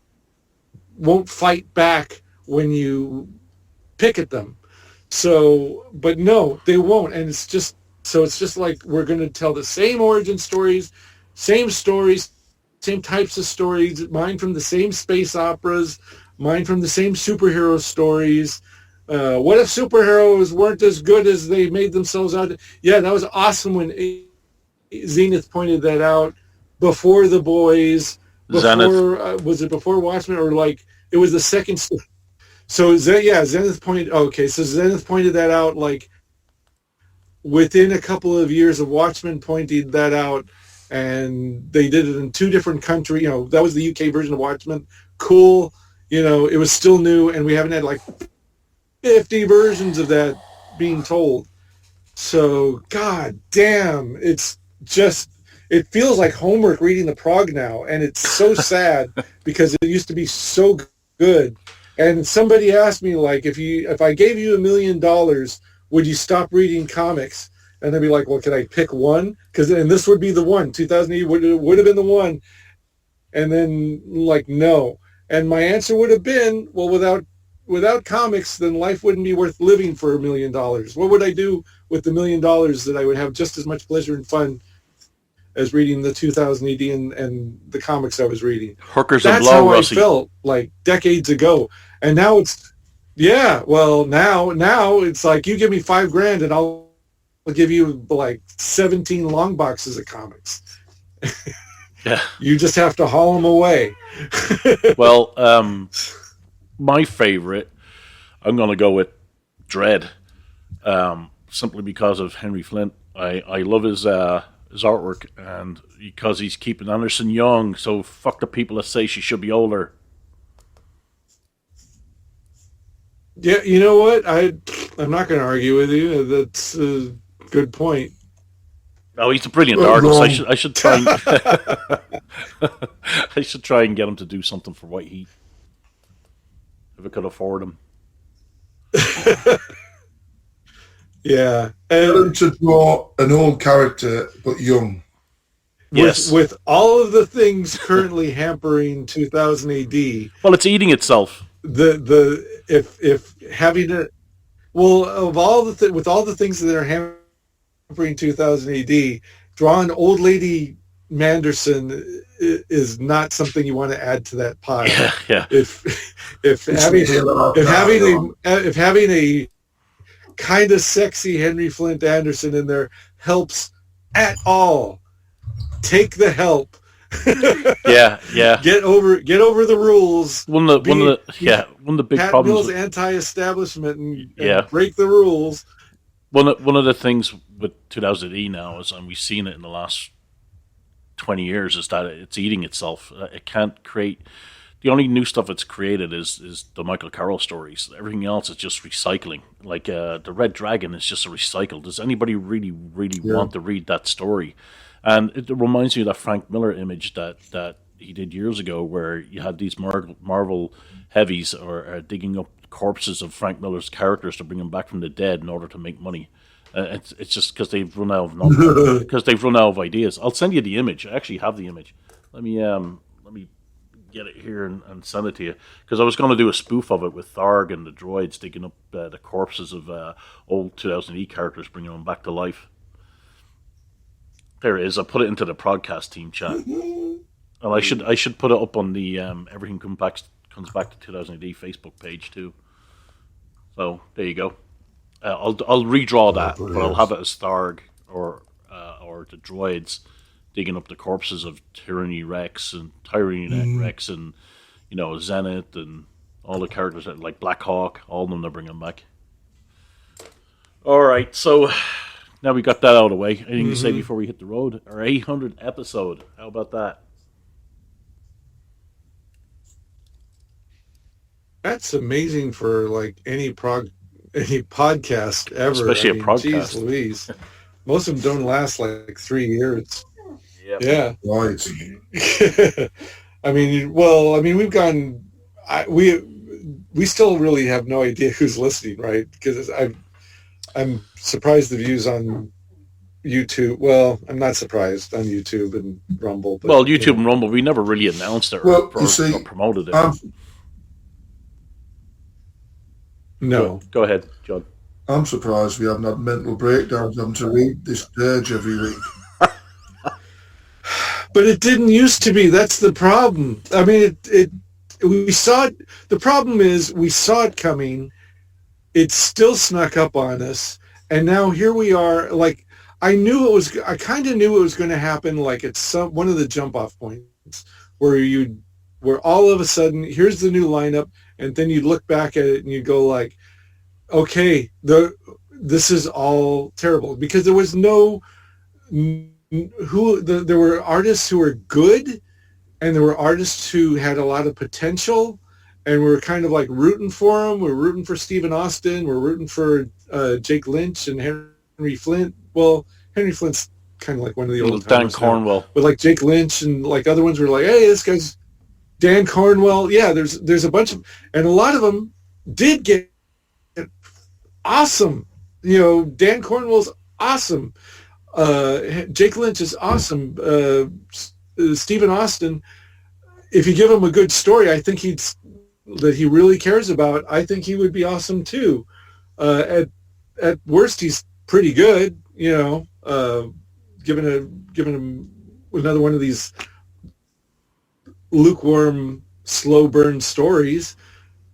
[SPEAKER 4] won't fight back when you pick at them. So, but no, they won't. And it's just like, we're going to tell the same origin stories, same types of stories, mine from the same space operas, mine from the same superhero stories. What if superheroes weren't as good as they made themselves out? Yeah, that was awesome when Zenith pointed that out before The Boys. Was it before Watchmen, or like it was the second? So Zenith pointed. Okay, so Zenith pointed that out like within a couple of years of Watchmen pointing that out, and they did it in 2 different countries. You know, that was the UK version of Watchmen. Cool. You know, it was still new, and we haven't had like 50 versions of that being told. So, god damn, it feels like homework reading the Prog now, and it's so sad because it used to be so good. And somebody asked me, like, if I gave you $1 million, would you stop reading comics? And they'd be like, well, can I pick one? And this would be the one. 2008 would have been the one. And then, like, no. And my answer would have been, well, without comics, then life wouldn't be worth living for $1 million. What would I do with the $1 million that I would have just as much pleasure and fun as reading the 2000 AD and the comics I was reading?
[SPEAKER 2] Hookers
[SPEAKER 4] That's
[SPEAKER 2] and blow,
[SPEAKER 4] how
[SPEAKER 2] Rossy.
[SPEAKER 4] I felt like decades ago. And now it's, yeah, well, now it's like, you give me $5,000 and I'll give you like 17 long boxes of comics.
[SPEAKER 2] Yeah.
[SPEAKER 4] You just have to haul them away.
[SPEAKER 2] Well, my favorite, I'm going to go with Dread, simply because of Henry Flint. I love his artwork, and because he's keeping Anderson young, so fuck the people that say she should be older.
[SPEAKER 4] Yeah, you know what? I'm not going to argue with you. That's a good point.
[SPEAKER 2] Oh, he's a brilliant artist. I should try and I should try and get him to do something for White Heat if I could afford him.
[SPEAKER 4] Yeah,
[SPEAKER 5] and him to draw an old character but young.
[SPEAKER 2] Yes,
[SPEAKER 4] with all of the things currently hampering 2000 AD.
[SPEAKER 2] Well, it's eating itself.
[SPEAKER 4] If having Well, of all the with all the things that are hampering 2000 AD, drawing old lady Manderson is not something you want to add to that pile.
[SPEAKER 2] Yeah.
[SPEAKER 4] If having a kind of sexy Henry Flint Anderson in there helps at all, take the help.
[SPEAKER 2] Yeah.
[SPEAKER 4] Get over the rules.
[SPEAKER 2] One of the big
[SPEAKER 4] Pat
[SPEAKER 2] problems.
[SPEAKER 4] Mills anti-establishment and break the rules.
[SPEAKER 2] One of the things with 2000E now is, and we've seen it in the last 20 years, is that it's eating itself. It can't create. The only new stuff it's created is the Michael Carroll stories. Everything else is just recycling. Like the Red Dragon is just a recycle. Does anybody really want to read that story? And it reminds me of that Frank Miller image that he did years ago, where you had these Marvel heavies or digging up corpses of Frank Miller's characters to bring them back from the dead in order to make money. It's just because they've run out of ideas. I'll send you the image. I actually have the image. Let me get it here and send it to you, because I was going to do a spoof of it with Tharg and the droids digging up the corpses of old 2000E characters, bringing them back to life. There it is. I put it into the podcast team chat, and I should put it up on the Everything Comes Back to 2000AD Facebook page too. So there you go. I'll redraw that, but I'll have it as Tharg or the droids digging up the corpses of Tyranny Rex and Rex and Zenith and all the characters like Black Hawk. All of them they're bringing back. All right, so. Now we got that out of the way. Anything to say before we hit the road? Our 800 episode. How about that?
[SPEAKER 4] That's amazing for like any podcast ever.
[SPEAKER 2] Especially a podcast.
[SPEAKER 4] Geez Louise. Most of them don't last like 3 years.
[SPEAKER 2] Yep.
[SPEAKER 4] Yeah.
[SPEAKER 5] Right.
[SPEAKER 4] We've gone. We still really have no idea who's listening, right? Because I'm surprised the views on YouTube. Well, I'm not surprised on YouTube and Rumble. But,
[SPEAKER 2] YouTube and Rumble, we never really announced it or promoted it.
[SPEAKER 4] No.
[SPEAKER 2] Go ahead, John.
[SPEAKER 5] I'm surprised we haven't had mental breakdowns having to read this page every week.
[SPEAKER 4] But it didn't used to be. That's the problem. I mean, we saw it. The problem is we saw it coming. It still snuck up on us, and now here we are. Like I kind of knew it was going to happen. Like it's one of the jump-off points where all of a sudden here's the new lineup, and then you look back at it and you go like, okay, this is all terrible, because there was there were artists who were good, and there were artists who had a lot of potential. And we're kind of like rooting for him. We're rooting for Stephen Austin. We're rooting for Jake Lynch and Henry Flint. Well, Henry Flint's kind of like one of the old
[SPEAKER 2] Dan Cornwell.
[SPEAKER 4] But like Jake Lynch and like other ones were like, hey, this guy's Dan Cornwell. Yeah, there's a bunch of, and a lot of them did get awesome. Dan Cornwell's awesome. Jake Lynch is awesome. Stephen Austin, if you give him a good story, I think that he really cares about, I think he would be awesome too. At worst, he's pretty good, given him another one of these lukewarm, slow burn stories.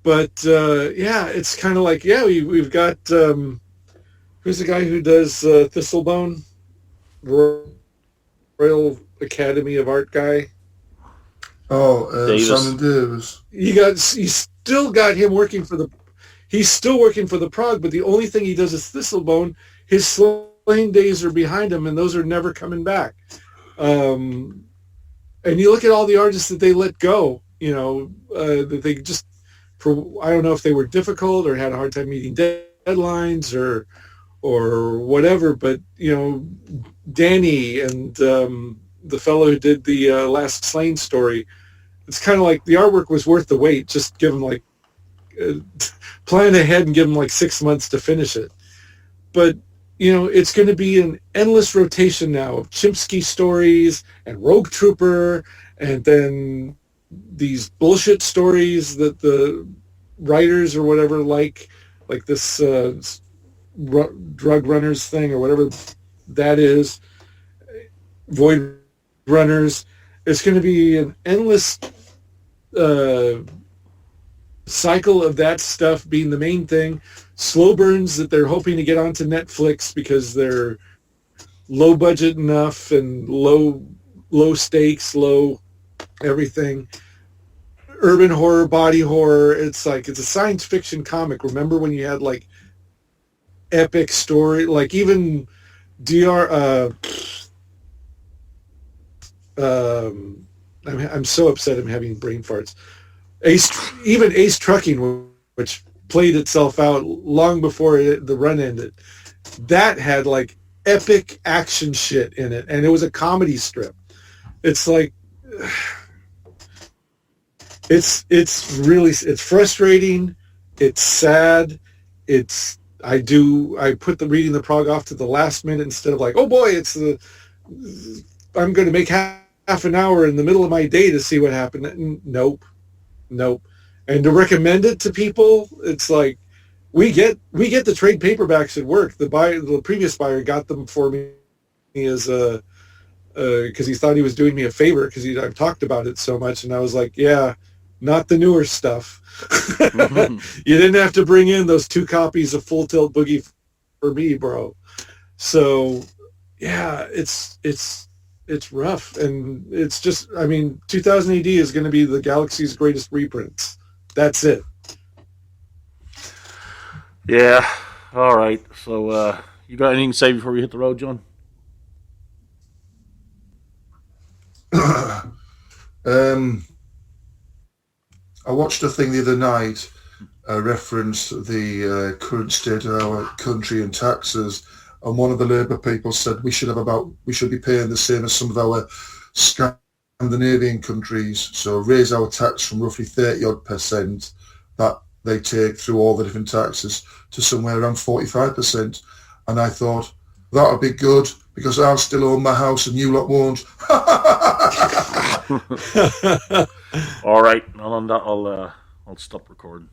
[SPEAKER 4] But it's kind of like, we've got who's the guy who does Thistlebone, Royal Academy of Art guy.
[SPEAKER 5] Simon Davis.
[SPEAKER 4] You still got him working for he's still working for the Prog, but the only thing he does is Thistlebone. His Slain days are behind him, and those are never coming back. And you look at all the artists that they let go, that they just, I don't know if they were difficult or had a hard time meeting deadlines or whatever, but, Danny and the fellow who did the Last Slain story, it's kind of like the artwork was worth the wait. Just give them plan ahead and give them 6 months to finish it. But, it's going to be an endless rotation now of Chimsky stories and Rogue Trooper, and then these bullshit stories that the writers or whatever like this drug runners thing or whatever that is, void runners. It's going to be an endless cycle of that stuff being the main thing. Slow burns that they're hoping to get onto Netflix because they're low budget enough and low stakes, low everything. Urban horror, body horror. It's like it's a science fiction comic. Remember when you had like epic story, like even I'm so upset I'm having brain farts. Ace Trucking, which played itself out long before the run ended, that had like epic action shit in it, and it was a comedy strip. It's like it's frustrating, it's sad, I put the reading the Prog off to the last minute instead of like, oh boy, I'm going to make half an hour in the middle of my day to see what happened. Nope. And to recommend it to people, it's like we get the trade paperbacks at work. The previous buyer got them for me as a because he thought he was doing me a favor because I've talked about it so much, and I was like, yeah, not the newer stuff. You didn't have to bring in those 2 copies of Full Tilt Boogie for me, bro. So yeah, it's rough, and it's just, I mean, 2000 AD is going to be the Galaxy's greatest reprints. That's it.
[SPEAKER 2] Yeah. All right. So you got anything to say before we hit the road, John?
[SPEAKER 5] I watched a thing the other night, referenced the current state of our country and taxes, and one of the Labour people said we should be paying the same as some of our Scandinavian countries, so raise our tax from roughly 30% that they take through all the different taxes to somewhere around 45%. And I thought that would be good because I'll still own my house and you lot won't.
[SPEAKER 2] All right, and on that I'll stop recording.